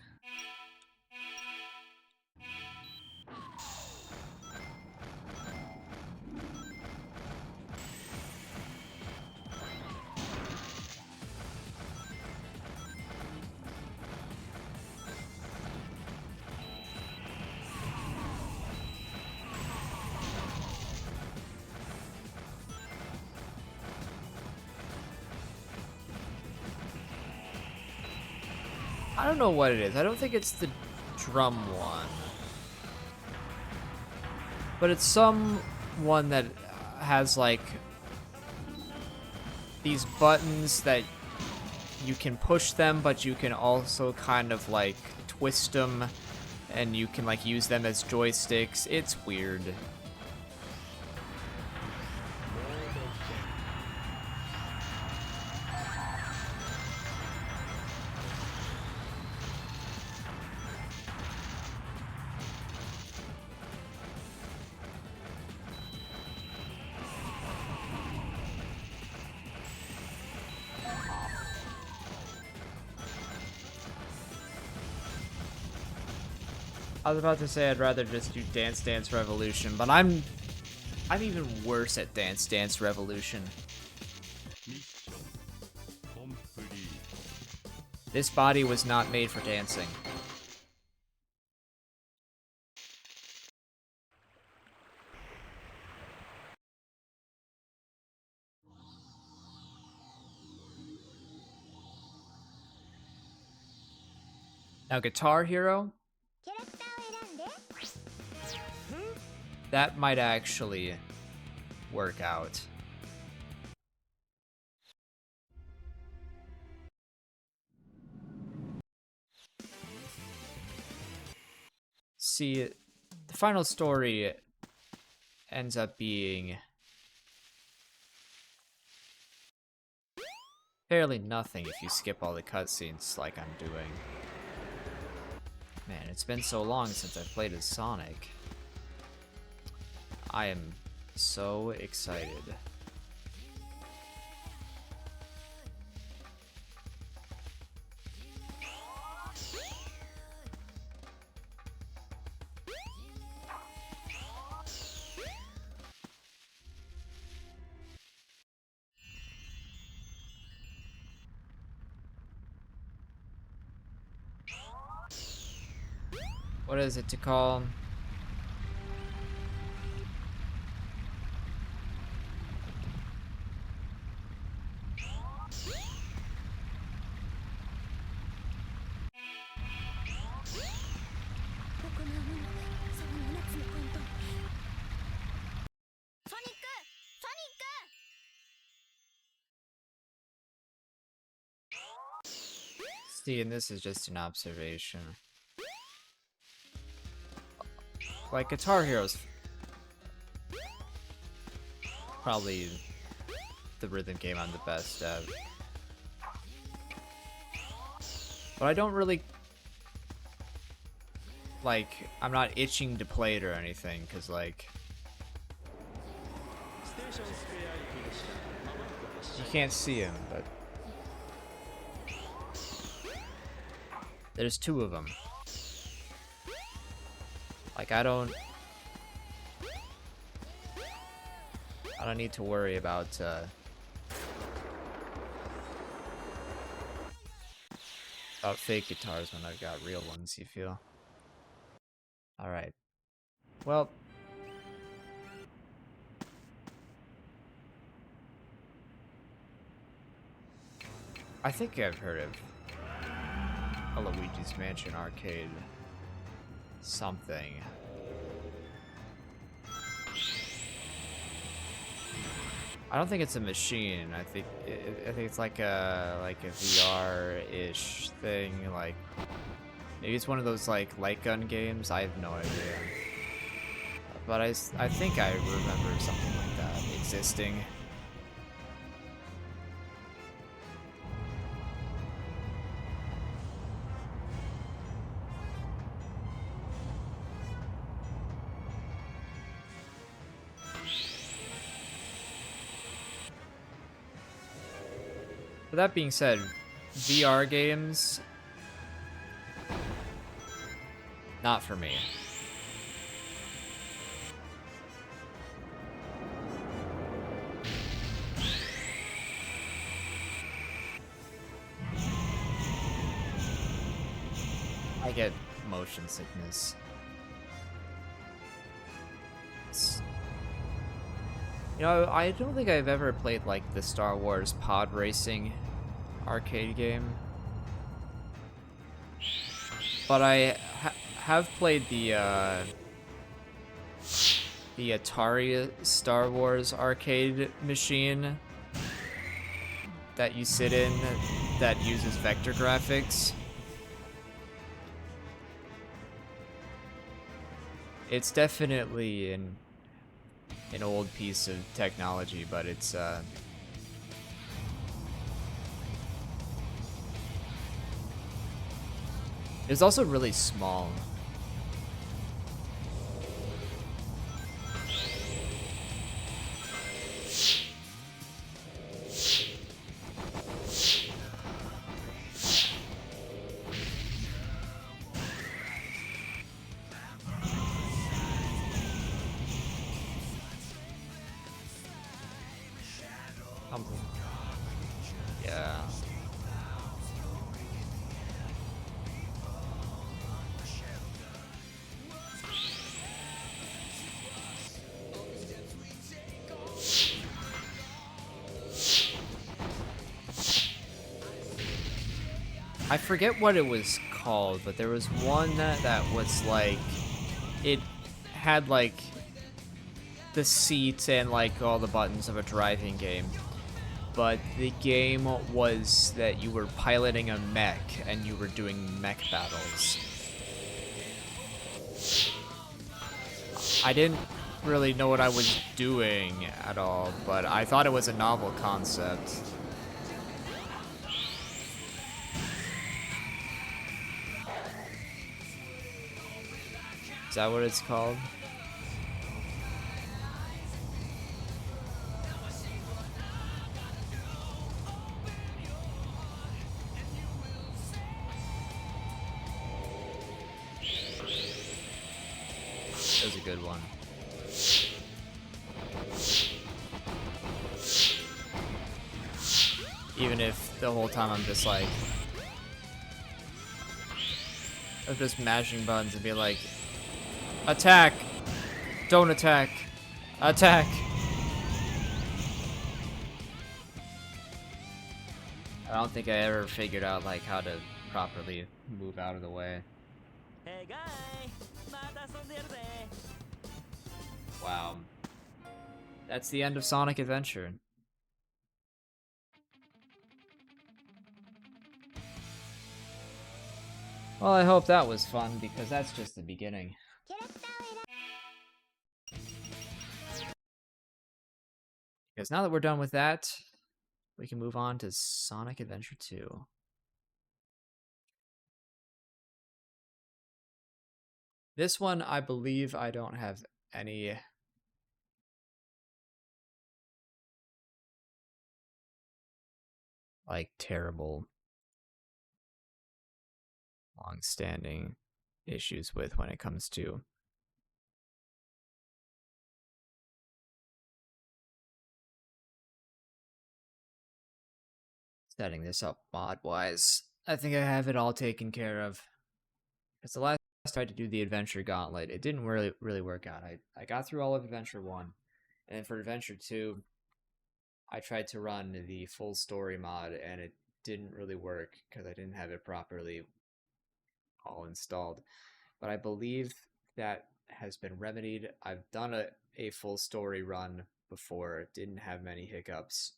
I don't know what it is. I don't think it's the drum one. But it's some one that has like these buttons that you can push them, but you can also kind of like twist them and you can like use them as joysticks. It's weird. I was about to say I'd rather just do Dance Dance Revolution, but I'm even worse at Dance Dance Revolution. ミッションコンプリート This body was not made for dancing. Now, Guitar Hero, キャラクターを選んで that might actually work out. See, the final story ends up being fairly nothing if you skip all the cutscenes like I'm doing. Man, it's been so long since I've played as Sonic. I am so excited. What is it to call? See, and this is just an observation. Like, Guitar Hero's probably the rhythm game I'm the best at. But I don't really... Like, I'm not itching to play it or anything, because, like... You can't see him, but... There's two of them. Like, I don't need to worry about fake guitars when I've got real ones, you feel? Alright. Well, I think I've heard of a Luigi's Mansion arcade something. I don't think it's a machine. I think it's like a VR-ish thing. Like maybe it's one of those like light gun games. I have no idea. But I think I remember something like that existing. But that being said, VR games, not for me. I get motion sickness. You know, I don't think I've ever played like the Star Wars pod racing arcade game, but I have played the Atari Star Wars arcade machine that you sit in that uses vector graphics. It's definitely an old piece of technology, but it's also really small. I forget what it was called, but there was one that was like, it had like the seats and like all the buttons of a driving game. But the game was that you were piloting a mech and you were doing mech battles. I didn't really know what I was doing at all, but I thought it was a novel concept. Is that what it's called? That was a good one. Even if the whole time I'm just like, I'm just mashing buttons and be like, attack, don't attack, attack. I don't think I ever figured out like how to properly move out of the way. Wow. That's the end of Sonic Adventure. Well, I hope that was fun, because that's just the beginning. Because now that we're done with that, we can move on to Sonic Adventure 2. This one, I believe I don't have any like terrible long-standing issues with when it comes to setting this up mod-wise. I think I have it all taken care of. Because the last time I tried to do the Adventure Gauntlet, it didn't really work out. I got through all of Adventure 1, and then for Adventure 2, I tried to run the full story mod, and it didn't really work because I didn't have it properly all installed. But I believe that has been remedied. I've done a full story run before, didn't have many hiccups.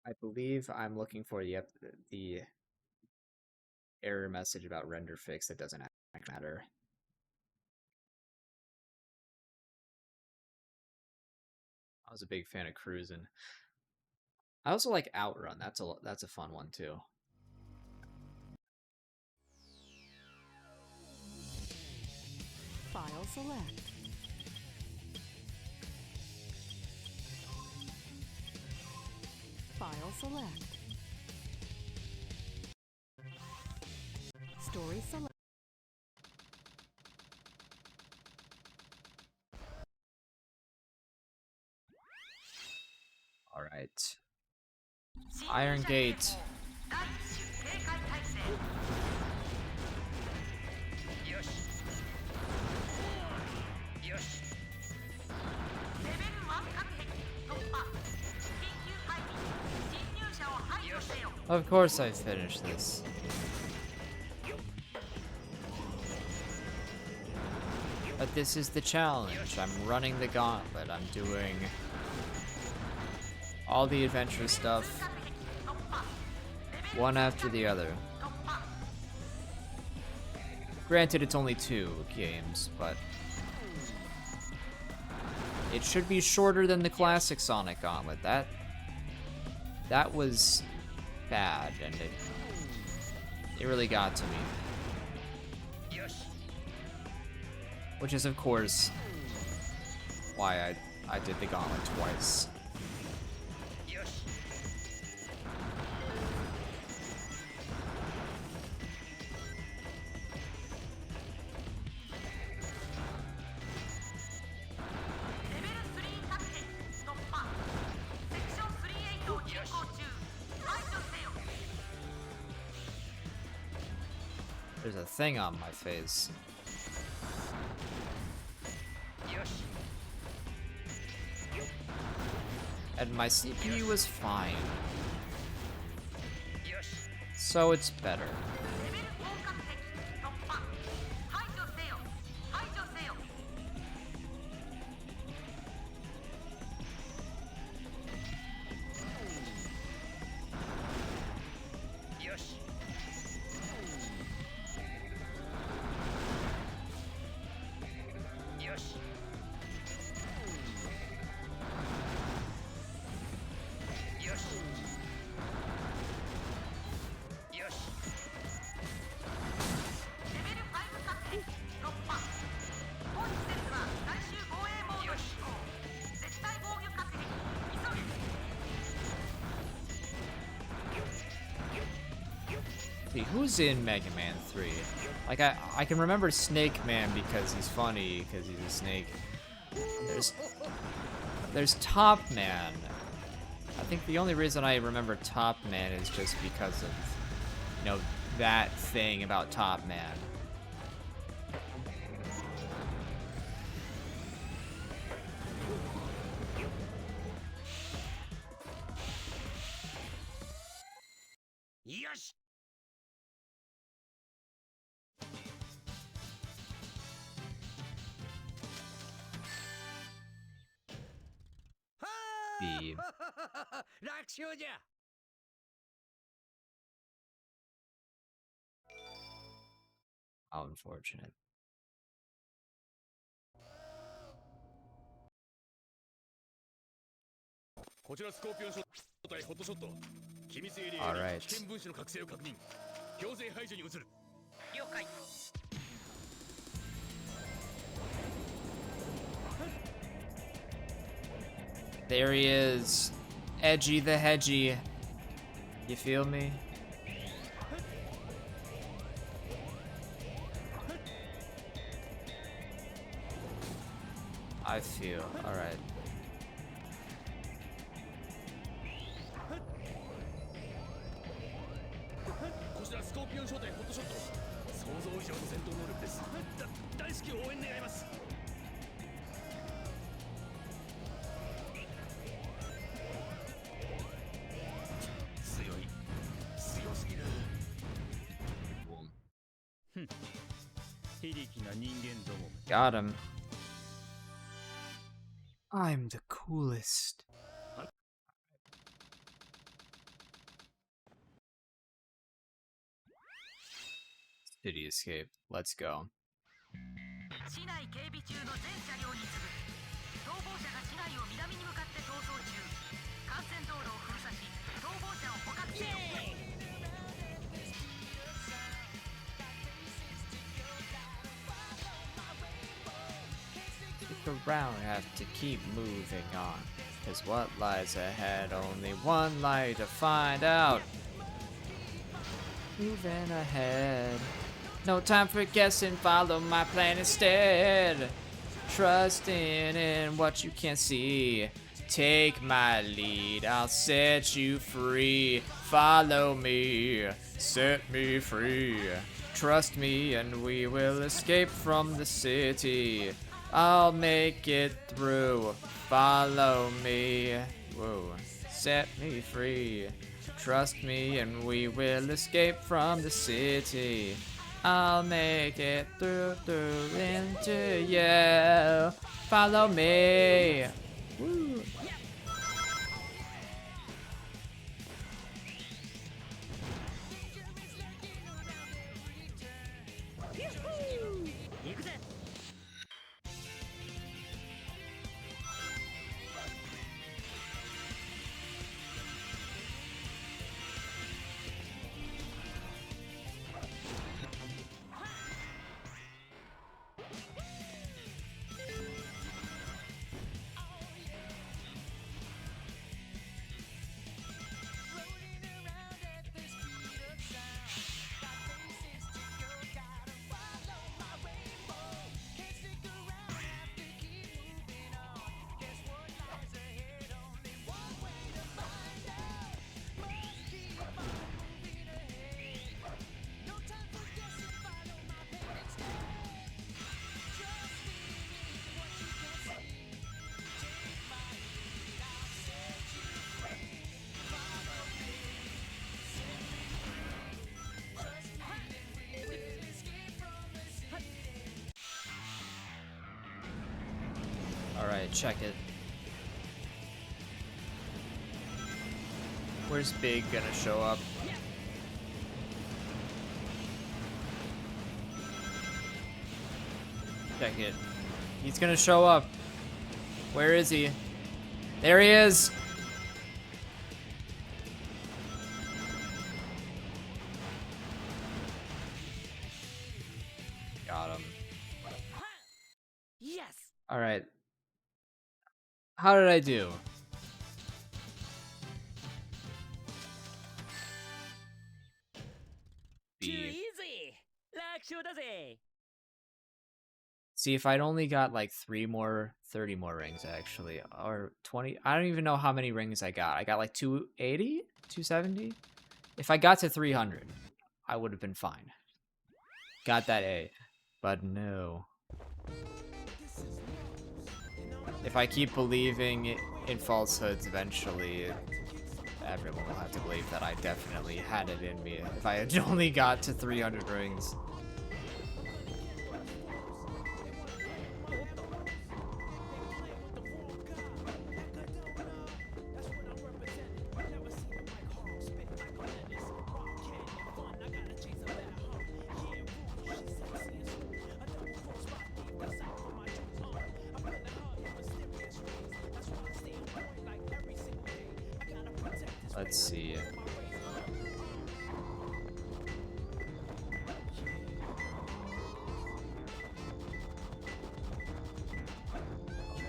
I believe I'm looking for the error message about render fix that doesn't matter. I was a big fan of Cruisin'. I also like Outrun. That's a fun one too. File select. File select. Story select. All right. Iron Gate. Of course I finished this. But this is the challenge. I'm running the gauntlet. I'm doing all the adventure stuff, one after the other. Granted, it's only 2 games, but it should be shorter than the classic Sonic Gauntlet. That was bad, and it really got to me. Which is, of course, why I did the Gauntlet twice. There's a thing on my face. And my CPU is fine. So it's better. レベル交換敵突破排除せよ排除せよ レベル5確定突破本施設は最終防衛モードに移行絶対防御確認急げ See, who's in Mega Man 3? Like, I can remember Snake Man because he's funny, because he's a snake. There's Top Man. I think the only reason I remember Top Man is just because of, you know, that thing about Top Man. Yes. B. 楽勝じゃ How unfortunate. こちらスコーピオンショット対ホットショット機密エリア Alright. に危険分子の覚醒を確認強制排除に移る了解 There he is. Edgy the hedgy. You feel me? I feel. Alright. こちらスコーピオンショット対ホットショット想像以上の戦闘能力です大至急応援願います強すぎる非力な人間ども Got him. I'm the coolest. City escape. Let's go. 市内警備中の全車両に次ぐ逃亡者が市内を南に向かって逃走中幹線道路を封鎖し逃亡者を捕獲せよ Stick around, have to keep moving on. Cause what lies ahead, only one light to find out. Moving ahead. No time for guessing, follow my plan instead. Trusting in what you can see. Take my lead, I'll set you free. Follow me, set me free. Trust me and we will escape from the city. I'll make it through. Follow me. Whoa. Set me free. Trust me and we will escape from the city. I'll make it through into you. Follow me. Woo. Alright, check it. Where's Big gonna show up? Check it. He's gonna show up. Where is he? There he is! Got him. Yes. Alright. How did I do? Too B. easy. 楽勝だぜ。 See, if I'd only got like 30 more rings, actually, or 20, I don't even know how many rings I got. I got like 280, 270. If I got to 300, I would have been fine. Got that A, but no. If I keep believing in falsehoods, eventually everyone will have to believe that I definitely had it in me. If I had only got to 300 rings. Let's see.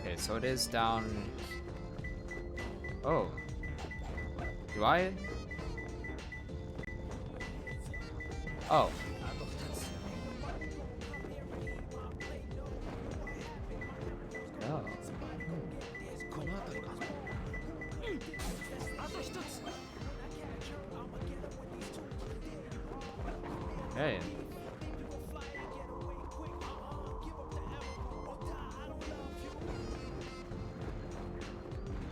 Okay, so it is down. Oh. Do I? Oh. No. この辺りか。あと一つ。 Hey.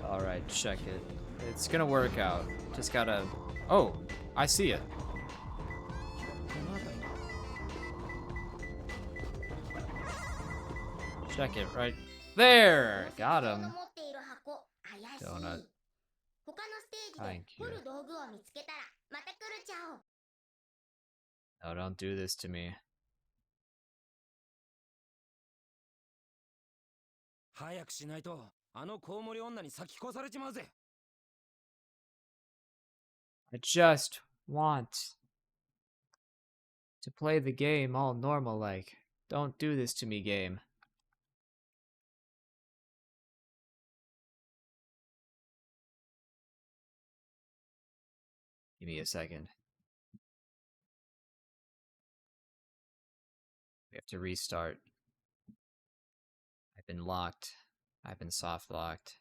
Alright, check it. It's gonna work out. Just gotta... Oh, I see it. この辺りか。 Check it right there. Got him. 持っている箱怪しい。 Donut. 他のステージ Thank で you. 掘る道具を見つけたらまた来るちゃおう。 No, don't do this to me. 早くしないと、あのコウモリ女に先越されちまうぜ。 I just want to play the game all normal like. Don't do this to me, game. Give me a second. We have to restart. I've been locked. I've been soft locked.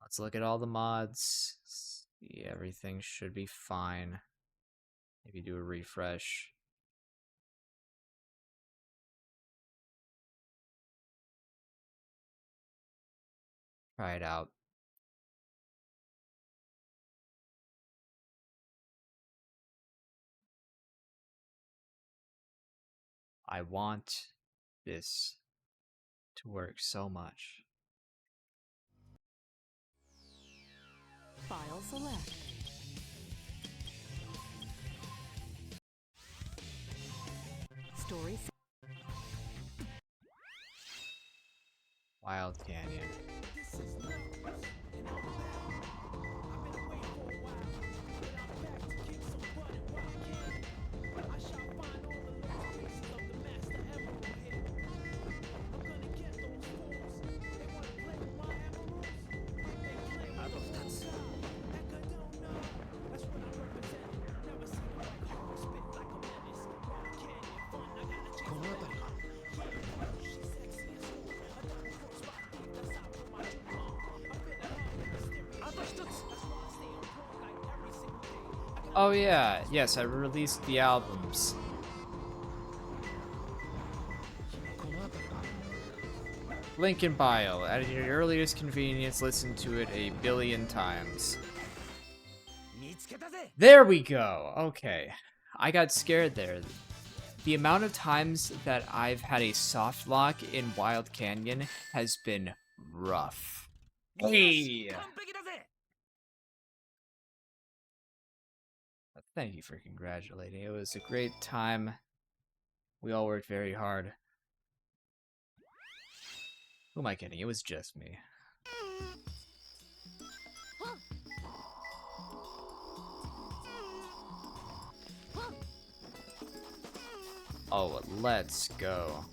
Let's look at all the mods. See, everything should be fine. Maybe do a refresh. Try it out. I want this to work so much. File select. Story. Wild Canyon. Oh yeah, yes, I released the albums. Link in bio. At your earliest convenience, listen to it 1 billion times. There we go. Okay. I got scared there. The amount of times that I've had a soft lock in Wild Canyon has been rough. Hey! 完璧だぜ。 Thank you for congratulating. It was a great time. We all worked very hard. Who am I kidding? It was just me. Oh, let's go.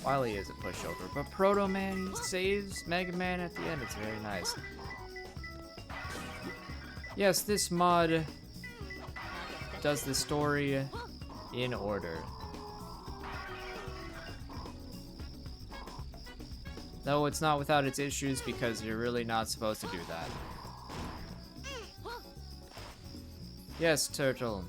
Wily is a pushover, but Proto Man saves Mega Man at the end. It's very nice. Yes, this mod does the story in order. Though it's not without its issues because you're really not supposed to do that. Yes, Turtle.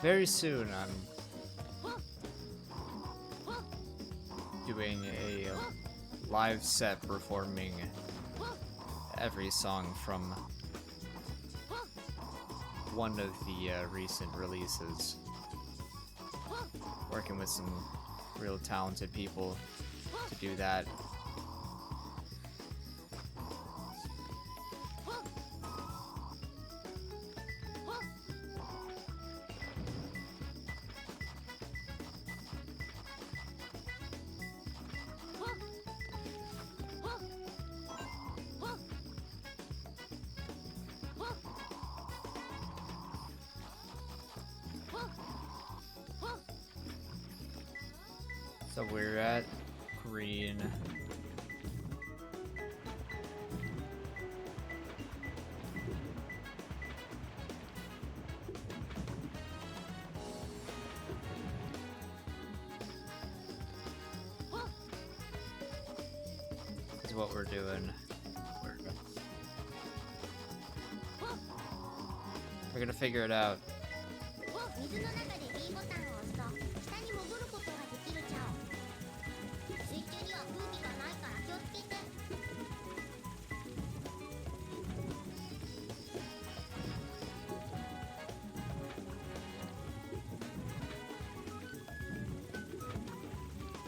Very soon, I'm doing a live set performing every song from one of the recent releases. Working with some real talented people to do that. So we're at green. Is what we're doing. We're gonna figure it out. 水の中で B ボタンを押すと下に潜ることができるじゃん。水中には空気がないから気をつけて。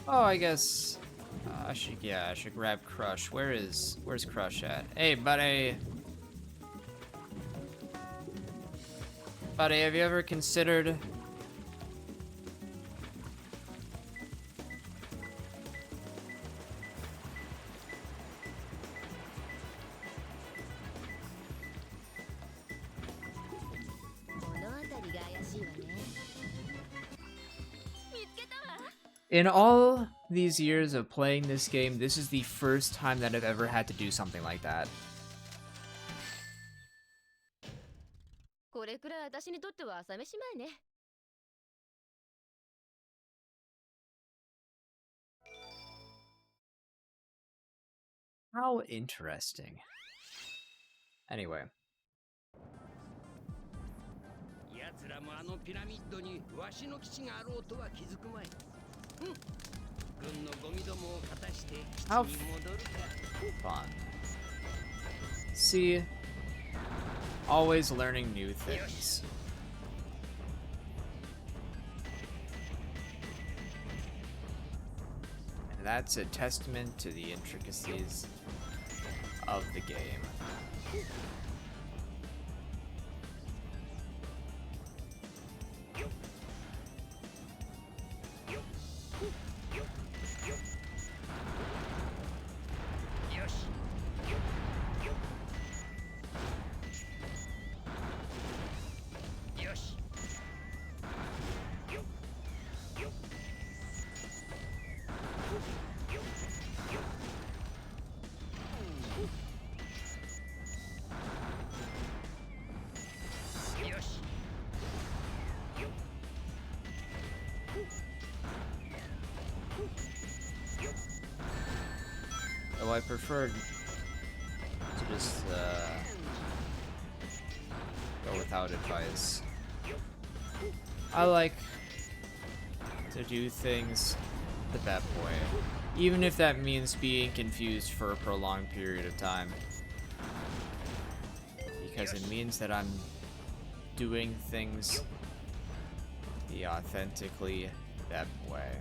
Oh, I guess I should grab Crush. Where's Crush at? Hey, buddy. Buddy, have you ever considered in all these years of playing this game, this is the first time that I've ever had to do something like that. これくらい私にとっては朝飯前ね。How interesting. Anyway. 奴らもあのピラミッドにわしの基地があろうとは気づくまい。軍のゴミどもを片して基地に How 戻るか。 fun. See, always learning new things. And that's a testament to the intricacies of the game. though I preferred to just go without advice. I like to do things the Bep way, even if that means being confused for a prolonged period of time. Because it means that I'm doing things the authentically Bep way.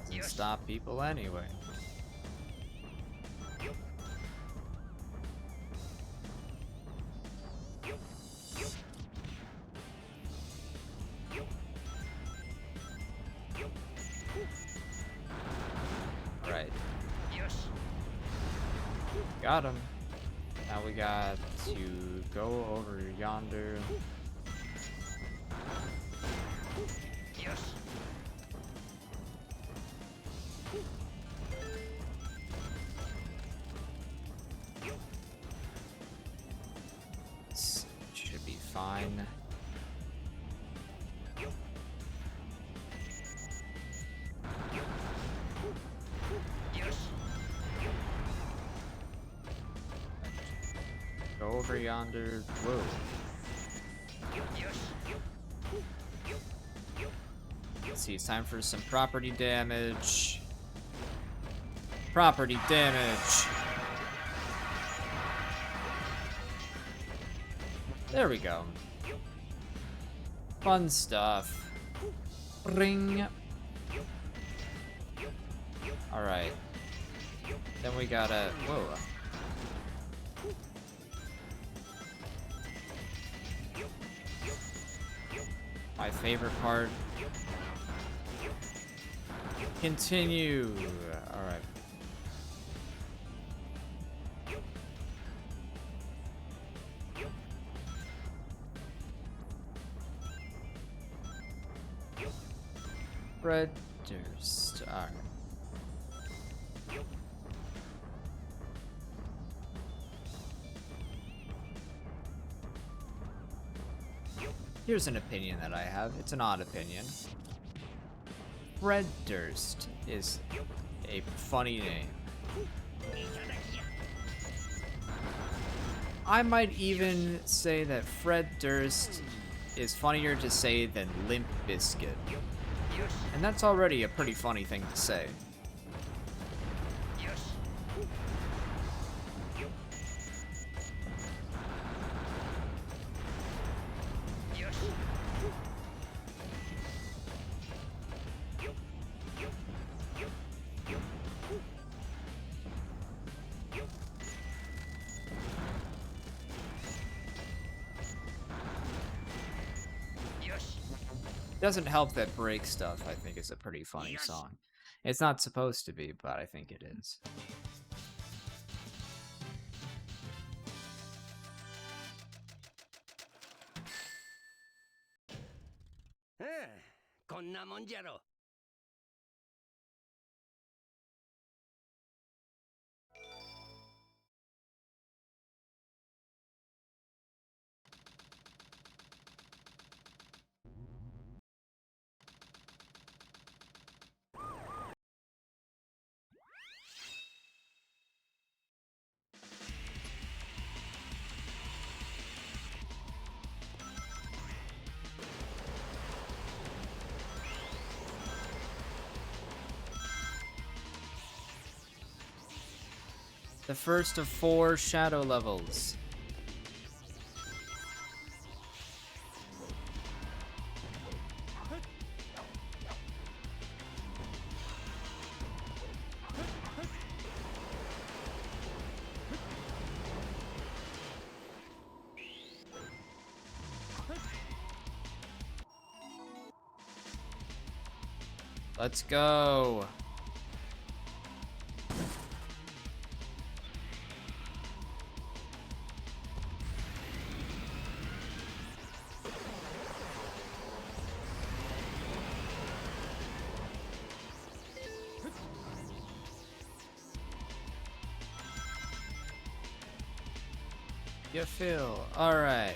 Doesn't stop people anyway. Right. Got him. Now we got to go over yonder. This should be fine. Go over yonder. Whoa. Let's see, it's time for some property damage. Property damage. There we go. Fun stuff. Ring. Alright. Then we gotta. Whoa. My favorite part. Continue. Alright. Red Durst. Alright. Here's an opinion that I have. It's an odd opinion. Fred Durst is a funny name. I might even say that Fred Durst is funnier to say than Limp Bizkit. And that's already a pretty funny thing to say. Doesn't help that Break Stuff, I think, is a pretty funny song. It's not supposed to be, but I think it is. こんなもんじゃろ。The first of 4 shadow levels. Let's go. You feel all right.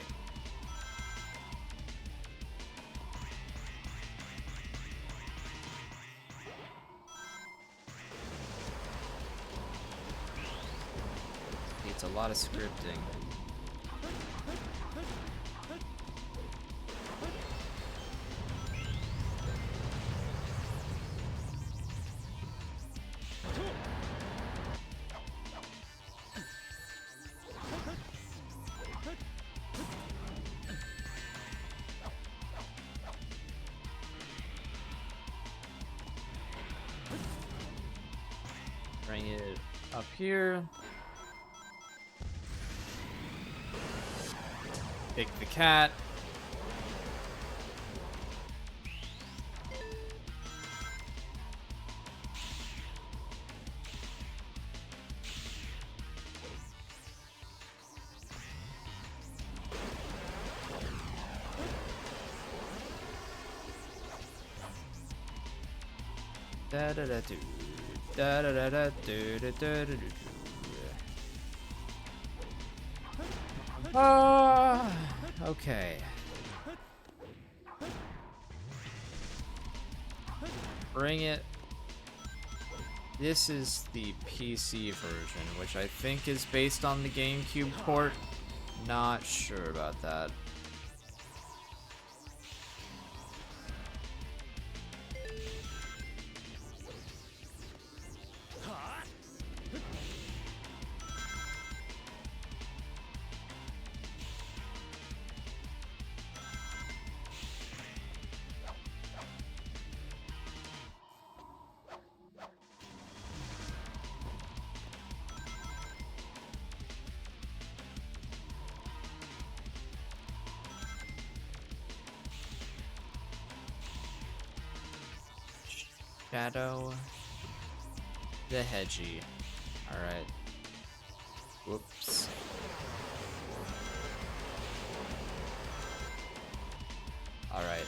a lot of scripting. Bring it up here. Pick the cat. Da da da do. Da da da da do da da da do. Okay. Bring it. This is the PC version, which I think is based on the GameCube port. Not sure about that. Shadow the Hedgie. Alright. Whoops. Alright.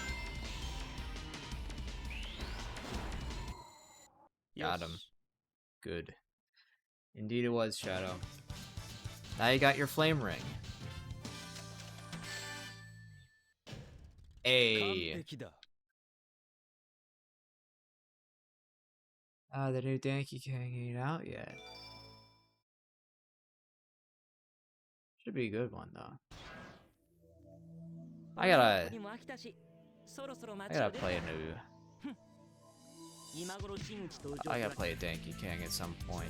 Got him. Good. Indeed it was, Shadow. Now you got your flame ring. A. The new Donkey Kong ain't out yet. Should be a good one though. I gotta play a new. I gotta play a Donkey Kong at some point.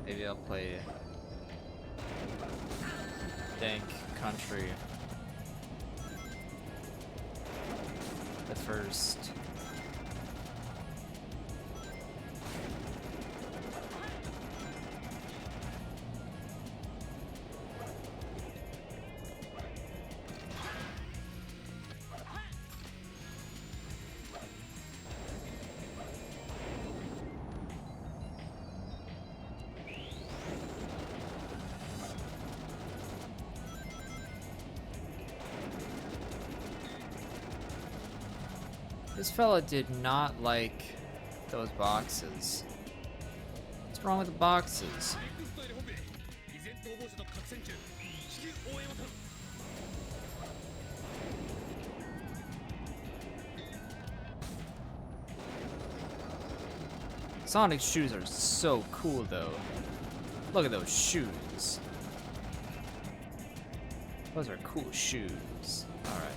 Maybe I'll play Dank Country the first. This fella did not like those boxes. What's wrong with the boxes? Sonic's shoes are so cool though. Look at those shoes. Those are cool shoes. Alright.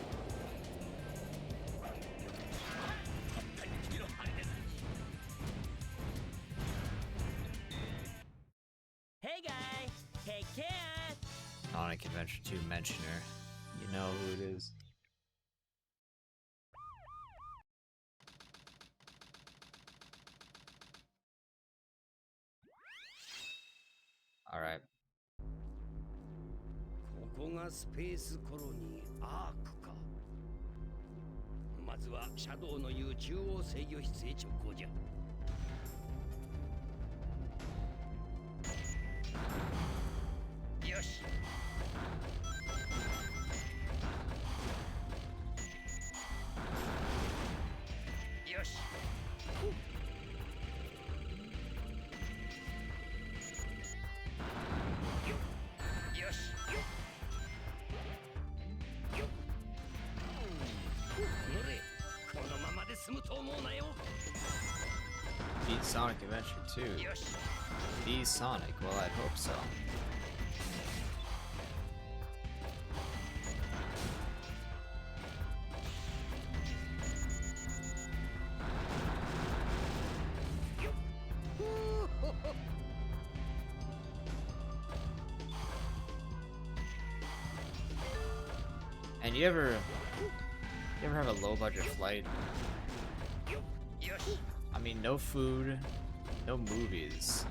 Sonic Adventure 2 mentioner. You know who it is. Alright. ここがスペースコロニーアークか。まずはシャドウの言う中央制御室へ直行じゃ。よし。よし。Sonic Adventure 2. The Sonic? Well, I'd hope so. And you ever have a low budget flight? I mean, no food, no movies.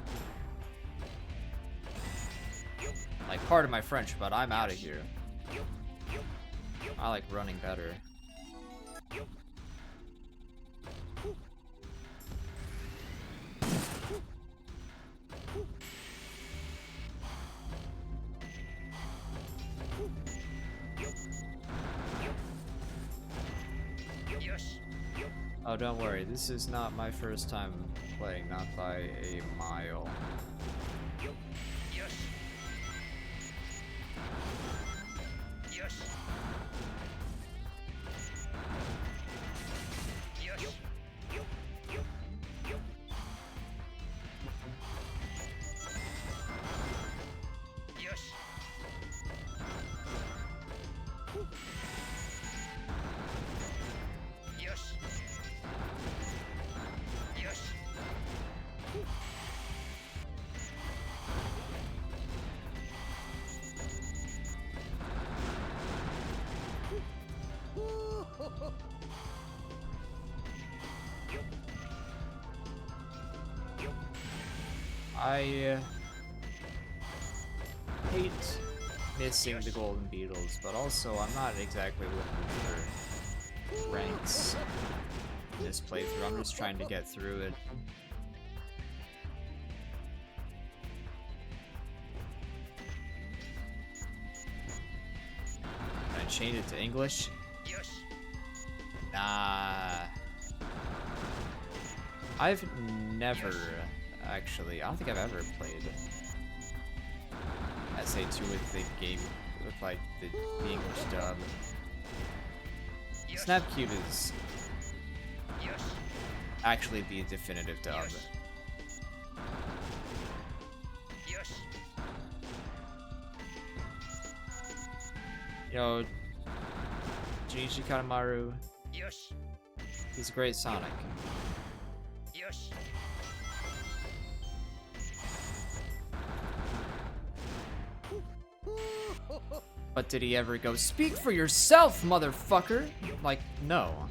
Like, pardon my French, but I'm out of here. I like running better. Oh, don't worry, this is not my first time playing, not by a mile. I hate missing the golden beetles, but also I'm not exactly looking for ranks in this playthrough. I'm just trying to get through it. Can I change it to English? Nah. I've never actually, I don't think I've ever played SA2 with the game with like the English dub. Snapcube is actually the definitive dub. You know, Junichi Kanemaru, he's a great Sonic. But did he ever go, "Speak for yourself, motherfucker"? Like, no.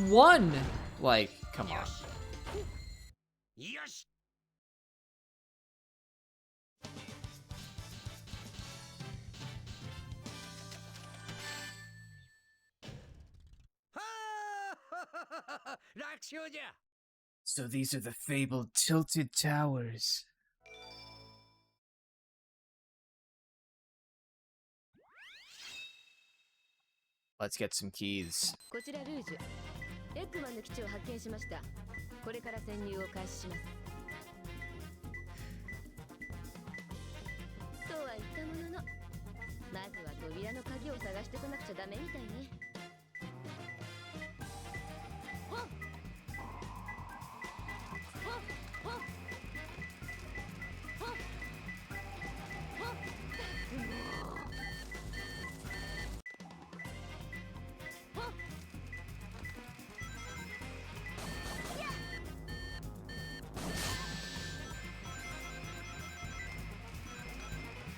One! Like, come on. Yes. So these are the fabled tilted towers. Let's get some keys. こちらルージュ。エッグマンの基地を発見しました。これから潜入を開始します。とは言ったものの、まずは扉の鍵を探してこなくちゃダメみたいね。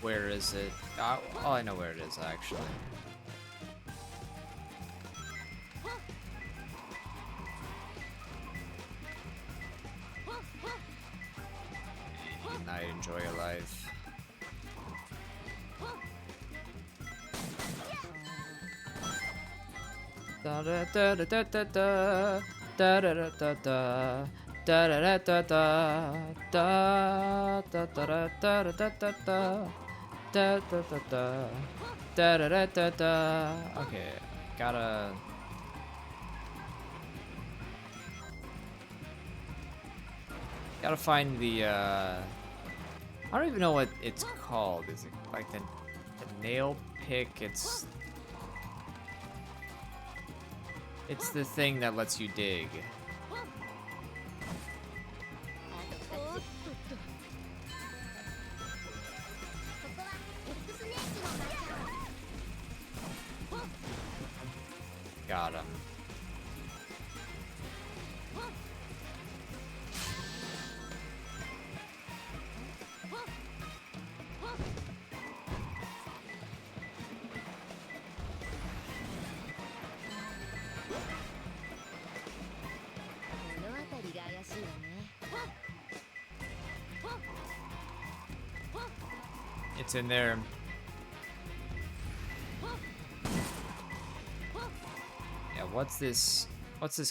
Where is it? Oh, I know where it is, actually. And I enjoy your life. Da da da da da da da da da da da da. Da da da da da da da da da da da da da. Da da da da da da da da da. Okay, gotta find the I don't even know what it's called. Is it like the nail pick? It's the thing that lets you dig. ここは X ネークの場所。 Got him. It's in there. Yeah, what's this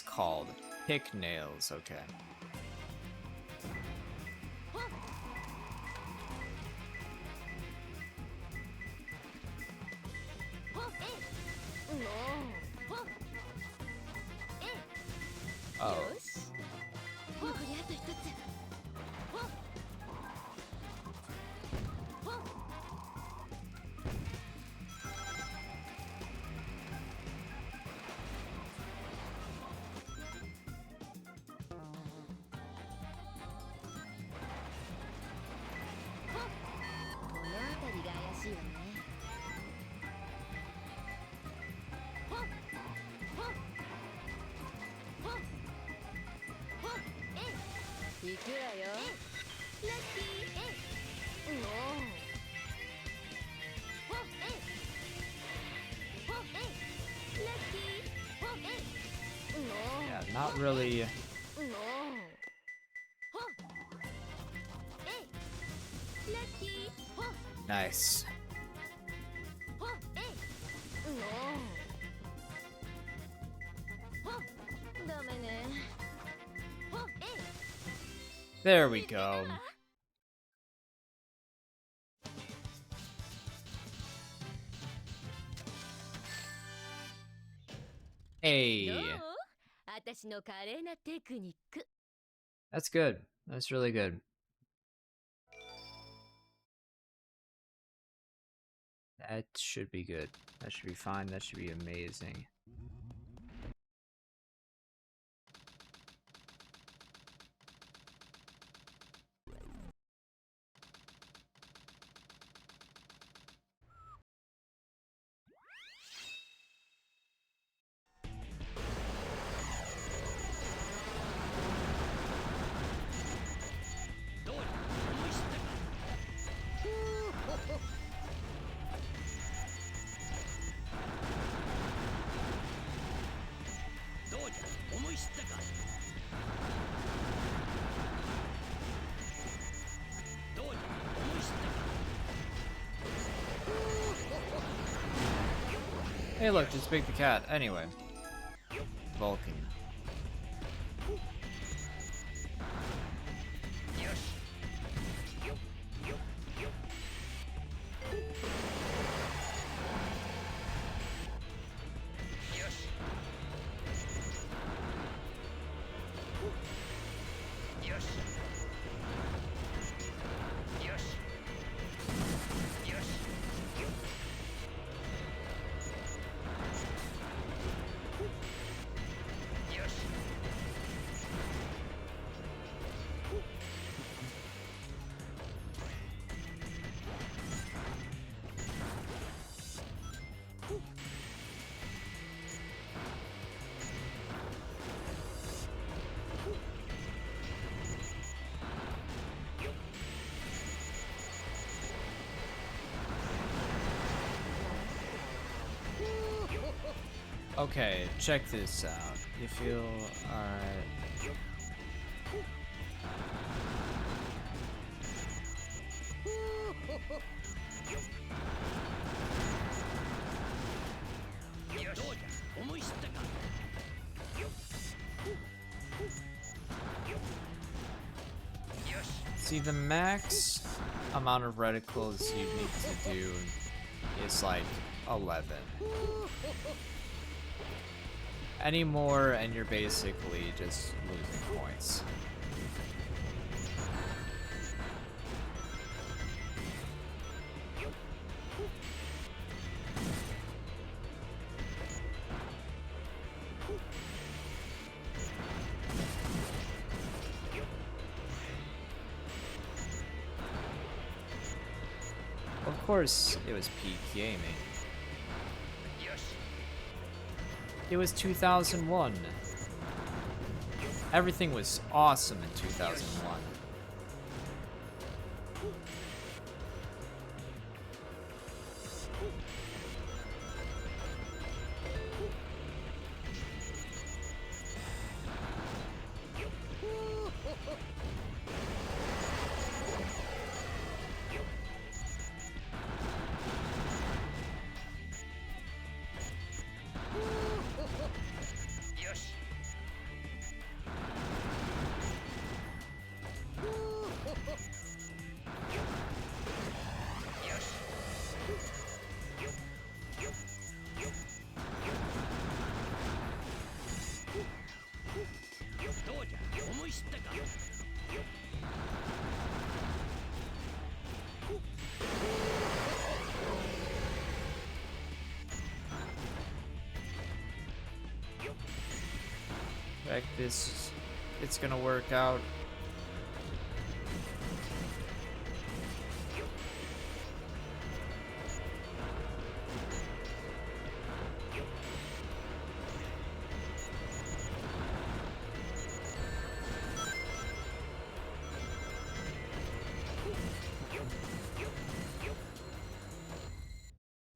called? Pick nails, okay. Oh. 残りあと一つ。 行くわよ。ラッキー。もう。ラッキー。もう。 Yeah, not really. もう。ラッキー。 Nice. もう。ダメね。 There we go. Hey. どう？私の華麗なテクニック。 That's good. That's really good. That should be good. That should be fine. That should be amazing. Hey look, just Big the Cat. Anyway. Vulcan. Okay, check this out. You feel alright? See, the max amount of reticles you need to do is like 11. Any more and you're basically just losing points. course it was peak gaming. It was 2001. Everything was awesome in 2001. Heck, it's gonna work out.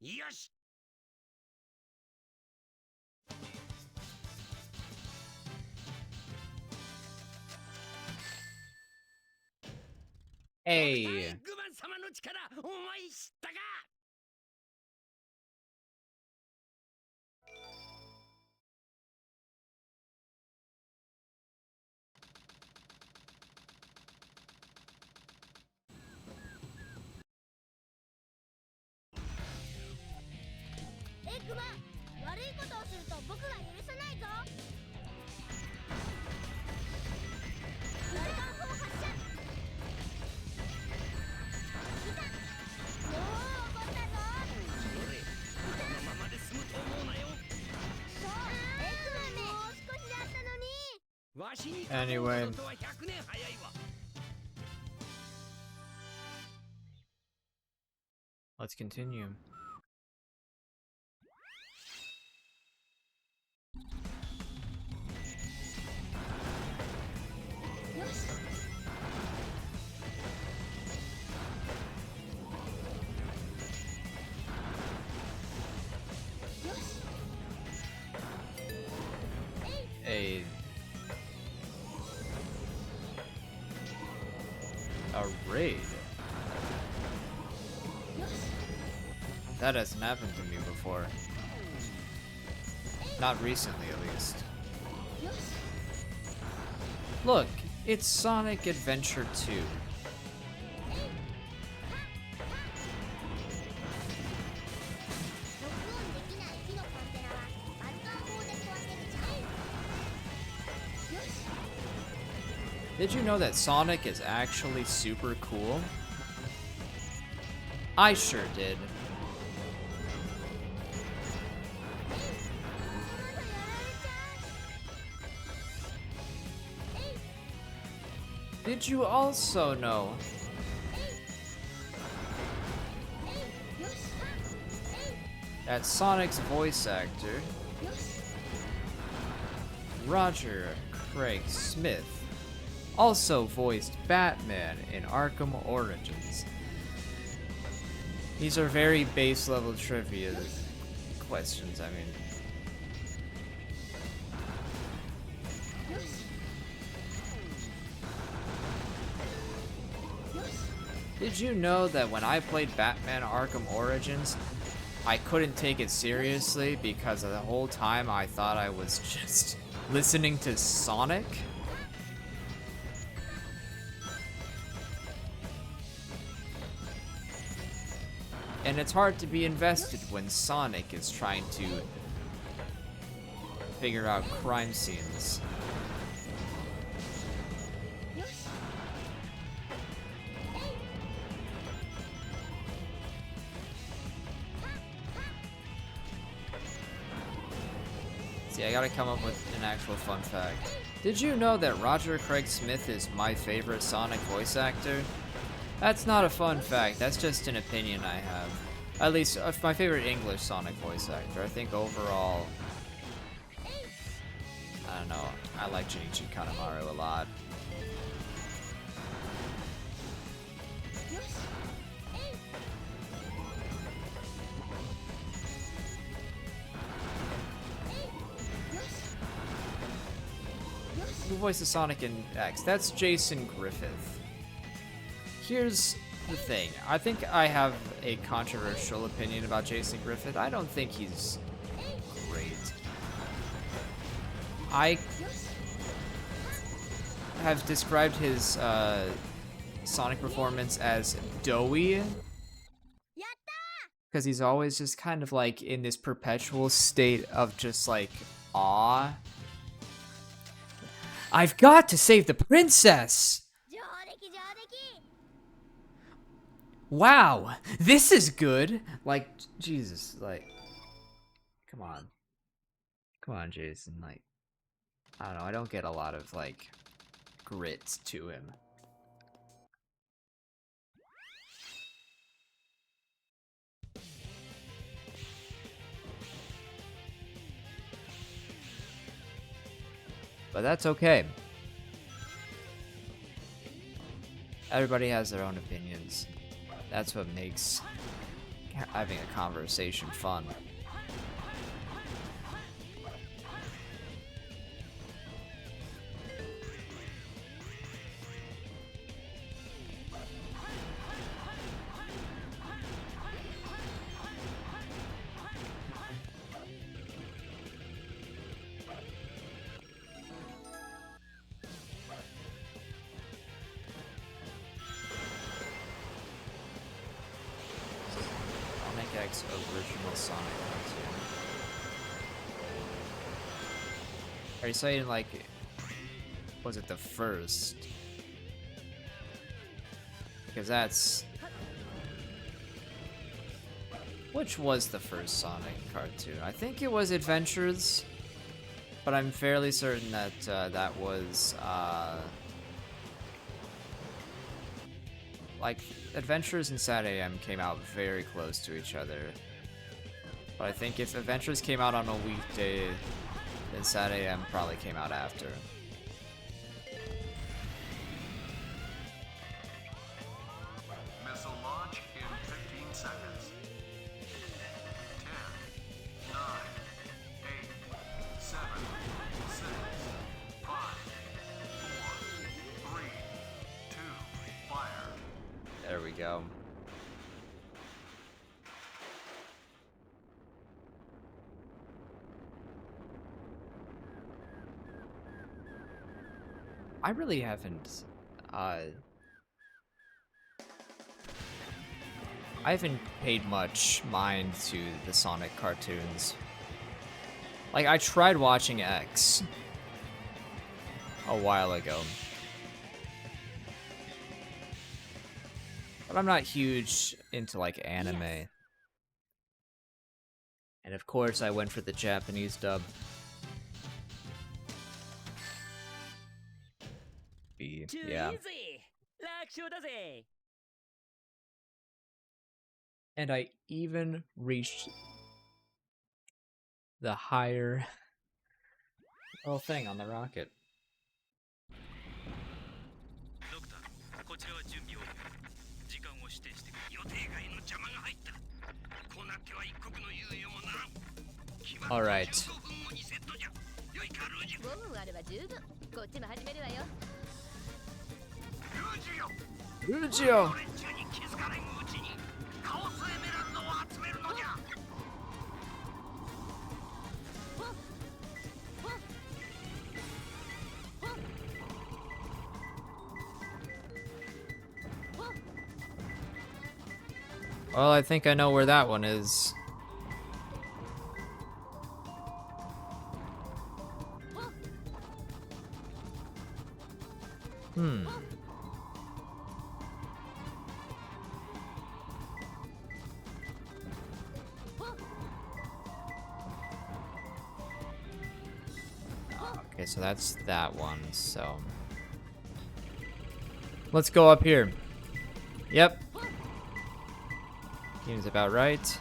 Yes. Hey. エッグマン様の力お前知ったか。エッグマン、悪いことをすると僕が許さないぞ。ドラゴン砲発射。来た。おお、怒ったぞ。俺このままで済むと思うなよ。そう、エッグマンめ、もう少しだったのに。わしに Anyway. とは100年早いわ。 Let's continue. A raid. That hasn't happened to me before. Not recently, at least. Look, it's Sonic Adventure 2. Did you know that Sonic is actually super cool? I sure did. Did you also know that Sonic's voice actor, Roger Craig Smith, also voiced Batman in Arkham Origins? These are very base level trivia questions, I mean. Did you know that when I played Batman Arkham Origins, I couldn't take it seriously because the whole time I thought I was just listening to Sonic? And it's hard to be invested when Sonic is trying to figure out crime scenes. See, I gotta come up with an actual fun fact. Did you know that Roger Craig Smith is my favorite Sonic voice actor? That's not a fun fact. That's just an opinion I have. At least, my favorite English Sonic voice actor. I think overall, I don't know. I like Junichi Kanemaru a lot. Who voices Sonic in X? That's Jason Griffith. Here's the thing. I think I have a controversial opinion about Jason Griffith. I don't think he's great. I have described his Sonic performance as doughy. Because he's always just kind of like in this perpetual state of just like awe. I've got to save the princess! Wow, this is good! Like, Jesus, like, come on. Come on, Jason, like, I don't know, I don't get a lot of, like, grit to him. But that's okay. Everybody has their own opinions. That's what makes having a conversation fun. Original Sonic cartoon. Are you saying like, was it the first? Because that's... Which was the first Sonic cartoon? I think it was Adventures, but I'm fairly certain that that was like Adventures and Sad AM came out very close to each other. But I think if Adventures came out on a weekday, then Sad AM probably came out after. Missile launch in 15 seconds. 10, 9, 8, 7, 6, 5, 4, 3, 2, fire. There we go. I really haven't, I haven't paid much mind to the Sonic cartoons. Like, I tried watching X a while ago. But I'm not huge into, like, anime. Yes. And of course, I went for the Japanese dub. Yeah. And I even reached the higher little thing on the rocket. All right. Rugio! Well, I think I know where that one is. Okay, so that's that one, so... Let's go up here. Yep. Seems about right.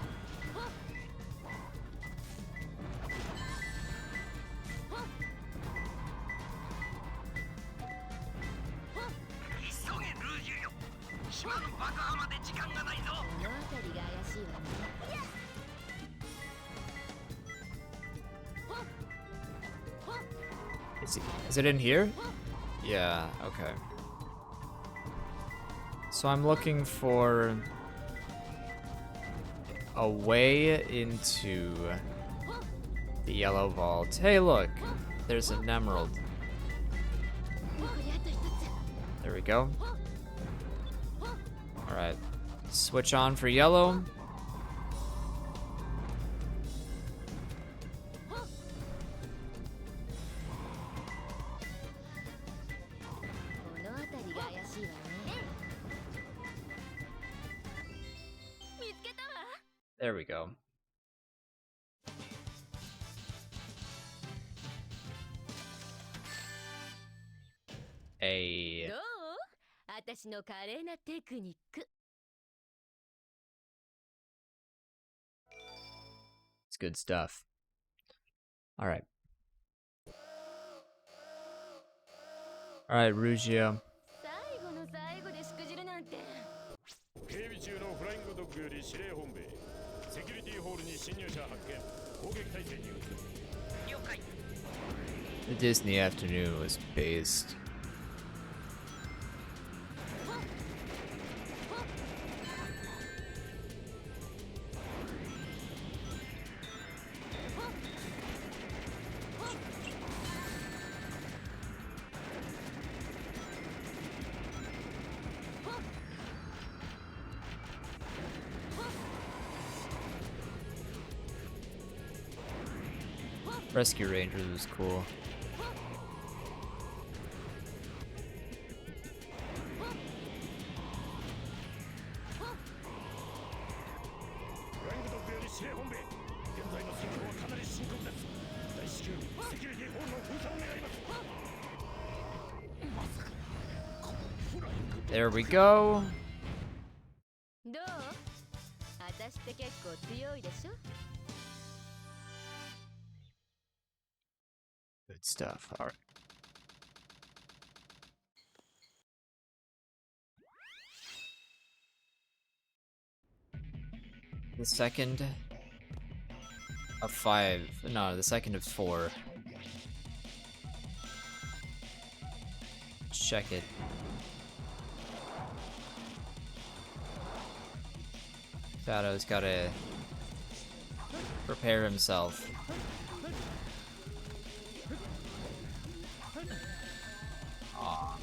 Is it in here? Yeah, okay. So I'm looking for a way into the yellow vault. Hey, look, there's an emerald. There we go. All right, switch on for yellow. There we go. A どう？私の華麗なテクニック。 It's good stuff. All right. All right, Rugio. 最後の最後でしくじるなんて。警備中のフライングドッグより指令本部へ。セキュリティホールに侵入者発見。攻撃態勢に移る。了解。 The Disney afternoon was based. Rescue Rangers was cool. There we go. どう？私って結構強いでしょ？ Good stuff. All right. The second of 5. No, the second of 4. Check it. Shadow's gotta prepare himself. Aw.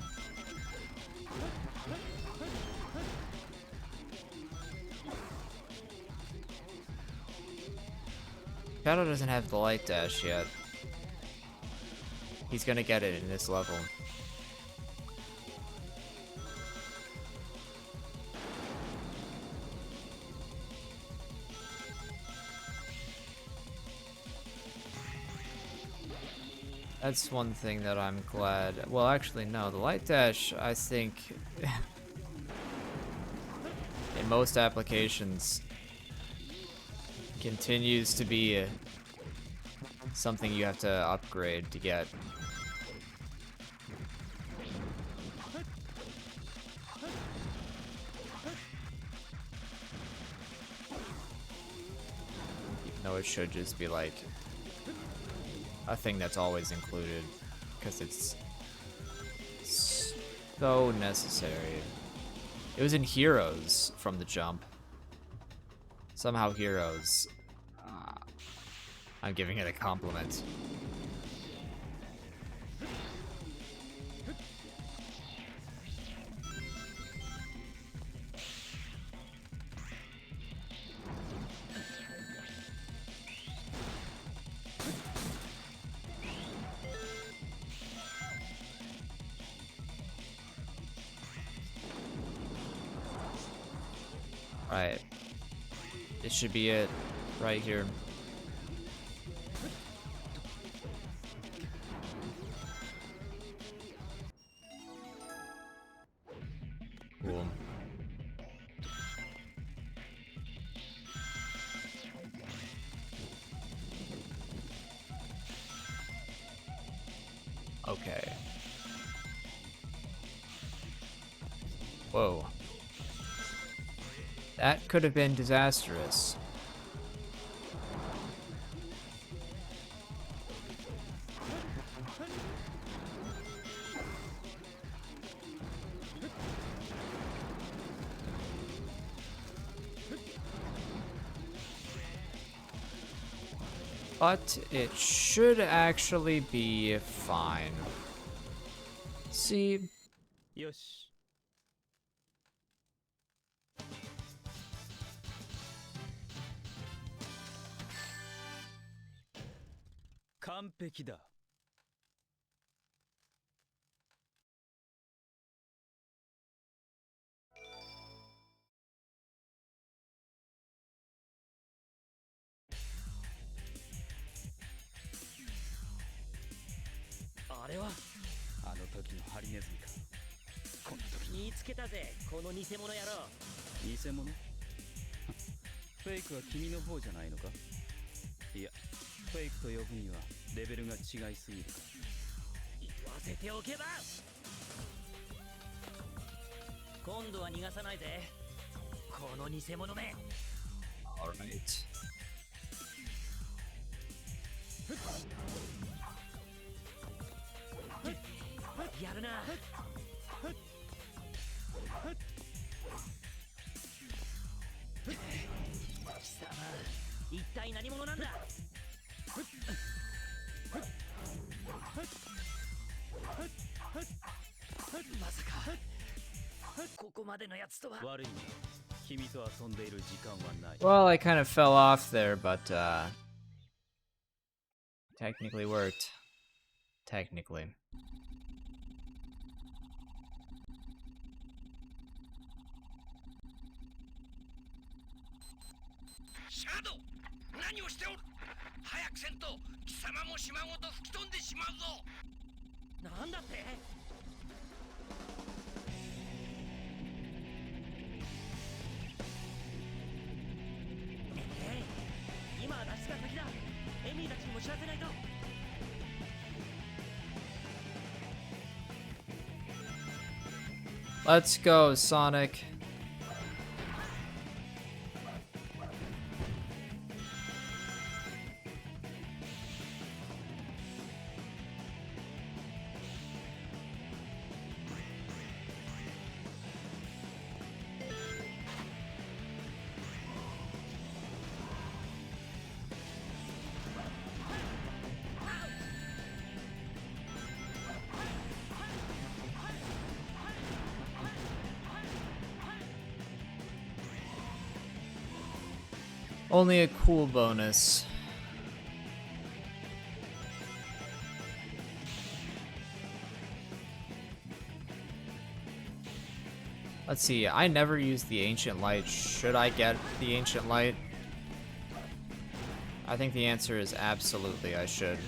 Shadow doesn't have the light dash yet. He's gonna get it in this level. That's one thing that I'm glad. Well, actually, no. The light dash, I think, in most applications, continues to be something you have to upgrade to get. Even though it should just be like a thing that's always included, because it's so necessary. It was in Heroes from the jump. Somehow Heroes. I'm giving it a compliment. Right. This should be it right here. Cool. Okay. Whoa. That could have been disastrous. But it should actually be fine. See? よし。完璧だ。あれはあの時のハリネズミか。こんな時に見つけたぜ、この偽物野郎。偽物フェイクは君の方じゃないのか。いや、フェイクと呼ぶにはレベルが違いすぎるか。言わせておけば。今度は逃がさないぜ、この偽物め。 Alright. やるな。貴様、一体何者なんだ。まさかここまでのやつとは。悪いな。君と遊んでいる時間はない。 Well, I kind of fell off there, but technically worked. Technically. シャドウ、何をしておる。早くせんと貴様も島ごと吹き飛んでしまうぞ。なんだって。今は脱出が先だ。エミーたちにも知らせないと。 Let's go, Sonic. Only a cool bonus. Let's see, I never used the Ancient Light. Should I get the Ancient Light? I think the answer is absolutely I should.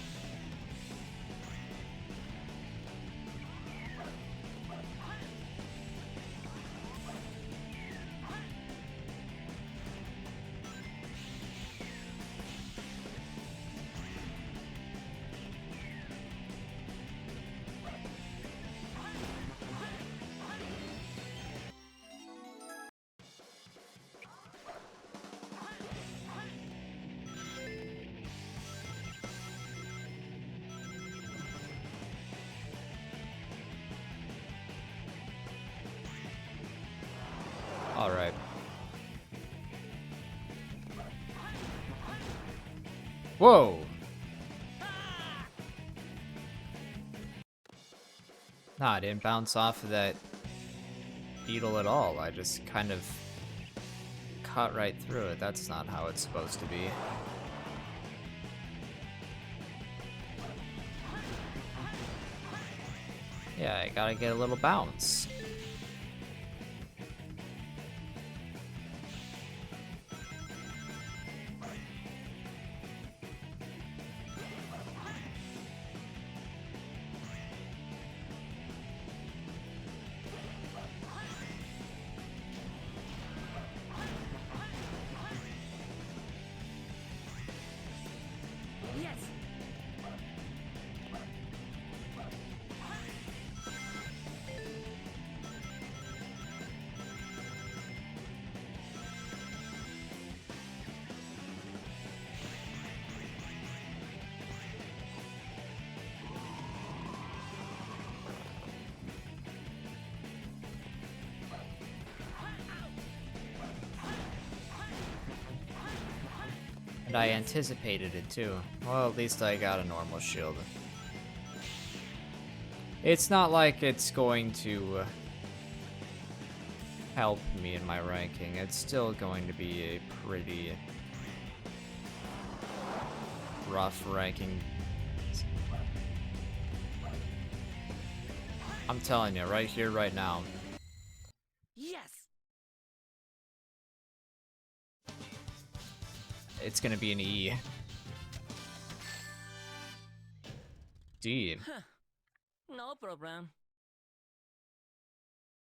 All right. Whoa. Nah, I didn't bounce off of that beetle at all. I just kind of cut right through it. That's not how it's supposed to be. Yeah, I gotta get a little bounce. Yes. And I anticipated it too. Well, at least I got a normal shield. It's not like it's going to help me in my ranking. It's still going to be a pretty rough ranking. I'm telling you, right here, right now. Yes. It's gonna be an E. D. No problem.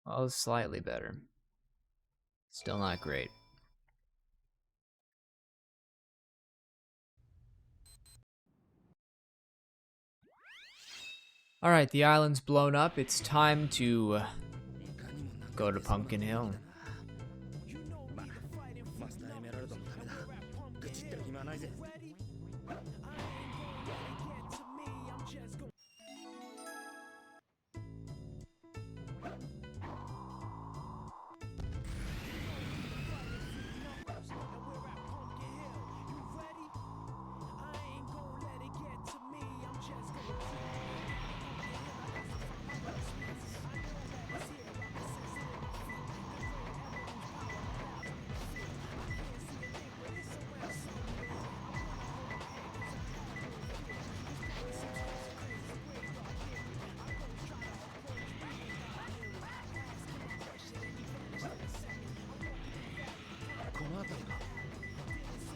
Oh, slightly better. Still not great. Alright, the island's blown up. It's time to go to Pumpkin Hill. マスターエメラルドのためだ。愚痴ってる暇はないぜ。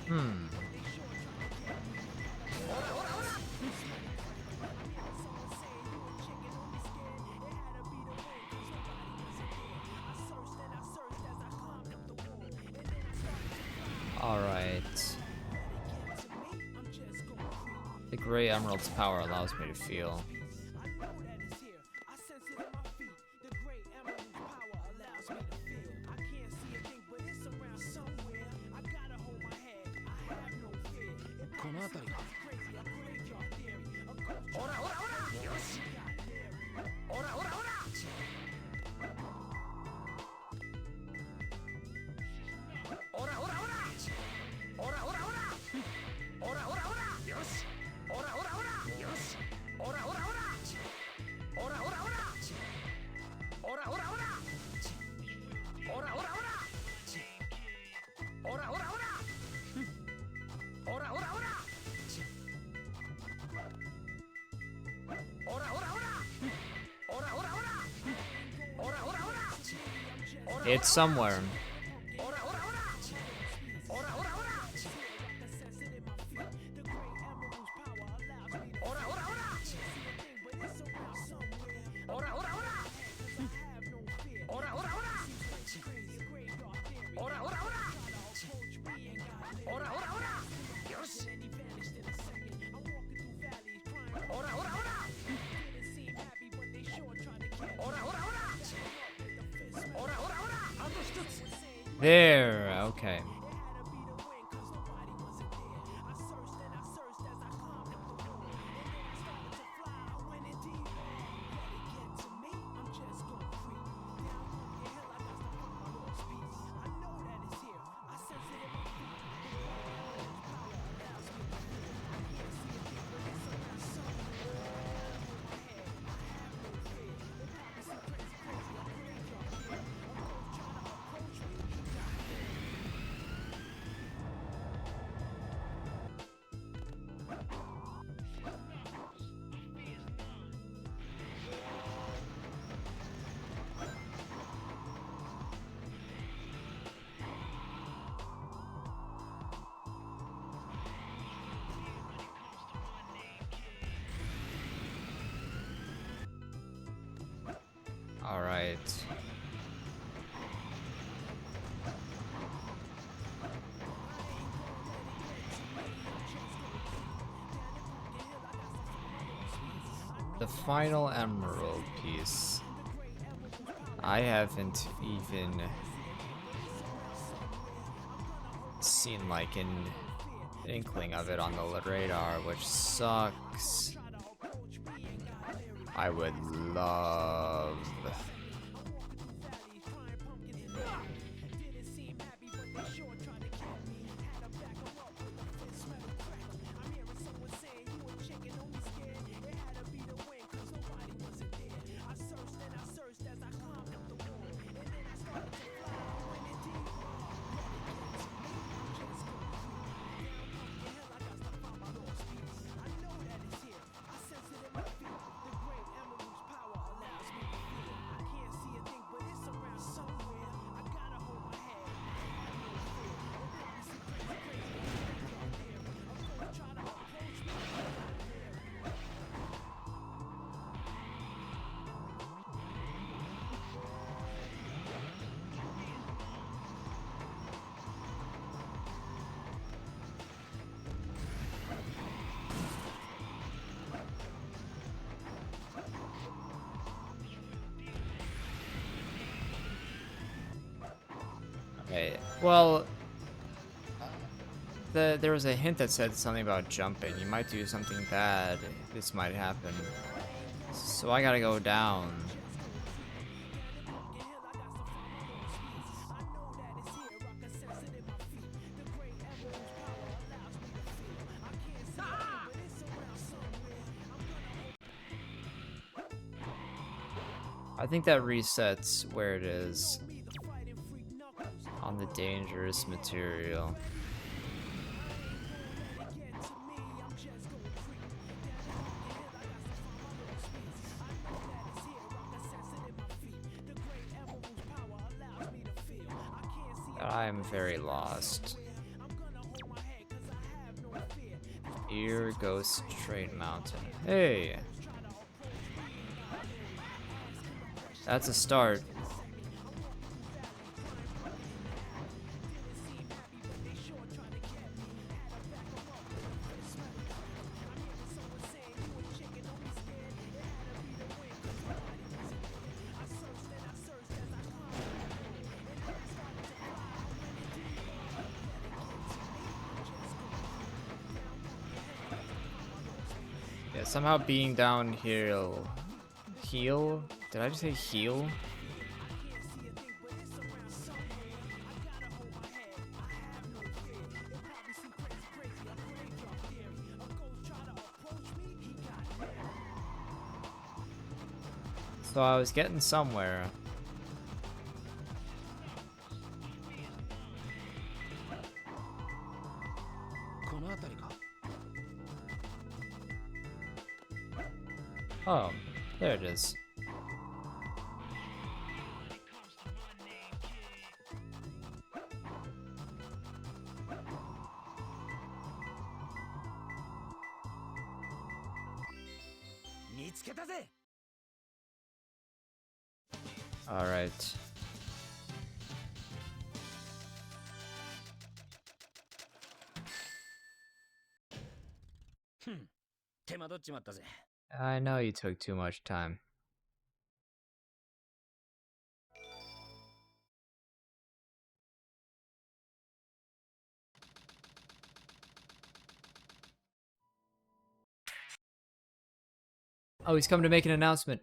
Hmm. Alright. The Gray Emerald's power allows me to feel. It's somewhere. There, okay. All right. The final emerald piece. I haven't even seen like an inkling of it on the radar, which sucks. I would love. Okay, well, there was a hint that said something about jumping. You might do something bad. This might happen. So I gotta go down. I think that resets where it is on the dangerous material. I am very lost. Here goes Straight Mountain. Hey! That's a start. Yeah, somehow being down here heal? Did I just say heal? So I was getting somewhere. Oh, there it is. All right. I know you took too much time. Oh, he's come to make an announcement.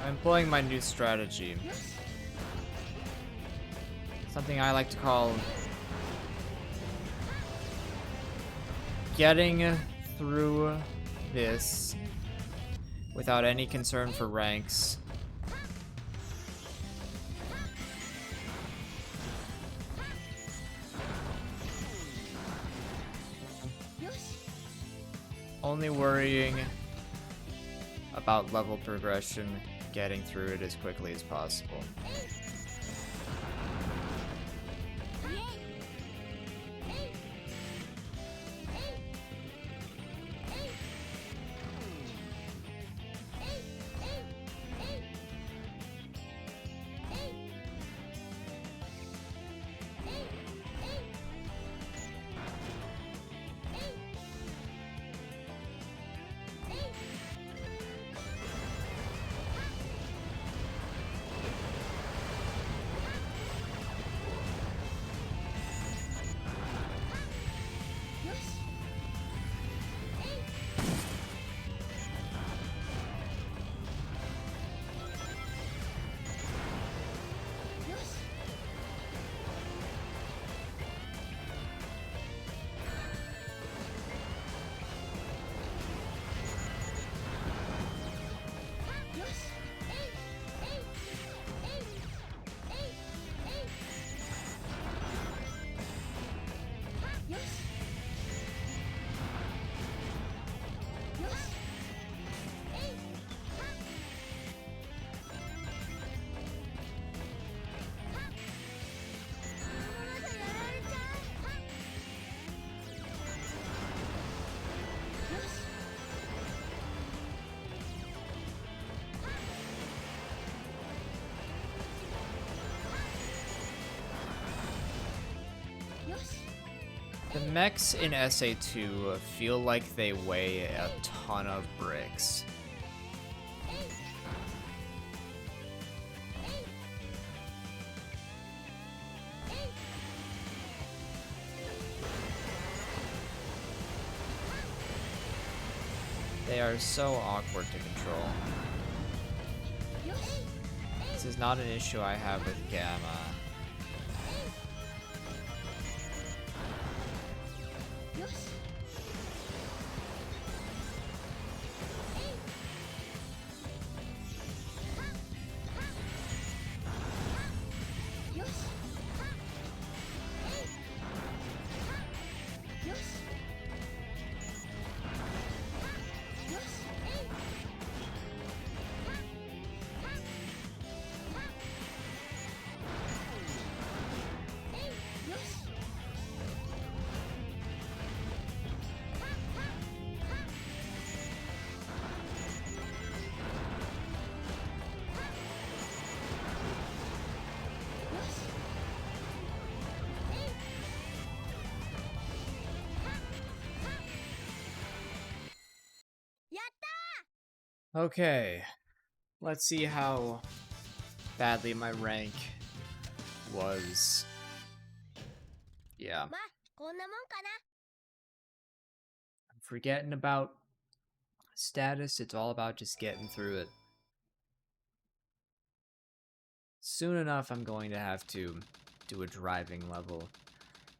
I'm employing my new strategy. Something I like to call getting through this without any concern for ranks. Only worrying about level progression, getting through it as quickly as possible. The mechs in SA2 feel like they weigh a ton of bricks. They are so awkward to control. This is not an issue I have with Gamma. Okay, let's see how badly my rank was. Yeah. まあこんなもんかな I'm forgetting about status. It's all about just getting through it. Soon enough, I'm going to have to do a driving level.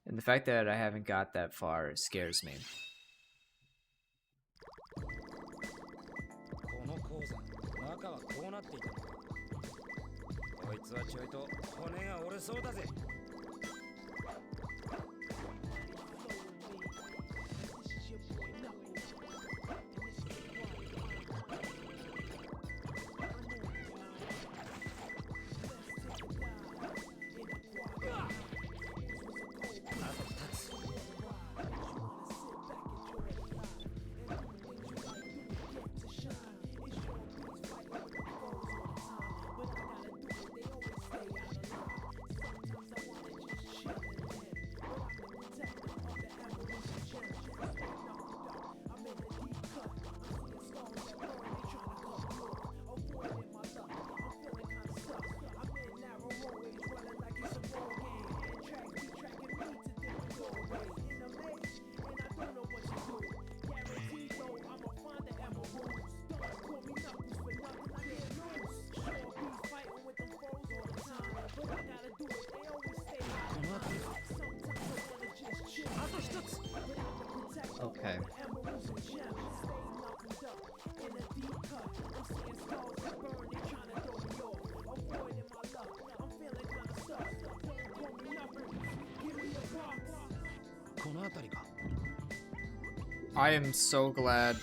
And the fact that I haven't got that far scares me. この鉱山中はこうなっていたのか。こいつはちょいと骨が折れそうだぜ。Okay. I am so glad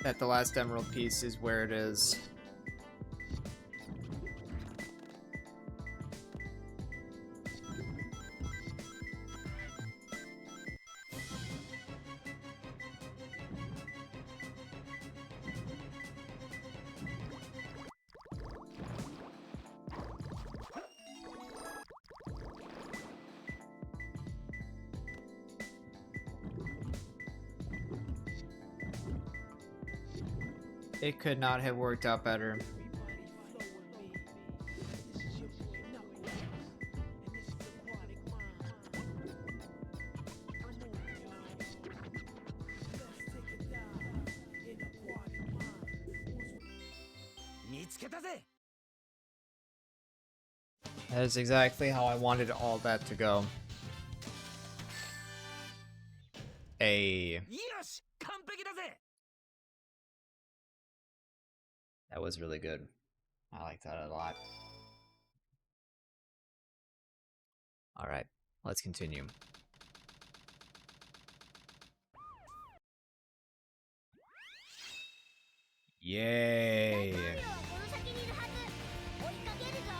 that the last emerald piece is where it is. It could not have worked out better. That is exactly how I wanted all that to go. That was really good. I like that a lot. Alright, let's continue. Yay! この先にいるはず追いかけるぞ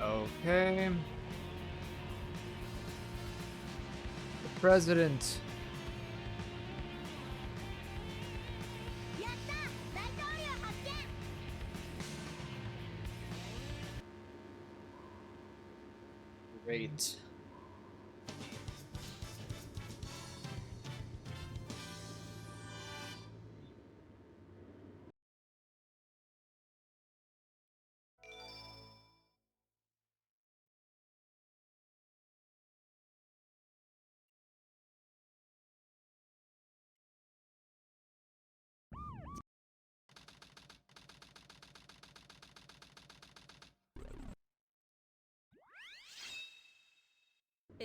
Okay. The president. やった大統領発見 Great.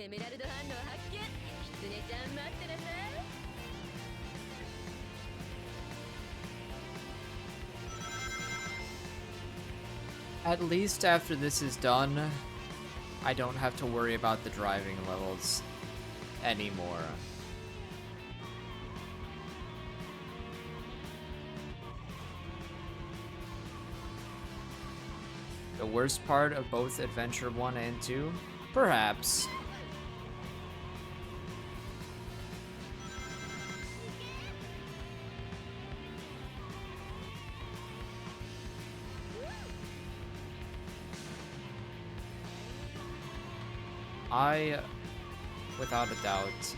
「エメラルド反応発見」「キツネちゃん待ってなさい」 At least after this is done, I don't have to worry about the driving levels anymore. The worst part of both Adventure 1 and 2? Perhaps. I, without a doubt,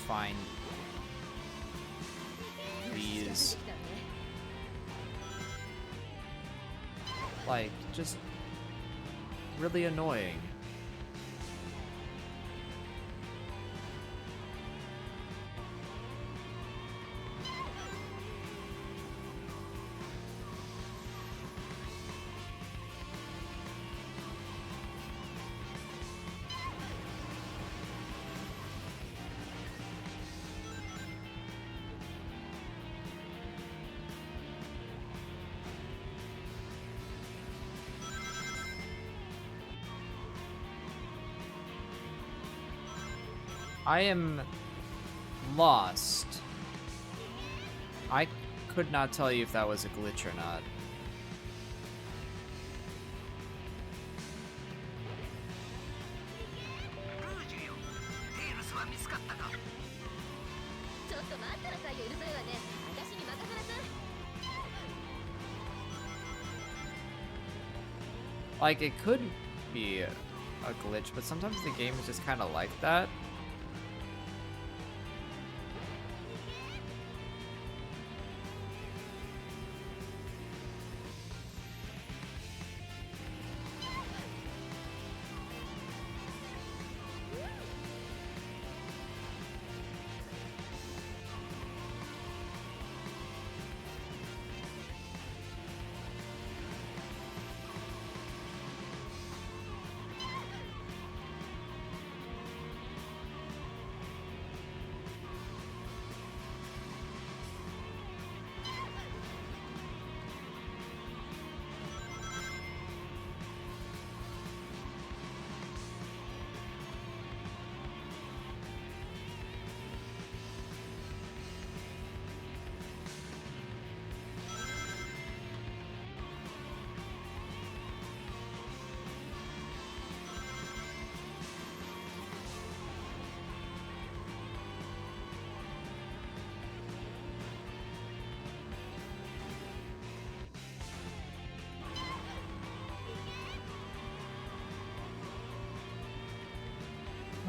find these, like, just really annoying. I am lost. I could not tell you if that was a glitch or not. ルージュよテールスは見つかったかちょっと待ったらさよ、うるさいわね。私に任せなさい。 Like, it could be a glitch, but sometimes the game is just kind of like that.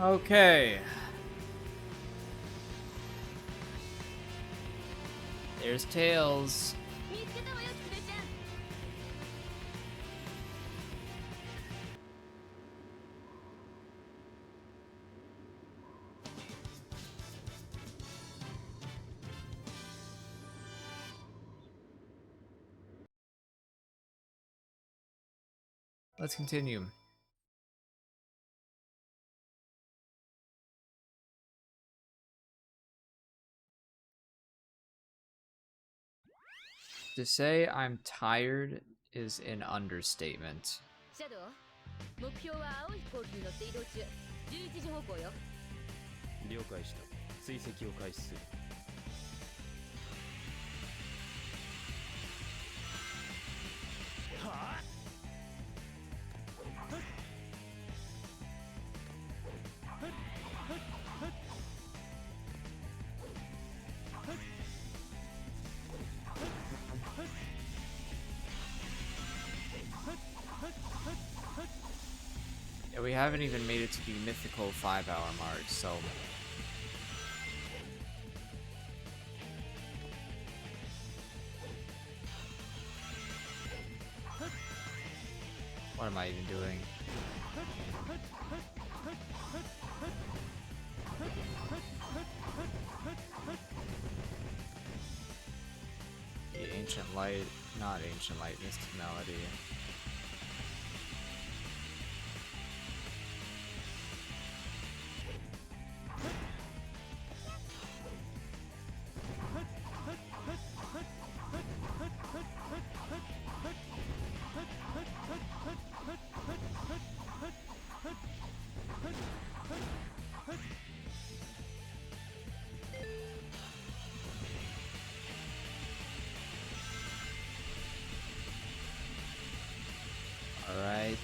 Okay. There's Tails. 見つけたわよ、キツネちゃん。 Let's continue. To say I'm tired is an understatement. シャドウ、目標は青い飛行機に乗って移動中。11時方向よ。了解した。追跡を開始する。はあ we haven't even made it to the mythical 5-hour mark, so... What am I even doing? The Ancient Light, not Ancient Light, Mystic Melody. Alright.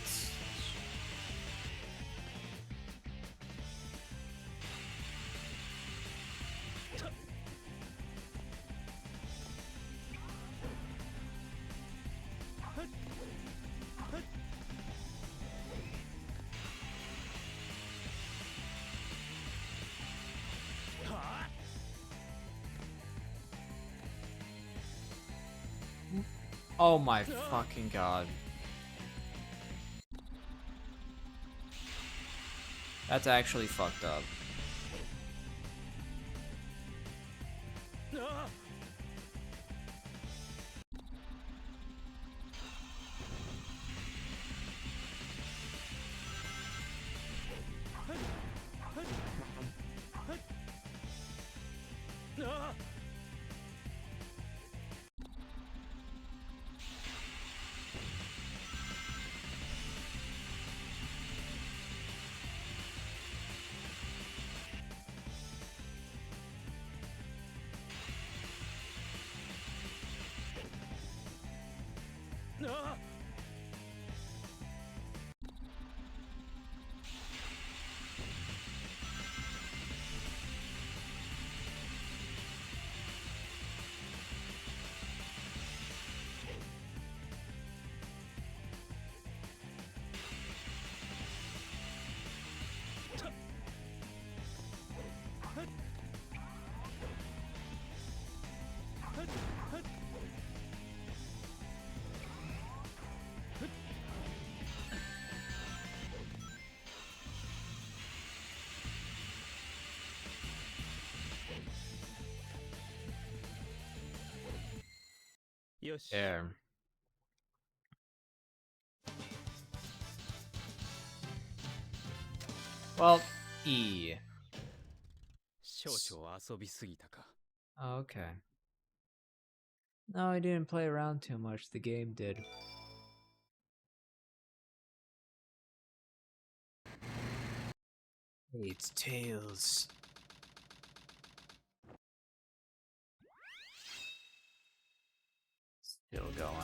Oh my fucking god. That's actually fucked up. There. Well, E. 少々遊びすぎたか。 Oh, okay. No, I didn't play around too much. The game did. It's Tails. Still going.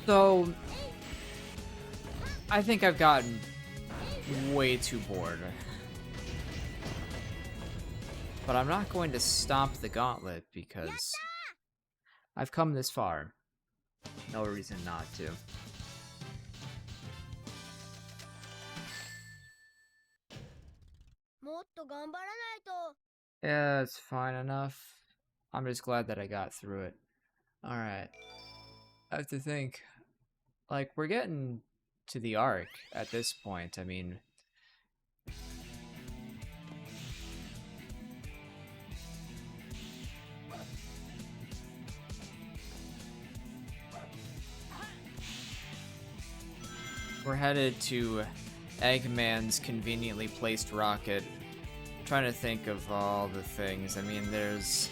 So, I think I've gotten way too bored. But I'm not going to stop the gauntlet because I've come this far. No reason not to. Yeah, it's fine enough. I'm just glad that I got through it. Alright. I have to think. Like, we're getting to the arc at this point. I mean... We're headed to Eggman's conveniently placed rocket. I'm trying to think of all the things. I mean, there's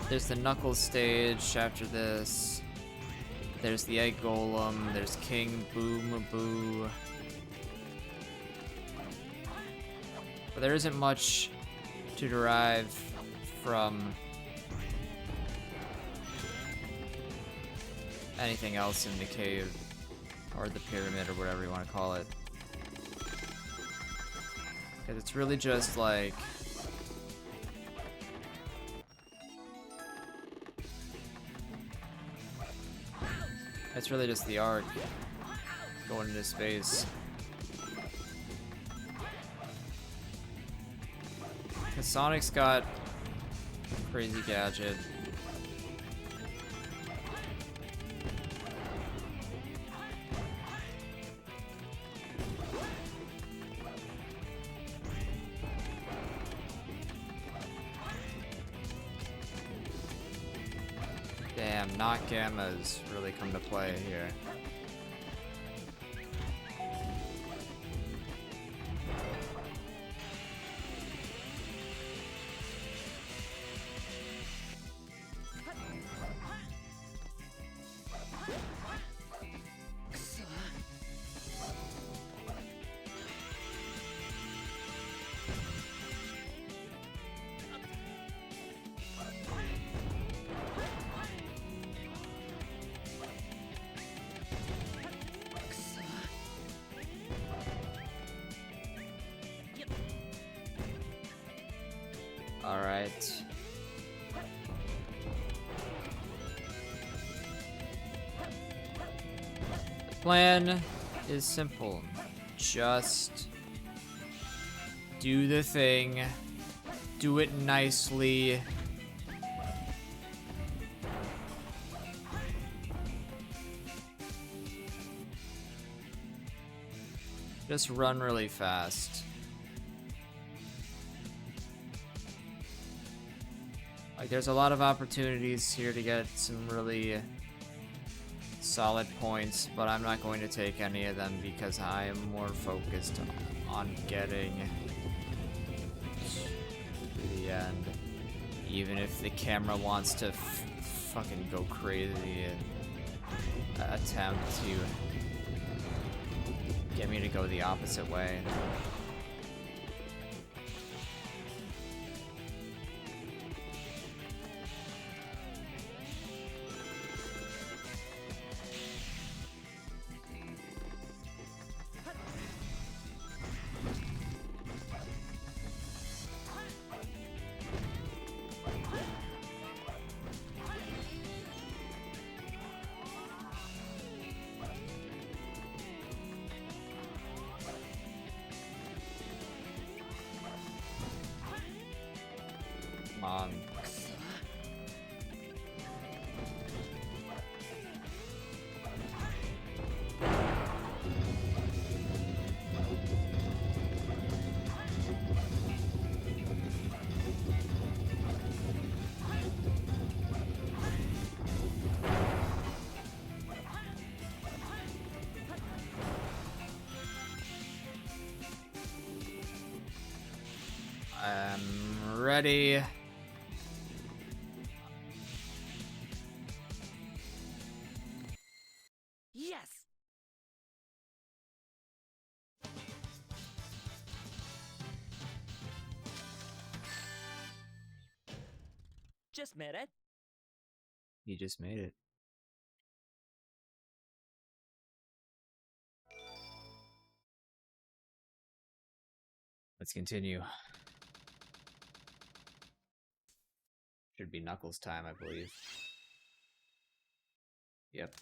the Knuckles stage after this. There's the Egg Golem. There's King Boomaboo. But there isn't much to derive from anything else in the cave, or the pyramid, or whatever you want to call it. Because it's really just like... It's really just the arc going into space. Because Sonic's got crazy gadget. Damn, not Gamma's really come to play here. Alright. The plan is simple. Just do the thing. Do it nicely. Just run really fast. Like, there's a lot of opportunities here to get some really solid points, but I'm not going to take any of them because I am more focused on getting to the end. Even if the camera wants to fucking go crazy and attempt to get me to go the opposite way. Come on. I'm ready. Yes! Just met it. He just made it. Let's continue. Should be Knuckles time, I believe. Yep.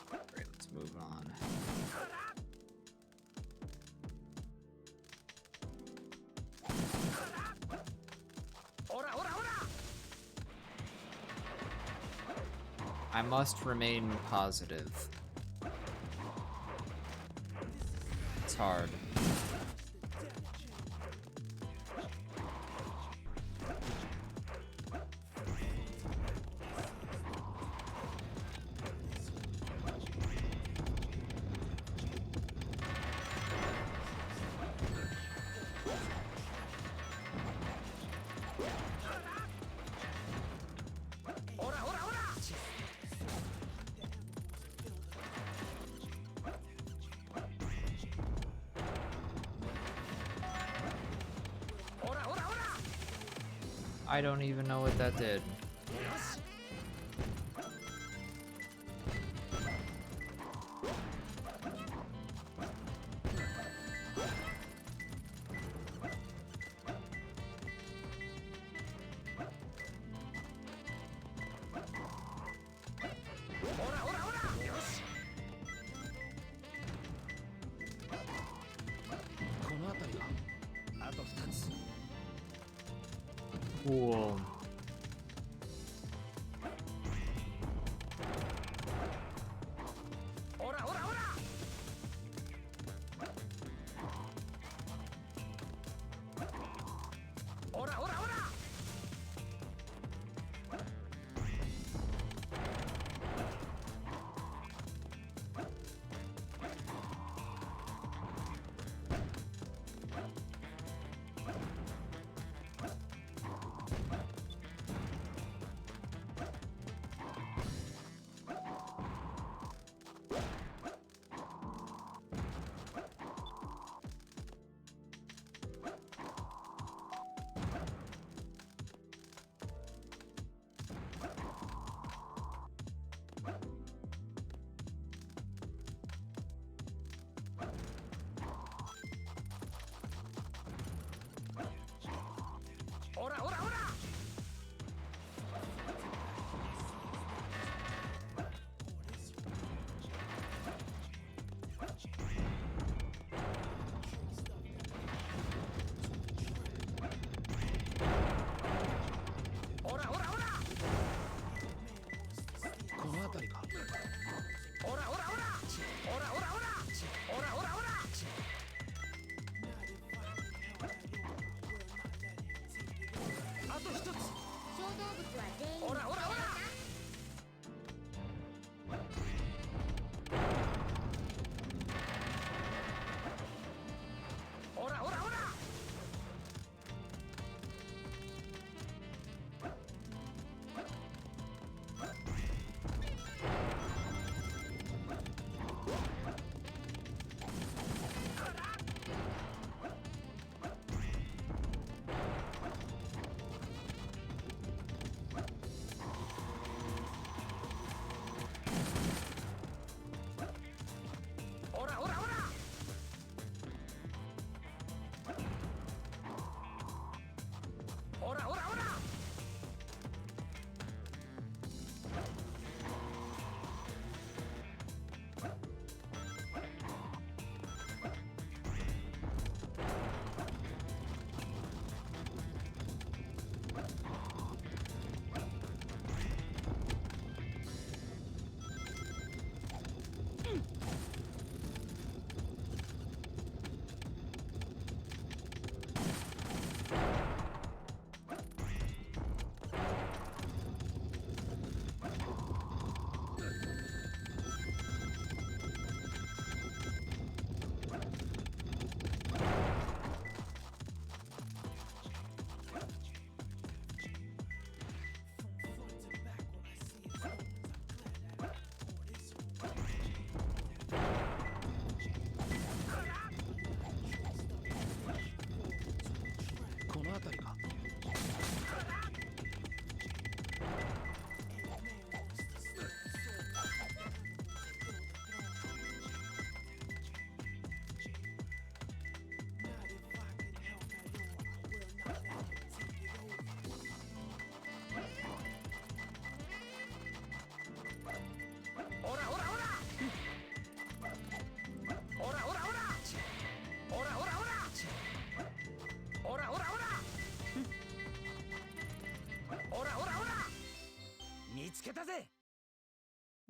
Alright, let's move on. I must remain positive. It's hard. I don't even know what that did. Cool.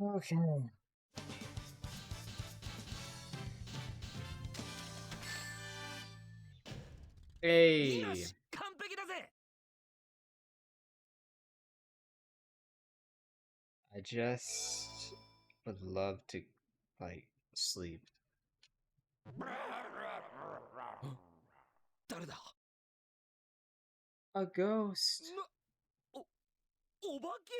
Okay. Hey. よし完璧だぜ I just would love to, like, sleep. 誰だ A ghost. お化け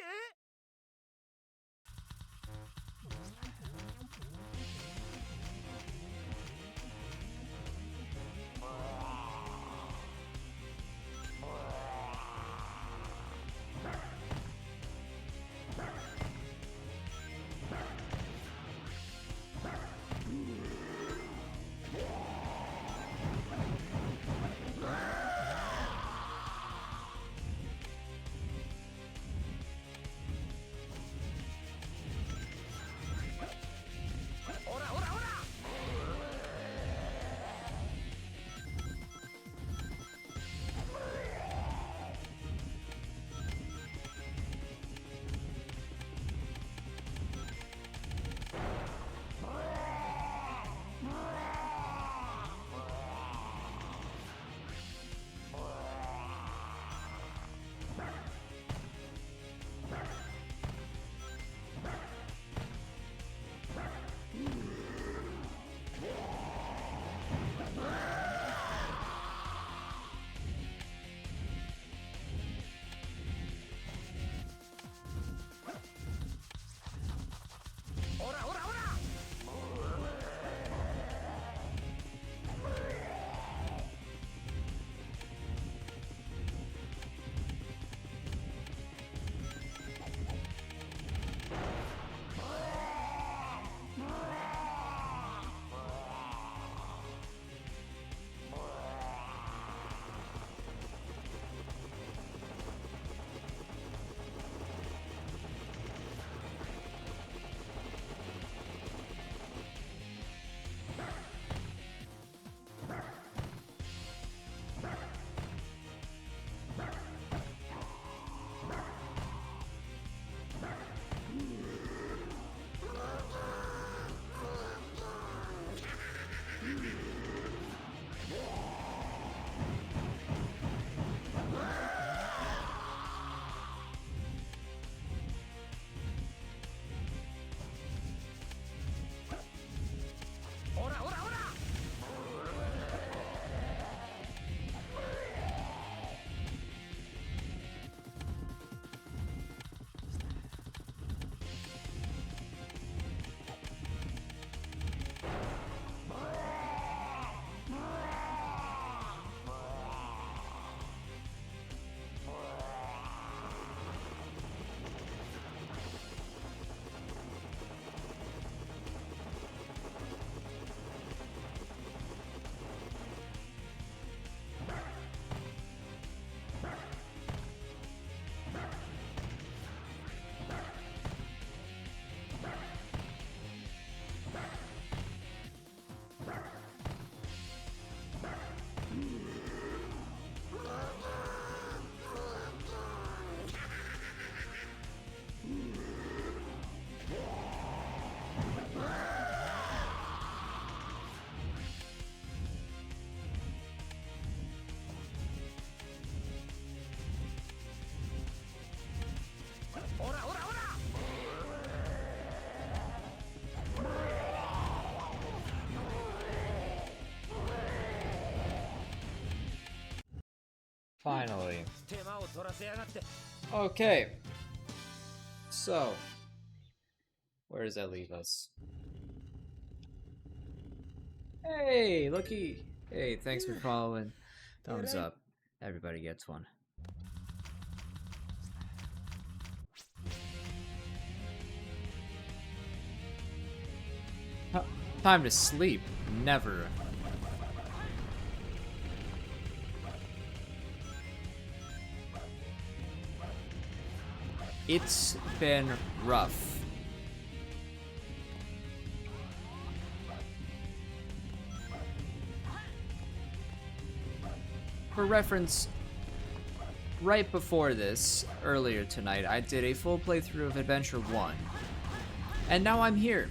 Finally. 手間を取らせやがって Okay. So, where does that leave us? Hey, looky. Hey, thanks for following. Thumbs up. Everybody gets one. Time to sleep. Never. It's been rough. For reference, right before this, earlier tonight, I did a full playthrough of Adventure 1. And now I'm here.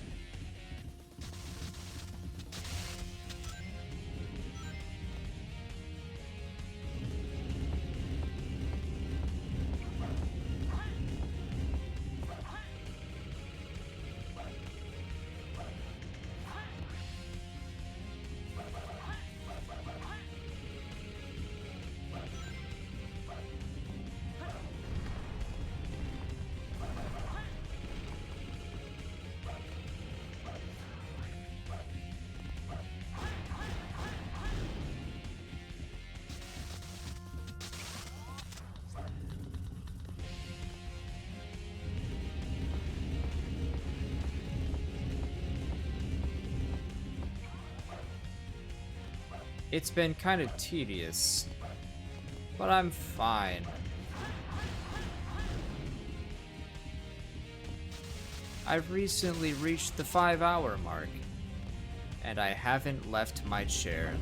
It's been kind of tedious, but I'm fine. I've recently reached the 5-hour mark, and I haven't left my chair.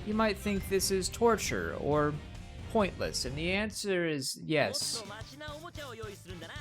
You might think this is torture or pointless, and the answer is yes. もっとマシなおもちゃを用意するんだな。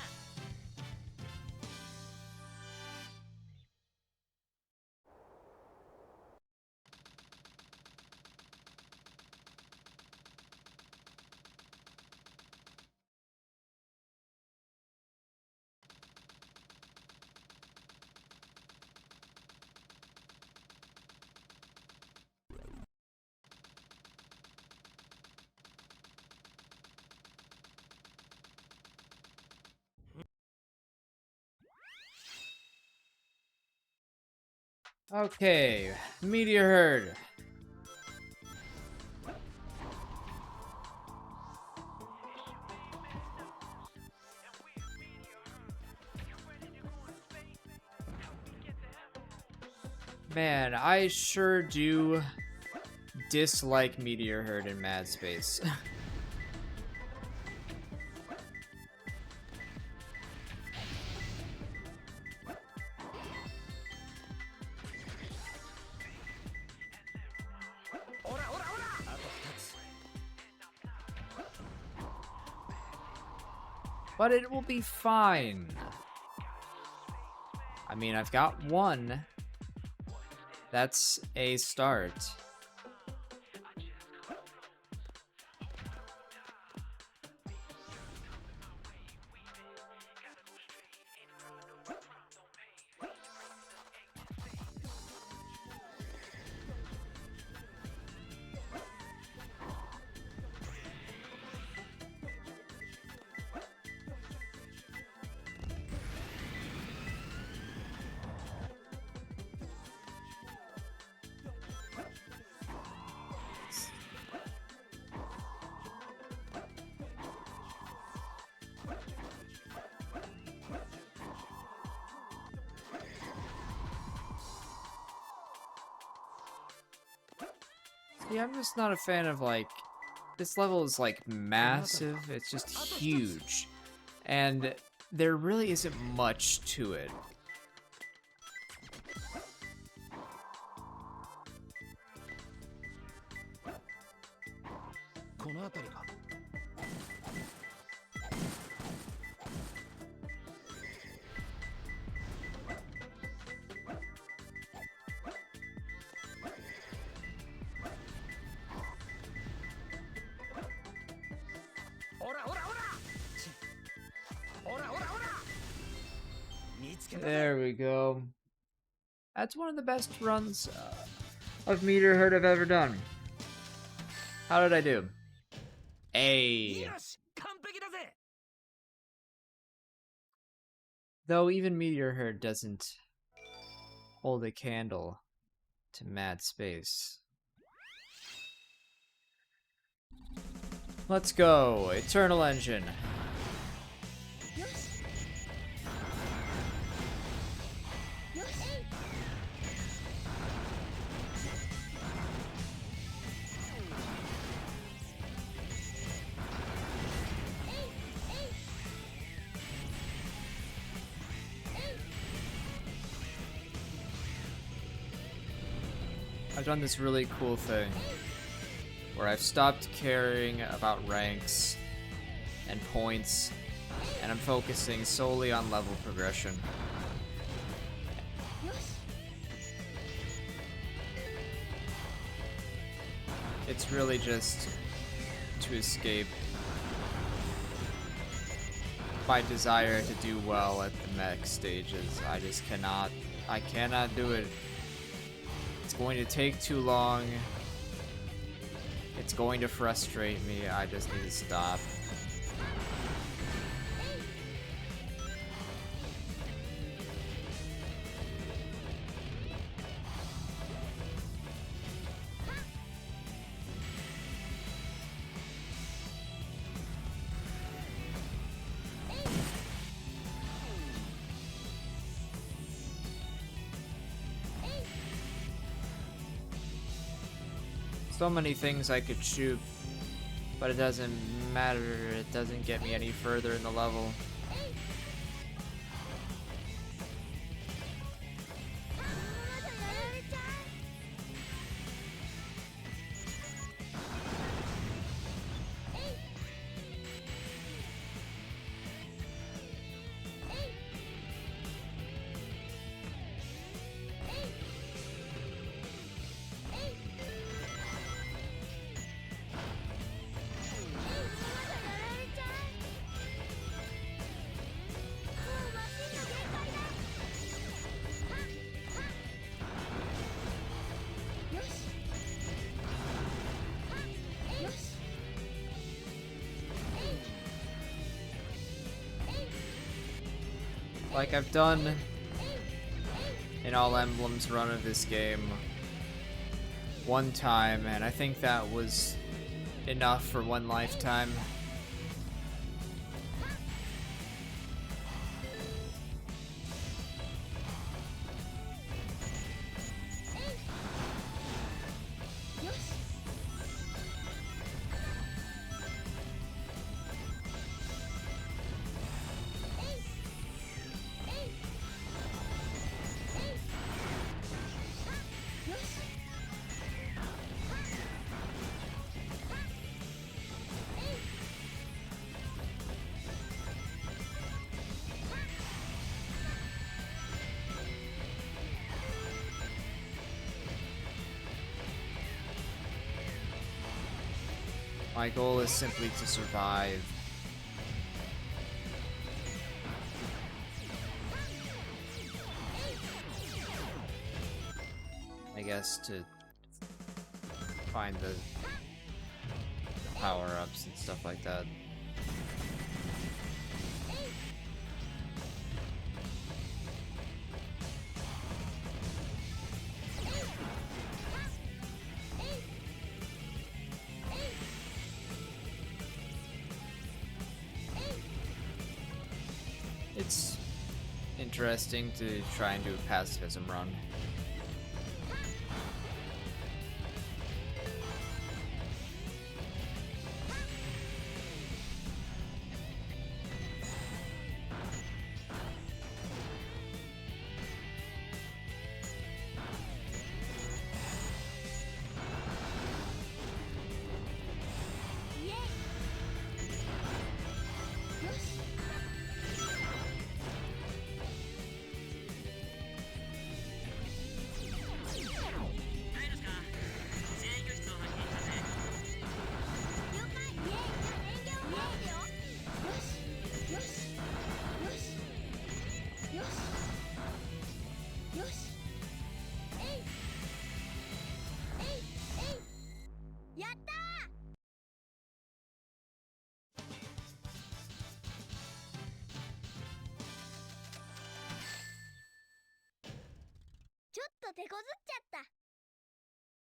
Okay, Meteor Herd. Man, I sure do dislike Meteor Herd in Mad Space. But it will be fine. I mean, I've got one. That's a start. Yeah, I'm just not a fan of, like, this level is, like, massive. It's just huge. And there really isn't much to it. There we go. That's one of the best runs of Meteor Herd I've ever done. How did I do? A. よし完璧だぜ Though even Meteor Herd doesn't hold a candle to Mad Space. Let's go, Eternal Engine. I've done this really cool thing where I've stopped caring about ranks and points, and I'm focusing solely on level progression. It's really just to escape my desire to do well at the next stages. I cannot do it. It's going to take too long. It's going to frustrate me. I just need to stop. So many things I could shoot, but it doesn't matter. It doesn't get me any further in the level. Like I've done in All Emblems run of this game one time, and I think that was enough for one lifetime. My goal is simply to survive. I guess to find the power-ups and stuff like that. It's interesting to try and do a pacifism run.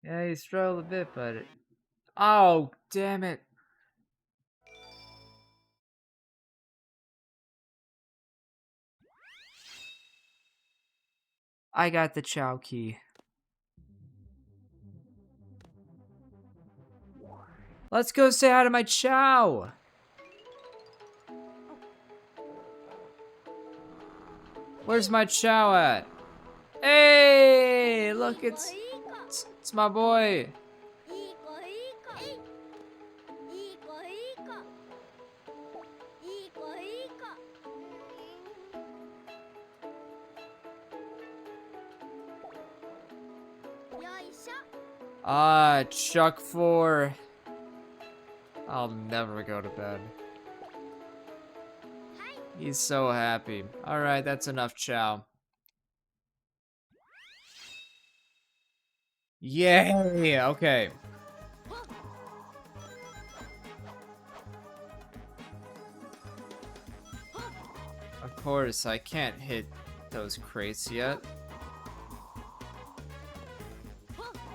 Yeah, he struggled a bit, but oh, damn it. I got the Chow key. Let's go say hi to my Chow. Where's my Chow at? Hey, look, it's It's my boy. いい子いい子いい子いい子いい子いい子よいしょ Ah, Chuck 4. I'll never go to bed. He's so happy. Alright, that's enough chow. Yay! Okay. Of course, I can't hit those crates yet.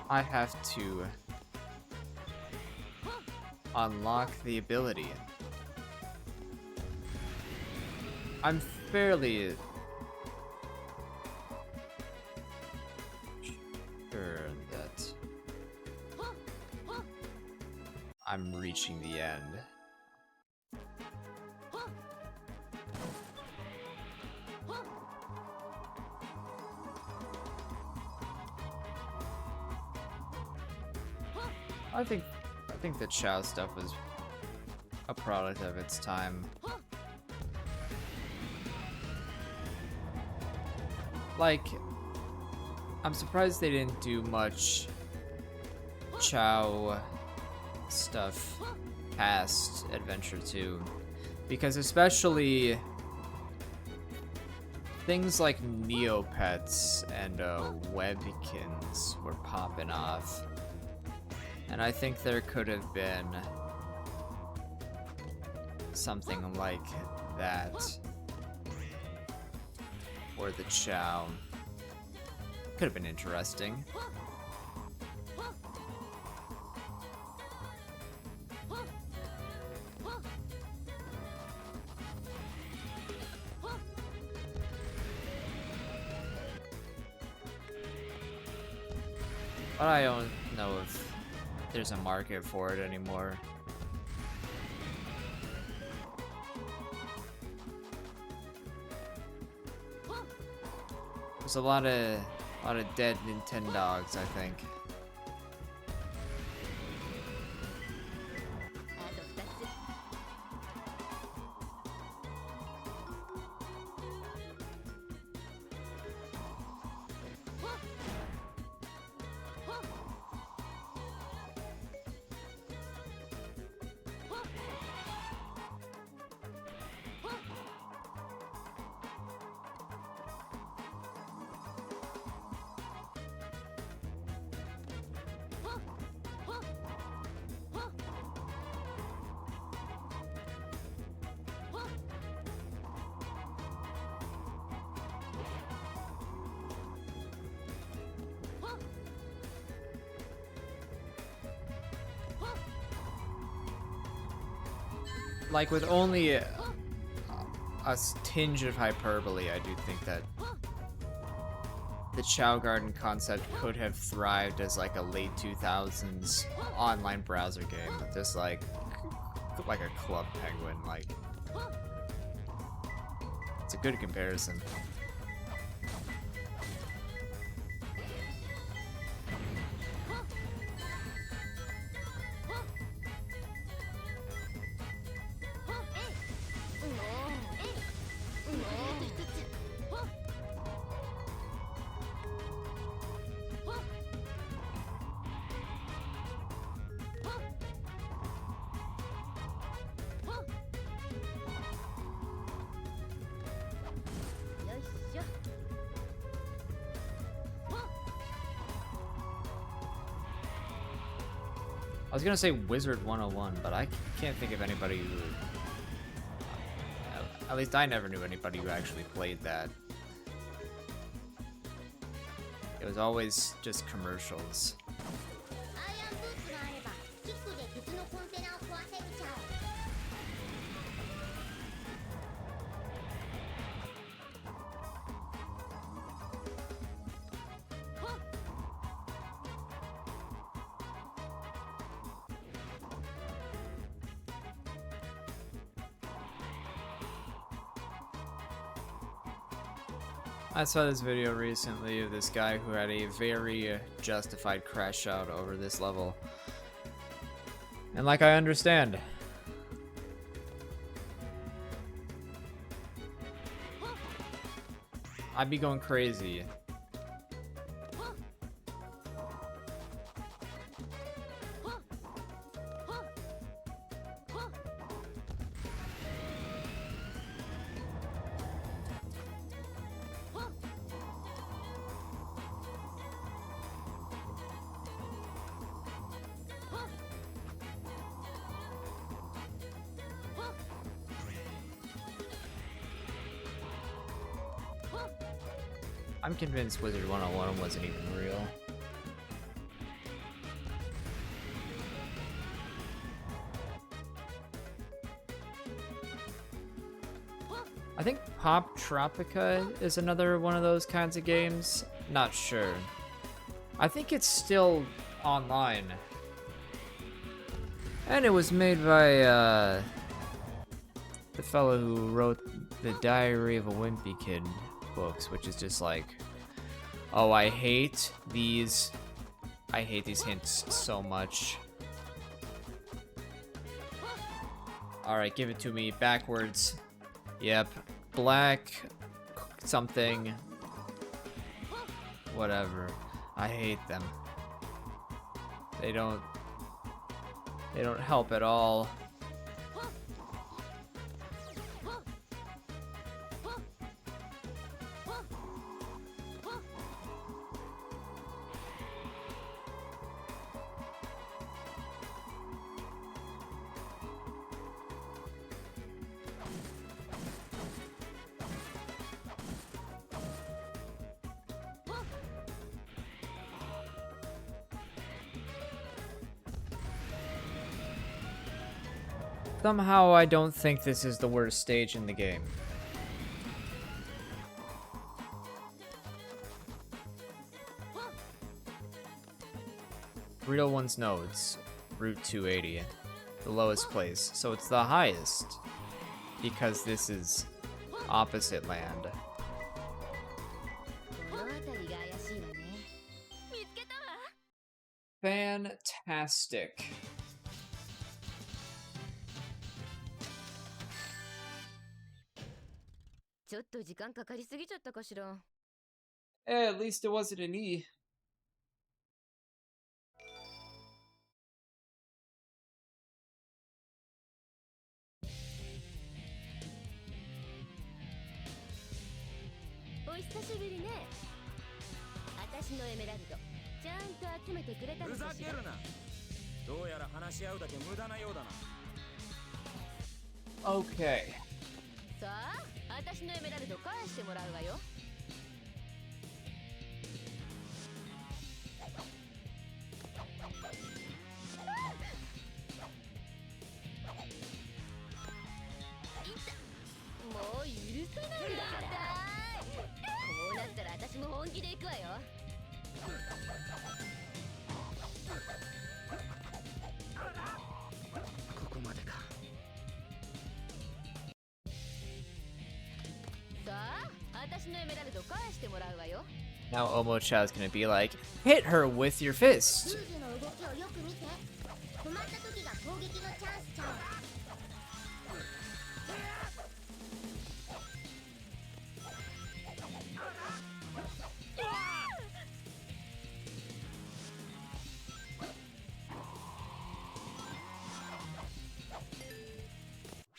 I have to unlock the ability. I'm fairly sure that I'm reaching the end. I think the Chow stuff was a product of its time. Like, I'm surprised they didn't do much Chow stuff past Adventure 2, because especially things like Neopets and Webkins were popping off. And I think there could have been something like that for the Chow. Could have been interesting. But I don't know if there's a market for it anymore. There's a lot of dead Nintendogs, I think. あと2つ Like, with only a tinge of hyperbole, I do think that the Chow Garden concept could have thrived as like a late 2000s online browser game, just like a Club Penguin. Like, it's a good comparison. I was gonna say Wizard 101, but I can't think of anybody who... At least I never knew anybody who actually played that. It was always just commercials. アイアンブーツがあればキックで鉄のコンテナを壊せるちゃお I I saw this video recently of this guy who had a very justified crash out over this level. And like, I understand. I'd be going crazy. I'm convinced Wizard 101 wasn't even real. I think Pop Tropica is another one of those kinds of games. Not sure. I think it's still online. And it was made by the fellow who wrote the Diary of a Wimpy Kid books, which is just like, oh, I hate these hints so much. Alright, give it to me backwards. Yep, black something, whatever. I hate them. They don't help at all. Somehow I don't think this is the worst stage in the game. Real one's nodes, Route 280, the lowest place, so it's the highest, because this is opposite land. この辺りが怪しいわね。見つけたわ。 Fantastic. At least it wasn't an E. Oh, 久しぶりね。私のエメラルド、ちゃんと集めてくれたのふざかしら。けるな。どうやら話し合うだけ無駄なようだな。 Okay. さあ、私のエメラルド返してもらうわよ。もう許さないんだから。こうなったら私も本気で行くわよ。ここまでか。 Now Omocha is gonna be like, hit her with your fist. ルージュの動きをよく見て。止まった時が攻撃のチャンスちゃう。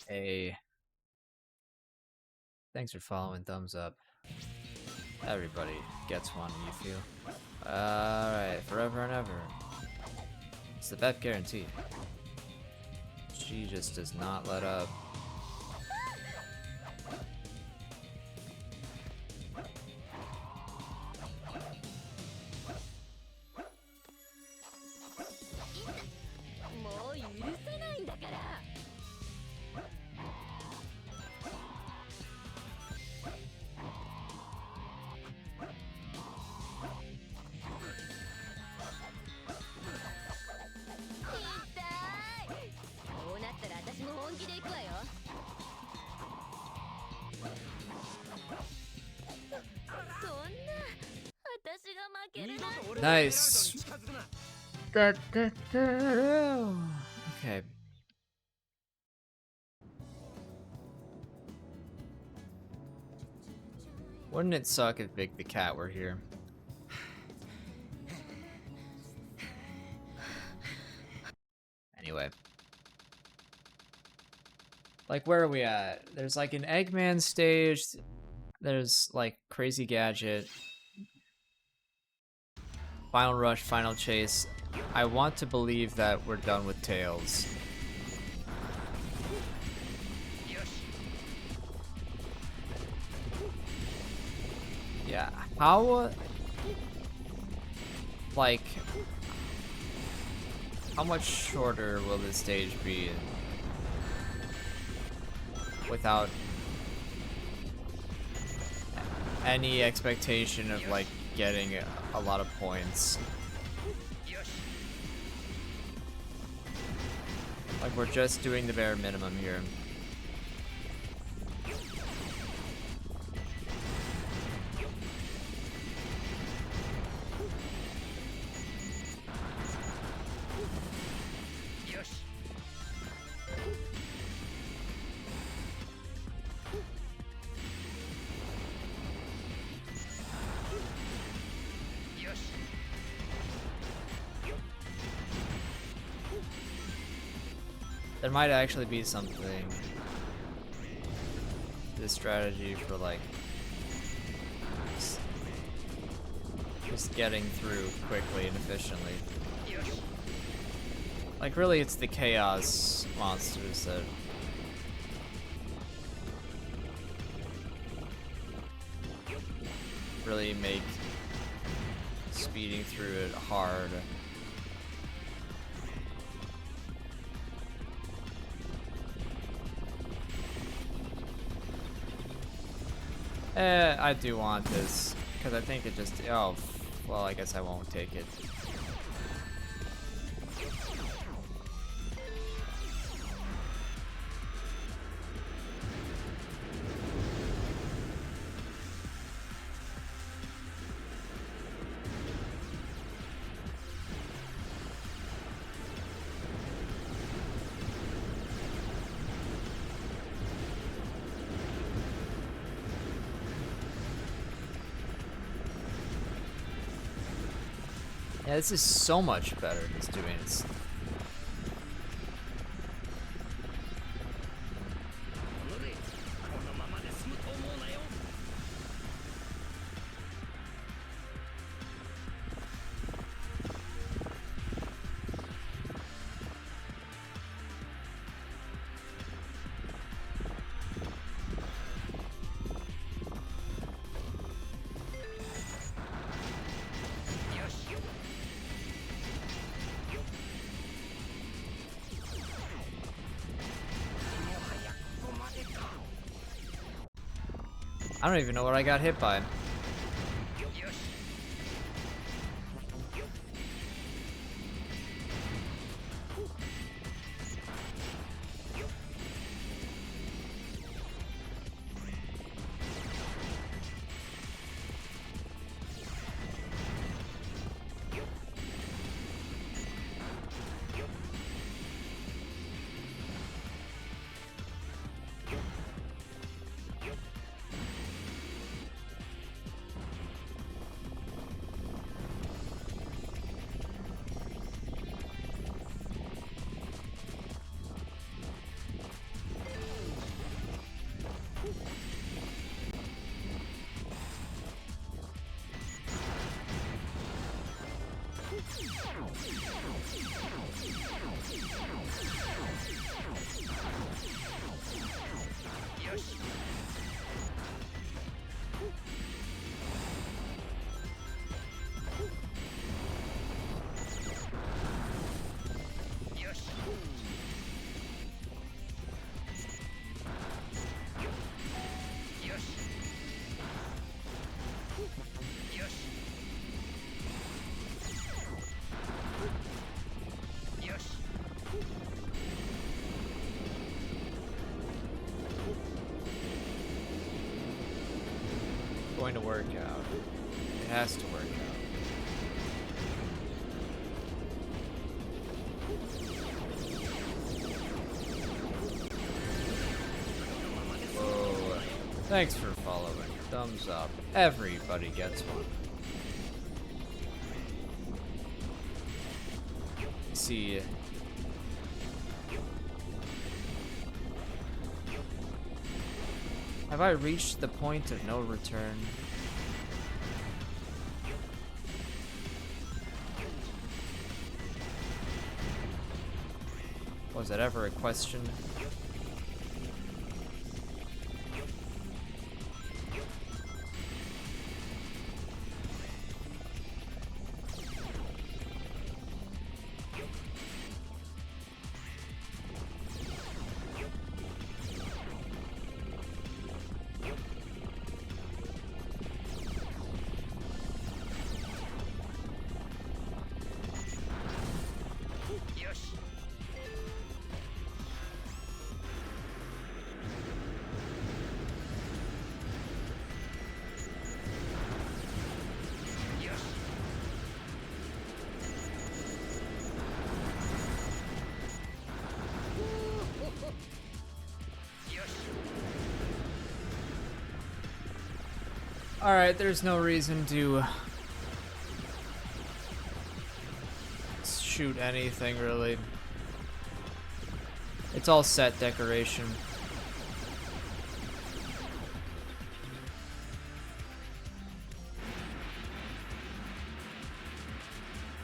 Hey. Thanks for following, thumbs up. Everybody gets one, you feel? Alright, forever and ever. It's the bet guarantee. She just does not let up. Nice. Okay. Wouldn't it suck if Big the Cat were here? Anyway. Like, where are we at? There's like an Eggman stage. There's like Crazy Gadget. Final Rush, Final Chase. I want to believe that we're done with Tails. Yeah. How, like, how much shorter will this stage be without any expectation of, like, getting a lot of points? Like, we're just doing the bare minimum here. There might actually be something, this strategy for like just getting through quickly and efficiently. Like, really, it's the chaos monsters that really make speeding through it hard. I do want this, because I think it just, oh, well, I guess I won't take it. Yeah, this is so much better just doing it. I don't even know what I got hit by. Going to work out. It has to work out. Thanks for following. Thumbs up. Everybody gets one. See. Have I reached the point of no return? Was it ever a question? Alright, there's no reason to shoot anything, really. It's all set decoration.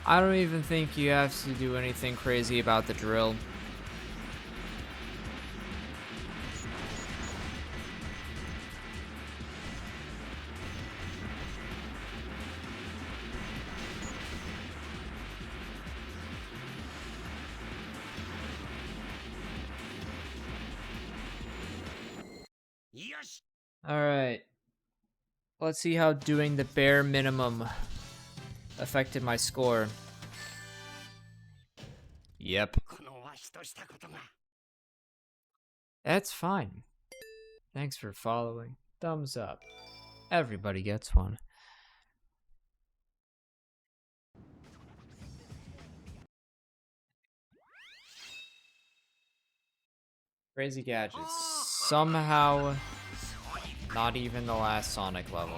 I don't even think you have to do anything crazy about the drill. Alright. Let's see how doing the bare minimum affected my score. Yep. That's fine. Thanks for following. Thumbs up. Everybody gets one. Crazy gadgets. Somehow, not even the last Sonic level.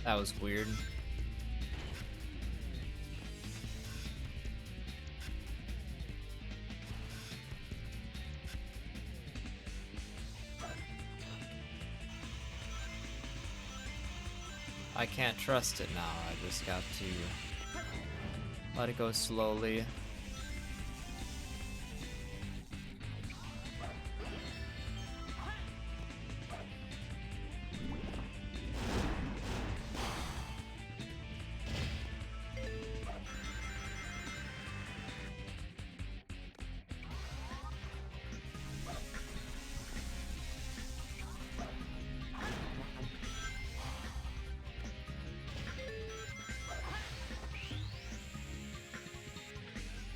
That was weird. I can't trust it now. I just got to let it go slowly.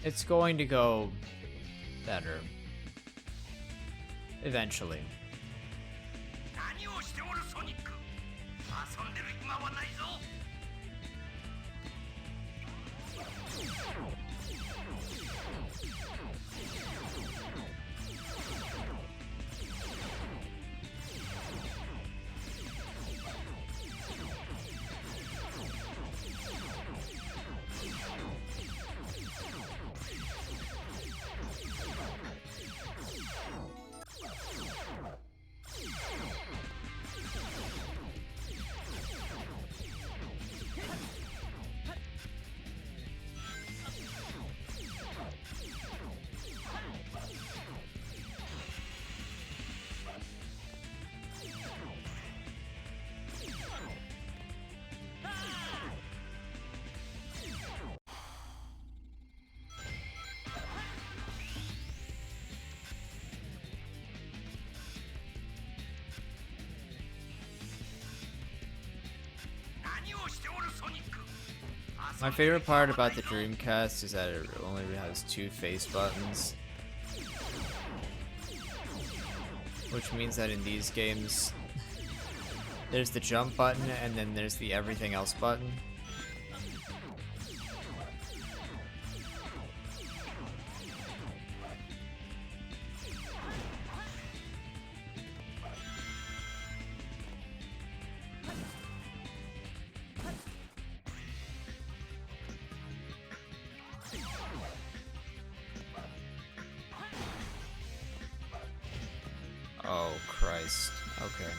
It's going to go better. Eventually. My favorite part about the Dreamcast is that it only has 2 face buttons. Which means that in these games, there's the jump button and then there's the everything else button. Oh, Christ. Okay.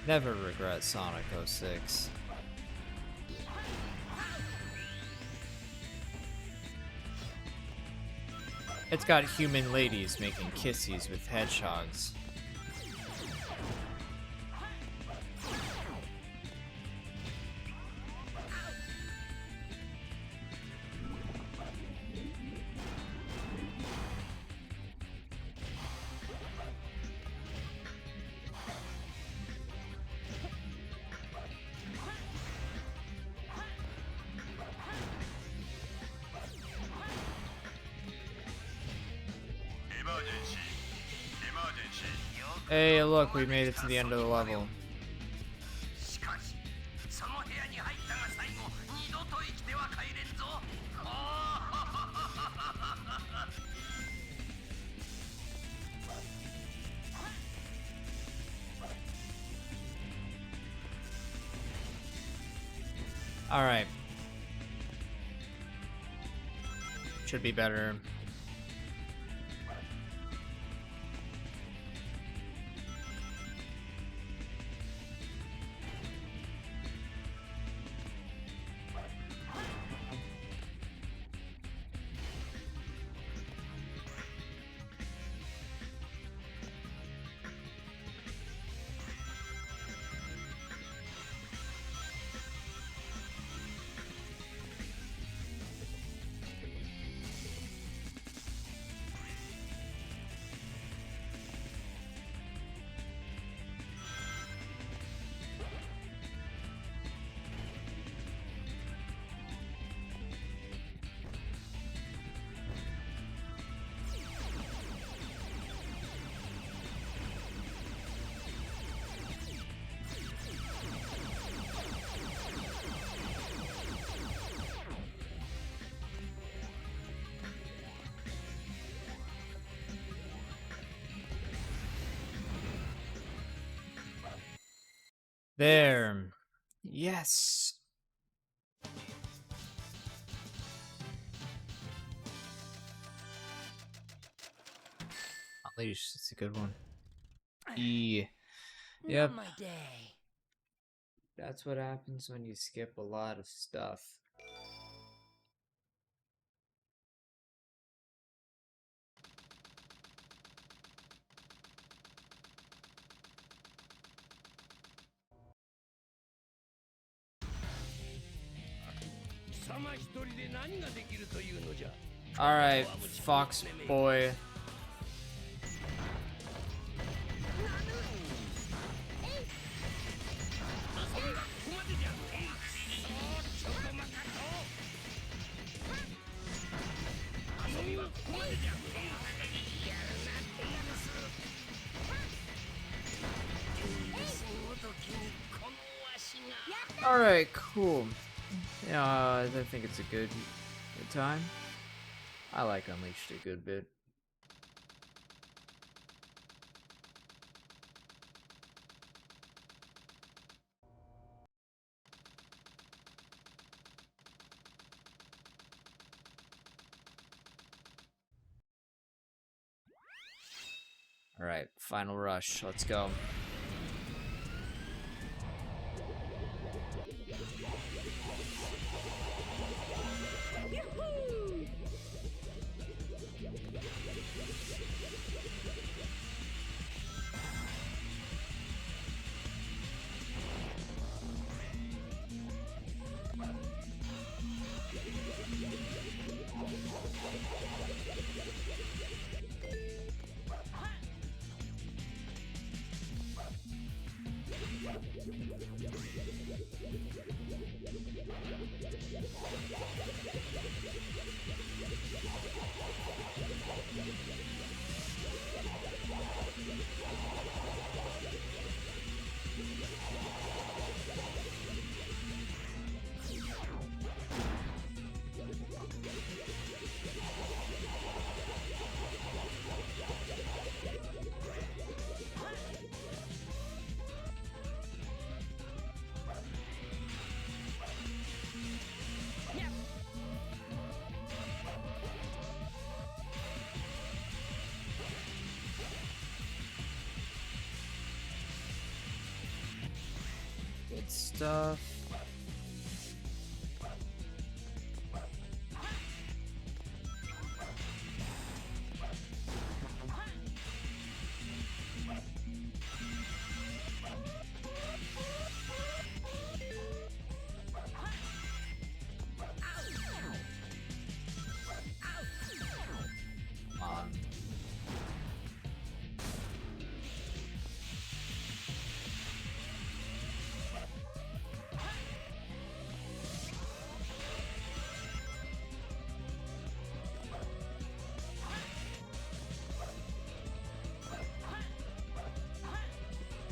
Never regret Sonic 06. It's got human ladies making kissies with hedgehogs. Hey, look, we made it to the end of the level. Alright. Should be better. There. Yes. Unleash, it's a good one. E. Yep. Not my day. That's what happens when you skip a lot of stuff. Alright, Fox boy. Alright, cool. Yeah, I think it's a good time. I like Unleashed a good bit. Alright, final rush. Let's go. Good stuff.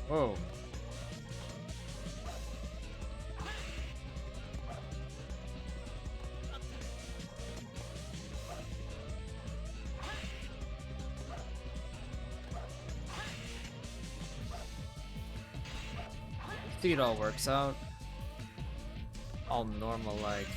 Whoa. See, it all works out. All normal like.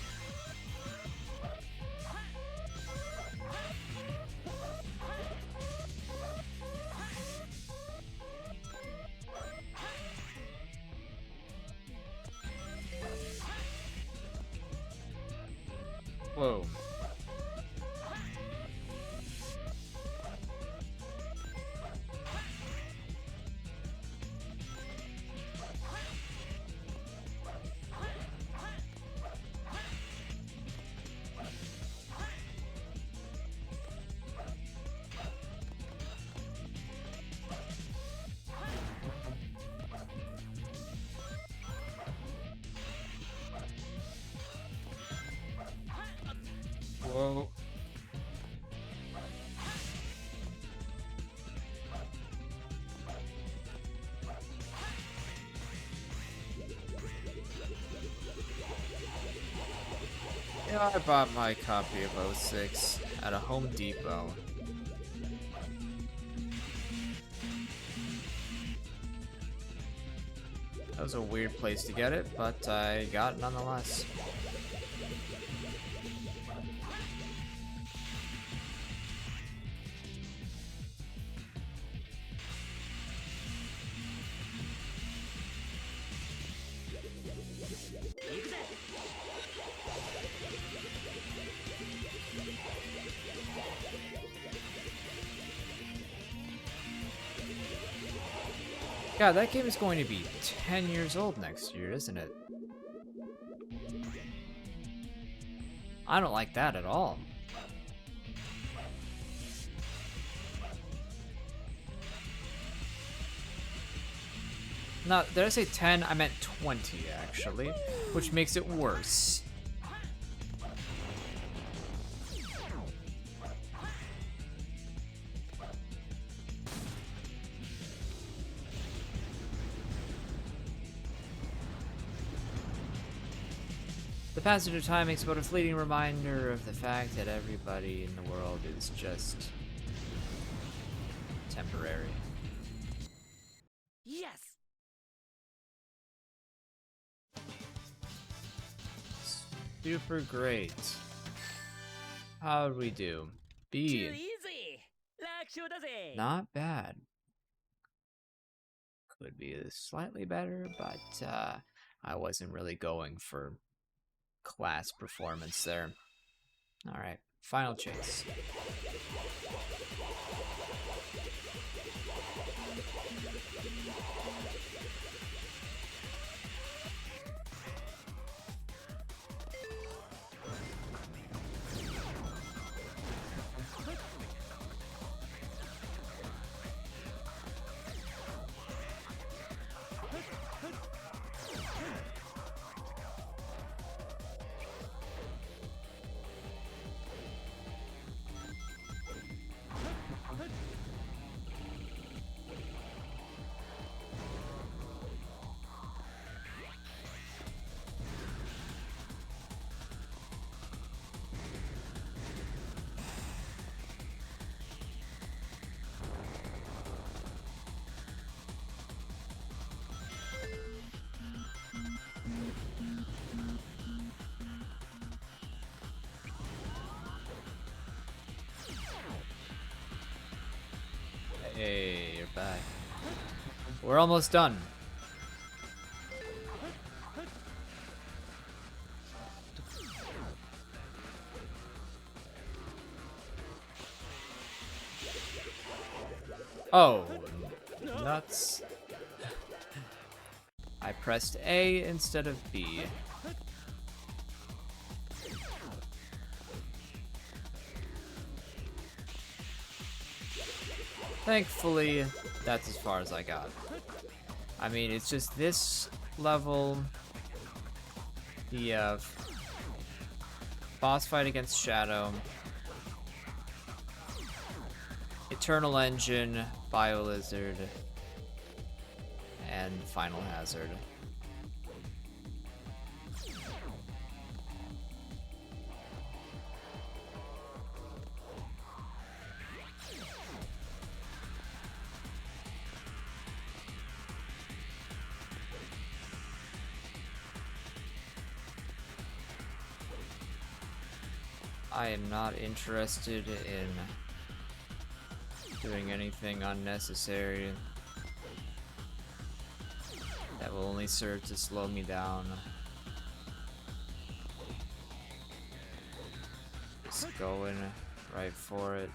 Whoa. Whoa. Yeah, I bought my copy of 06 at a Home Depot. That was a weird place to get it, but I got it nonetheless. God, that game is going to be 10 years old next year, isn't it? I don't like that at all. Not, did I say 10? I meant 20, actually, which makes it worse. The passage of time makes but a fleeting reminder of the fact that everybody in the world is just temporary. Yes. Super great. How'd we do? Too B. easy. 楽勝だぜ。 Not bad. Could be slightly better, but I wasn't really going for class performance there. Alright, final chase. Hey, you're back. We're almost done. Oh, nuts. I pressed A instead of B. Thankfully, that's as far as I got. I mean, it's just this level, the boss fight against Shadow, Eternal Engine, Bio-Lizard, and Final Hazard. I am not interested in doing anything unnecessary that will only serve to slow me down. Just going right for it.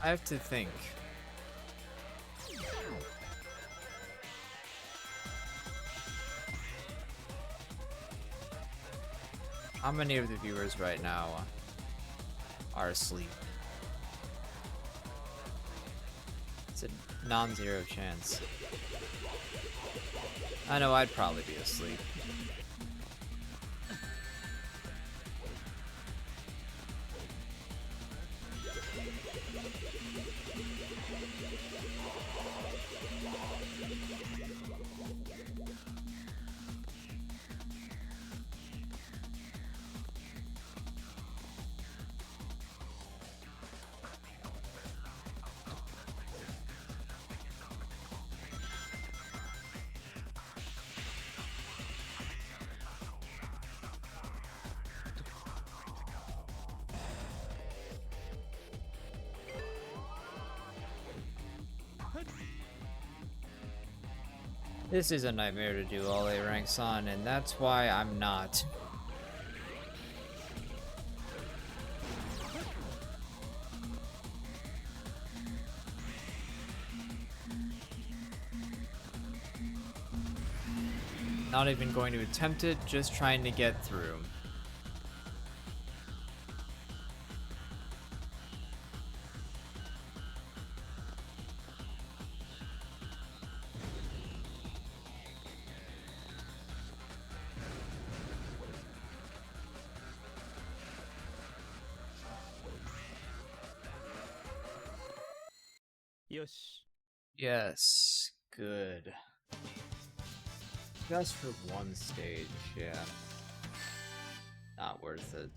I have to think. How many of the viewers right now are asleep? It's a non-zero chance. I know I'd probably be asleep. This is a nightmare to do all A ranks on, and that's why I'm not. Not even going to attempt it, just trying to get through. Yosh. Yes, good. Just for one stage, yeah. Not worth it.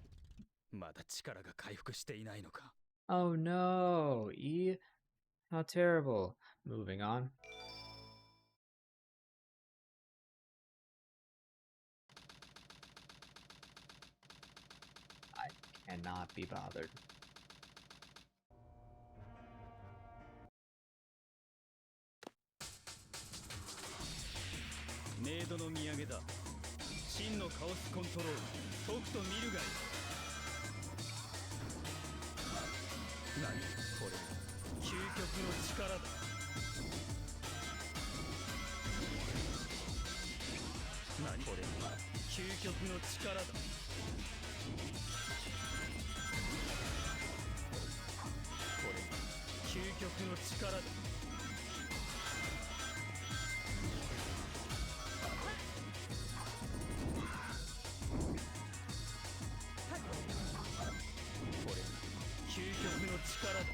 まだ力が回復していないのか。 Oh no, E? How terrible. Moving on. I cannot be bothered. メイドの土産だ。真のカオスコントロール、とくと見るがいい。何これ、究極の力だ。何これ、究極の力だ。これ、究極の力だ。究極の力だ。こ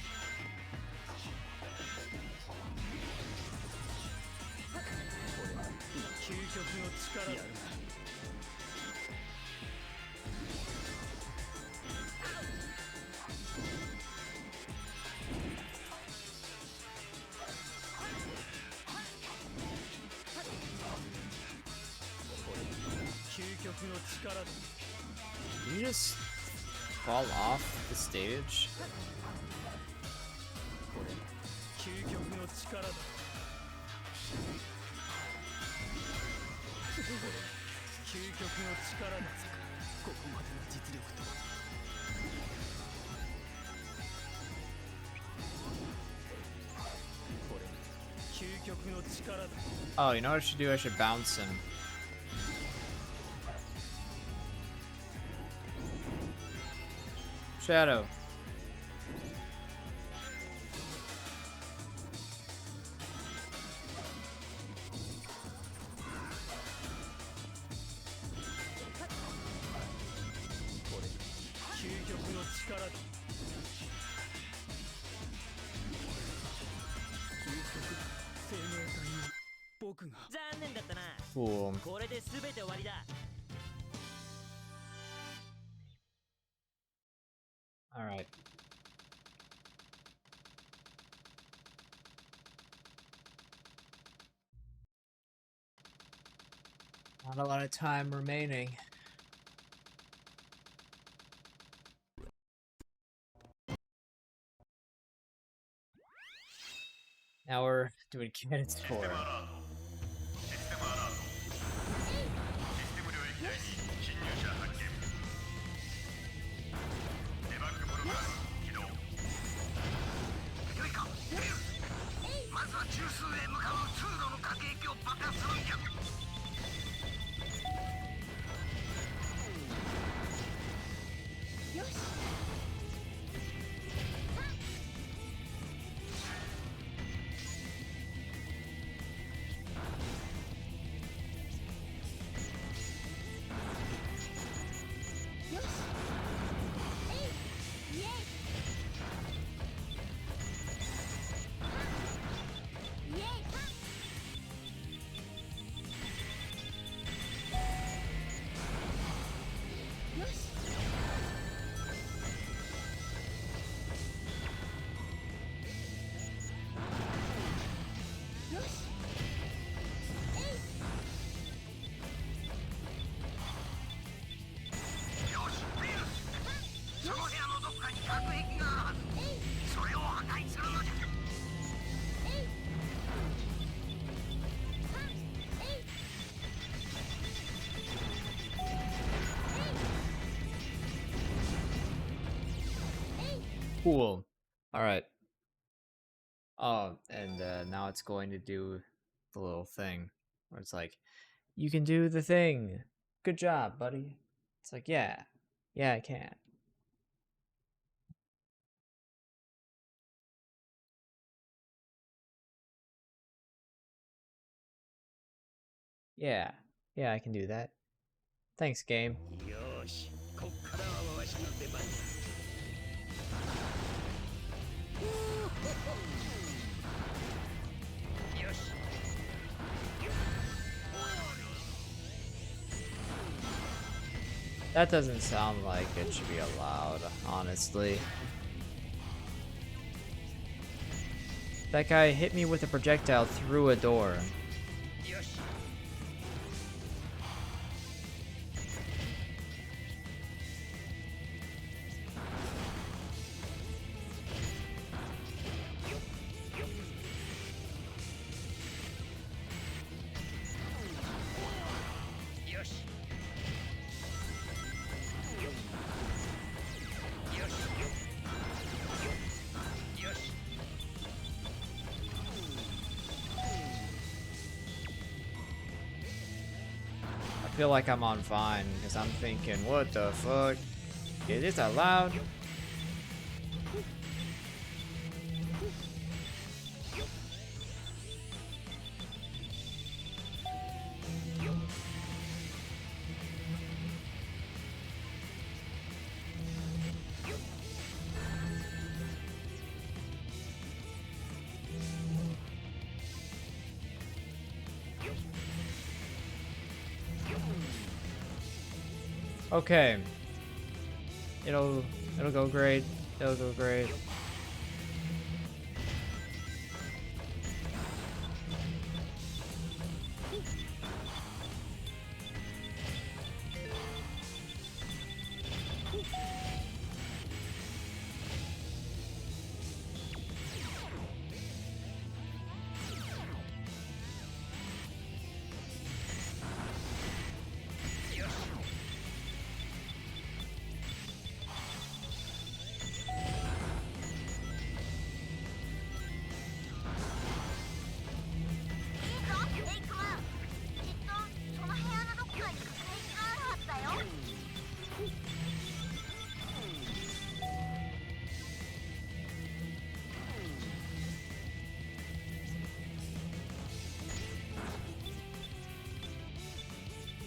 れ、究極の力だ。やるな。これ、究極の力だ。 Did you just fall off the stage? これ、究極の力だ。これ、究極の力だ。ここまでの実力とは。これ、究極の力だ。 Oh, you know what I should do? I should bounce him. Shadow. Cool. これで全て終わりだ。 All right. Not a lot of time remaining. Now we're doing candidate score. Cool. All right. Oh, and now it's going to do the little thing where it's like, You can do the thing. Good job, buddy. It's like, yeah. Yeah, I can. Yeah. Yeah, I can do that. Thanks, game. よし、こっからはわしの出番だ。よし。 That doesn't sound like it should be allowed, honestly. That guy hit me with a projectile through a door. よし。 I feel like I'm on Vine because I'm thinking, what the fuck? Is this allowed? Okay. It'll go great. It'll go great.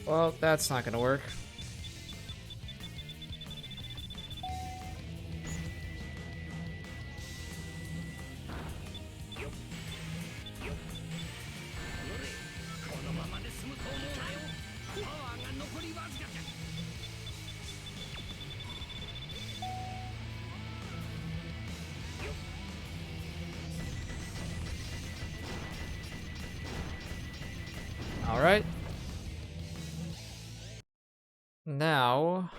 Well, that's not gonna work. All right. Now,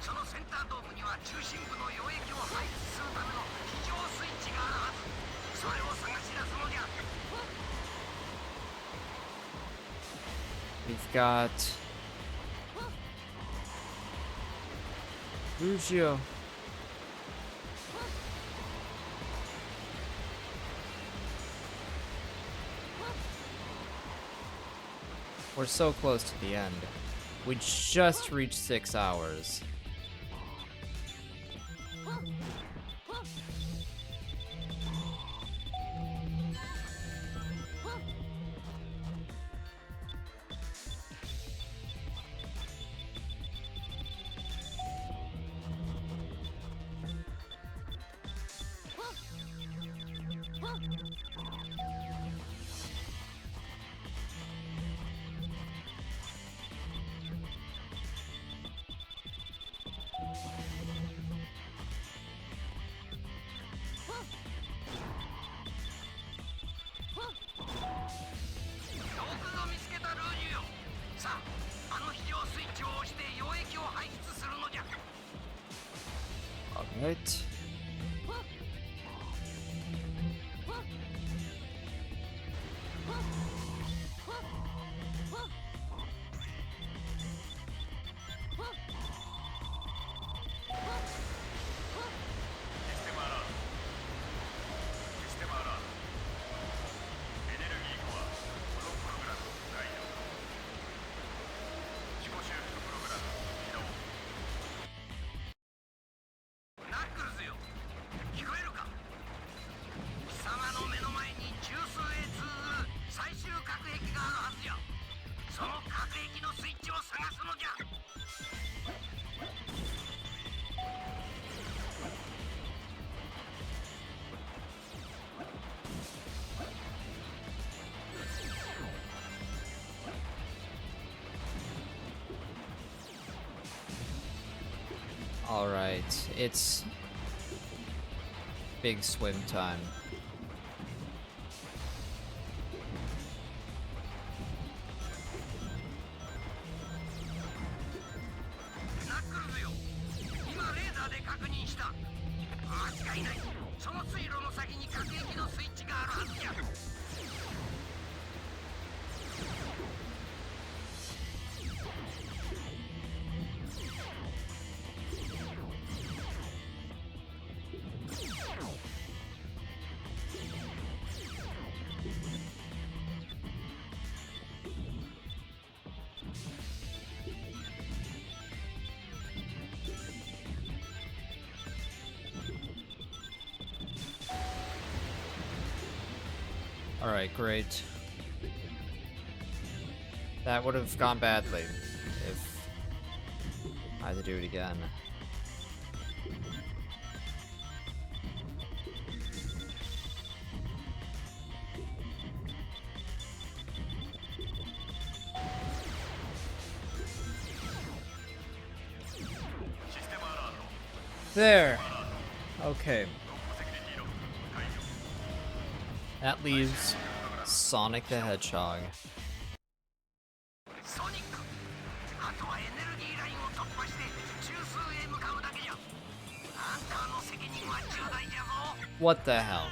そのセンタードームには中心部の溶液を排出するための非常スイッチがあるはず。それを探し出すのじゃ。 we've got Lucio. We're so close to the end. We just reached 6 hours. Alright. Alright, it's big swim time. Alright, great. That would have gone badly if I had to do it again. There. Okay. That leaves Sonic the Hedgehog. What the hell?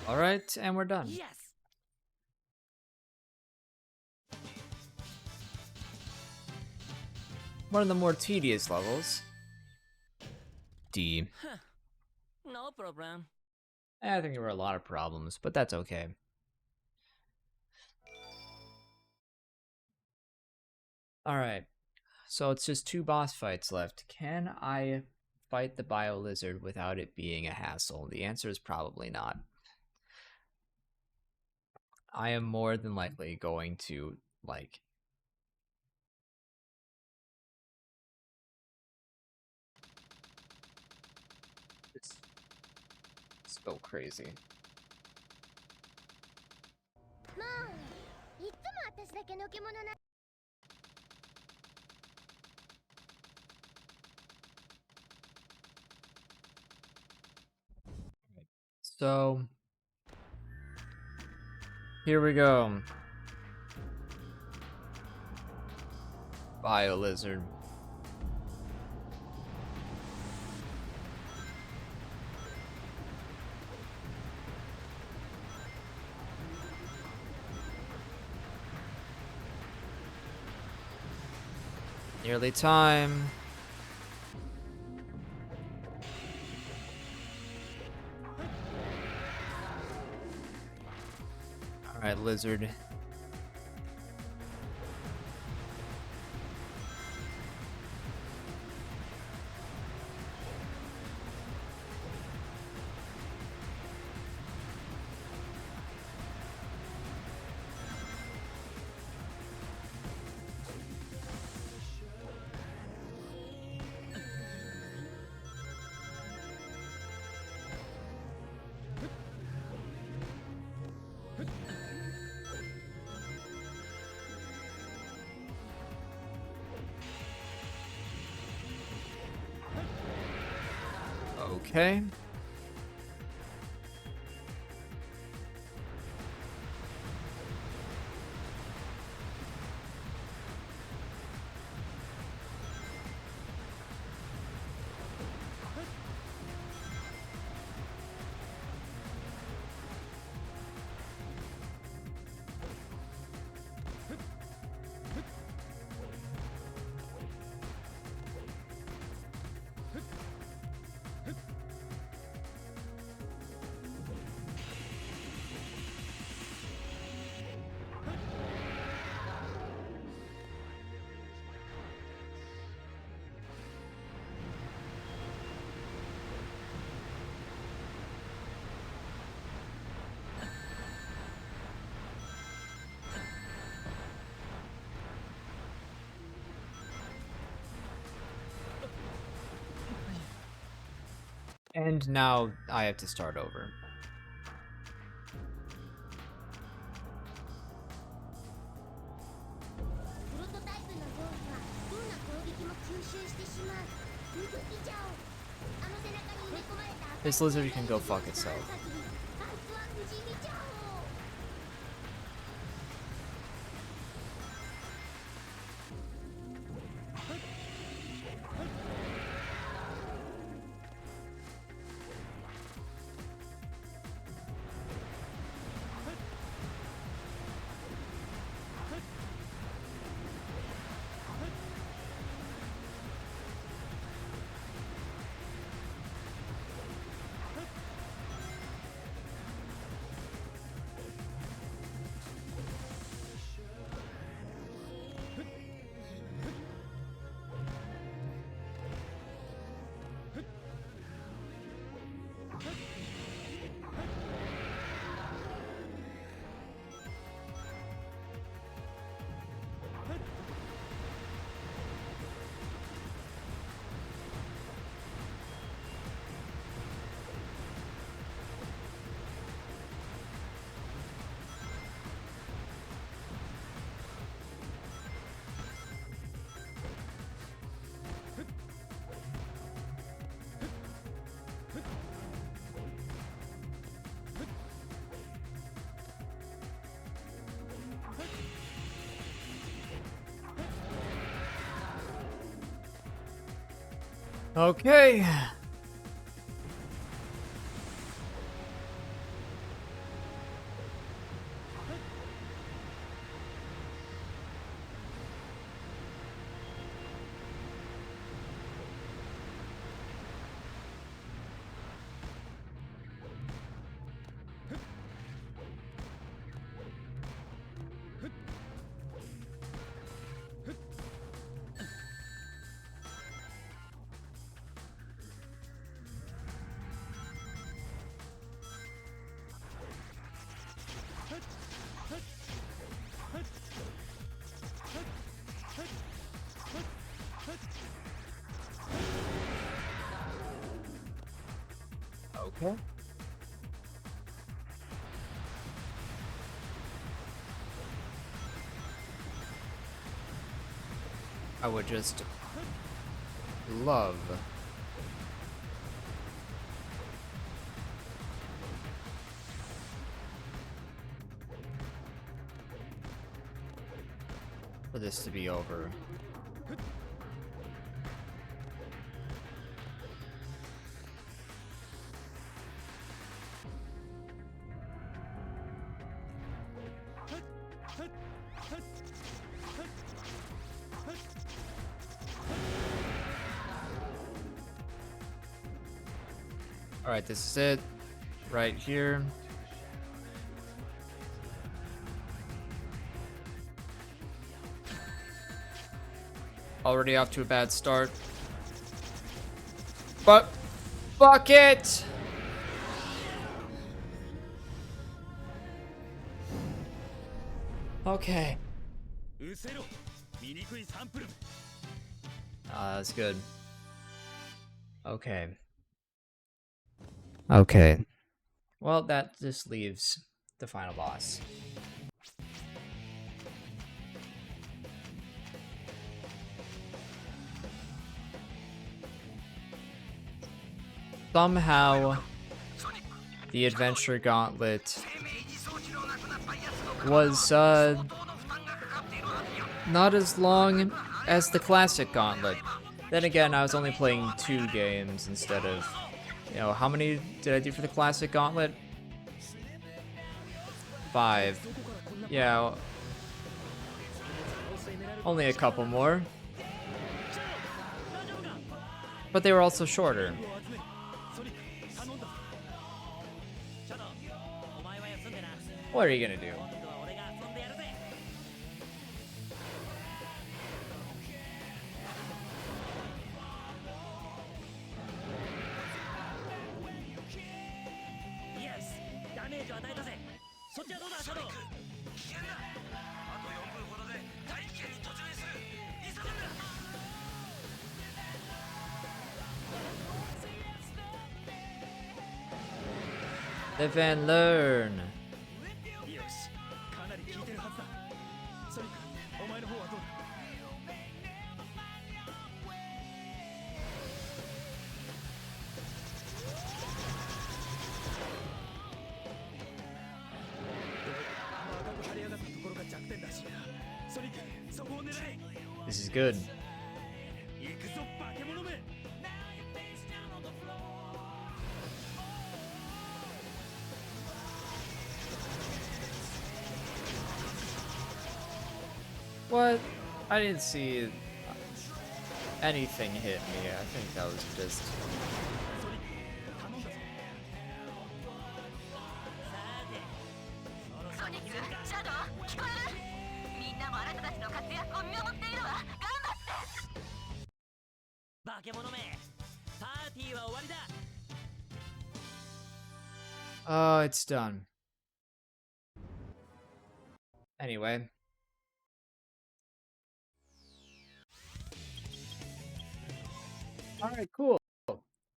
Alright, and we're done. Yes. One of the more tedious levels. D. No problem. I think there were a lot of problems, but that's okay. Alright, so it's just 2 boss fights left. Can I fight the Bio Lizard without it being a hassle? The answer is probably not. I am more than likely going to, like... Let's go crazy. まあいつも私だけのけ者な So... here we go. Bio Lizard. Nearly time. Alright, Lizard. Okay. And now I have to start over. プロトタイプの臓器はどんな攻撃も吸収してしまう。逃げちゃおう。あの背中に埋め込まれた This lizard can go fuck itself. あいつは無事にちゃおう。Okay. Okay. I would just love for this to be over. Alright, this is it. Right here. Already off to a bad start. But fuck it! Okay. That's good. Okay. Okay. Well, that just leaves the final boss. Somehow, the Adventure Gauntlet was not as long as the classic Gauntlet. Then again, I was only playing 2 games instead of, you know, how many did I do for the classic Gauntlet? 5. Yeah, only a couple more. But they were also shorter. What are you gonna do? Live and learn. よし、かなり効いてるはずだ。ソニック、お前の方はどうだ？赤く張り上がったところが弱点らしいな。ソニック、そこを狙え。 This is good. 行くぞ、化け物め。 What? I didn't see anything hit me. I think that was just... ソニック、シャドウ、聞こえる？みんなもあなたたちの活躍を見守っているわ。頑張って。化け物め、パーティーは終わりだ。 Oh, it's done. Anyway. Alright, cool.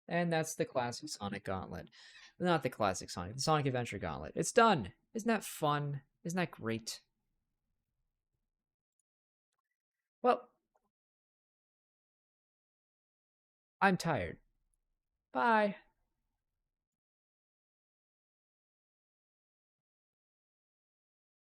And that's the classic Sonic Gauntlet. Not the classic Sonic, the Sonic Adventure Gauntlet. It's done. Isn't that fun? Isn't that great? Well, I'm tired. Bye.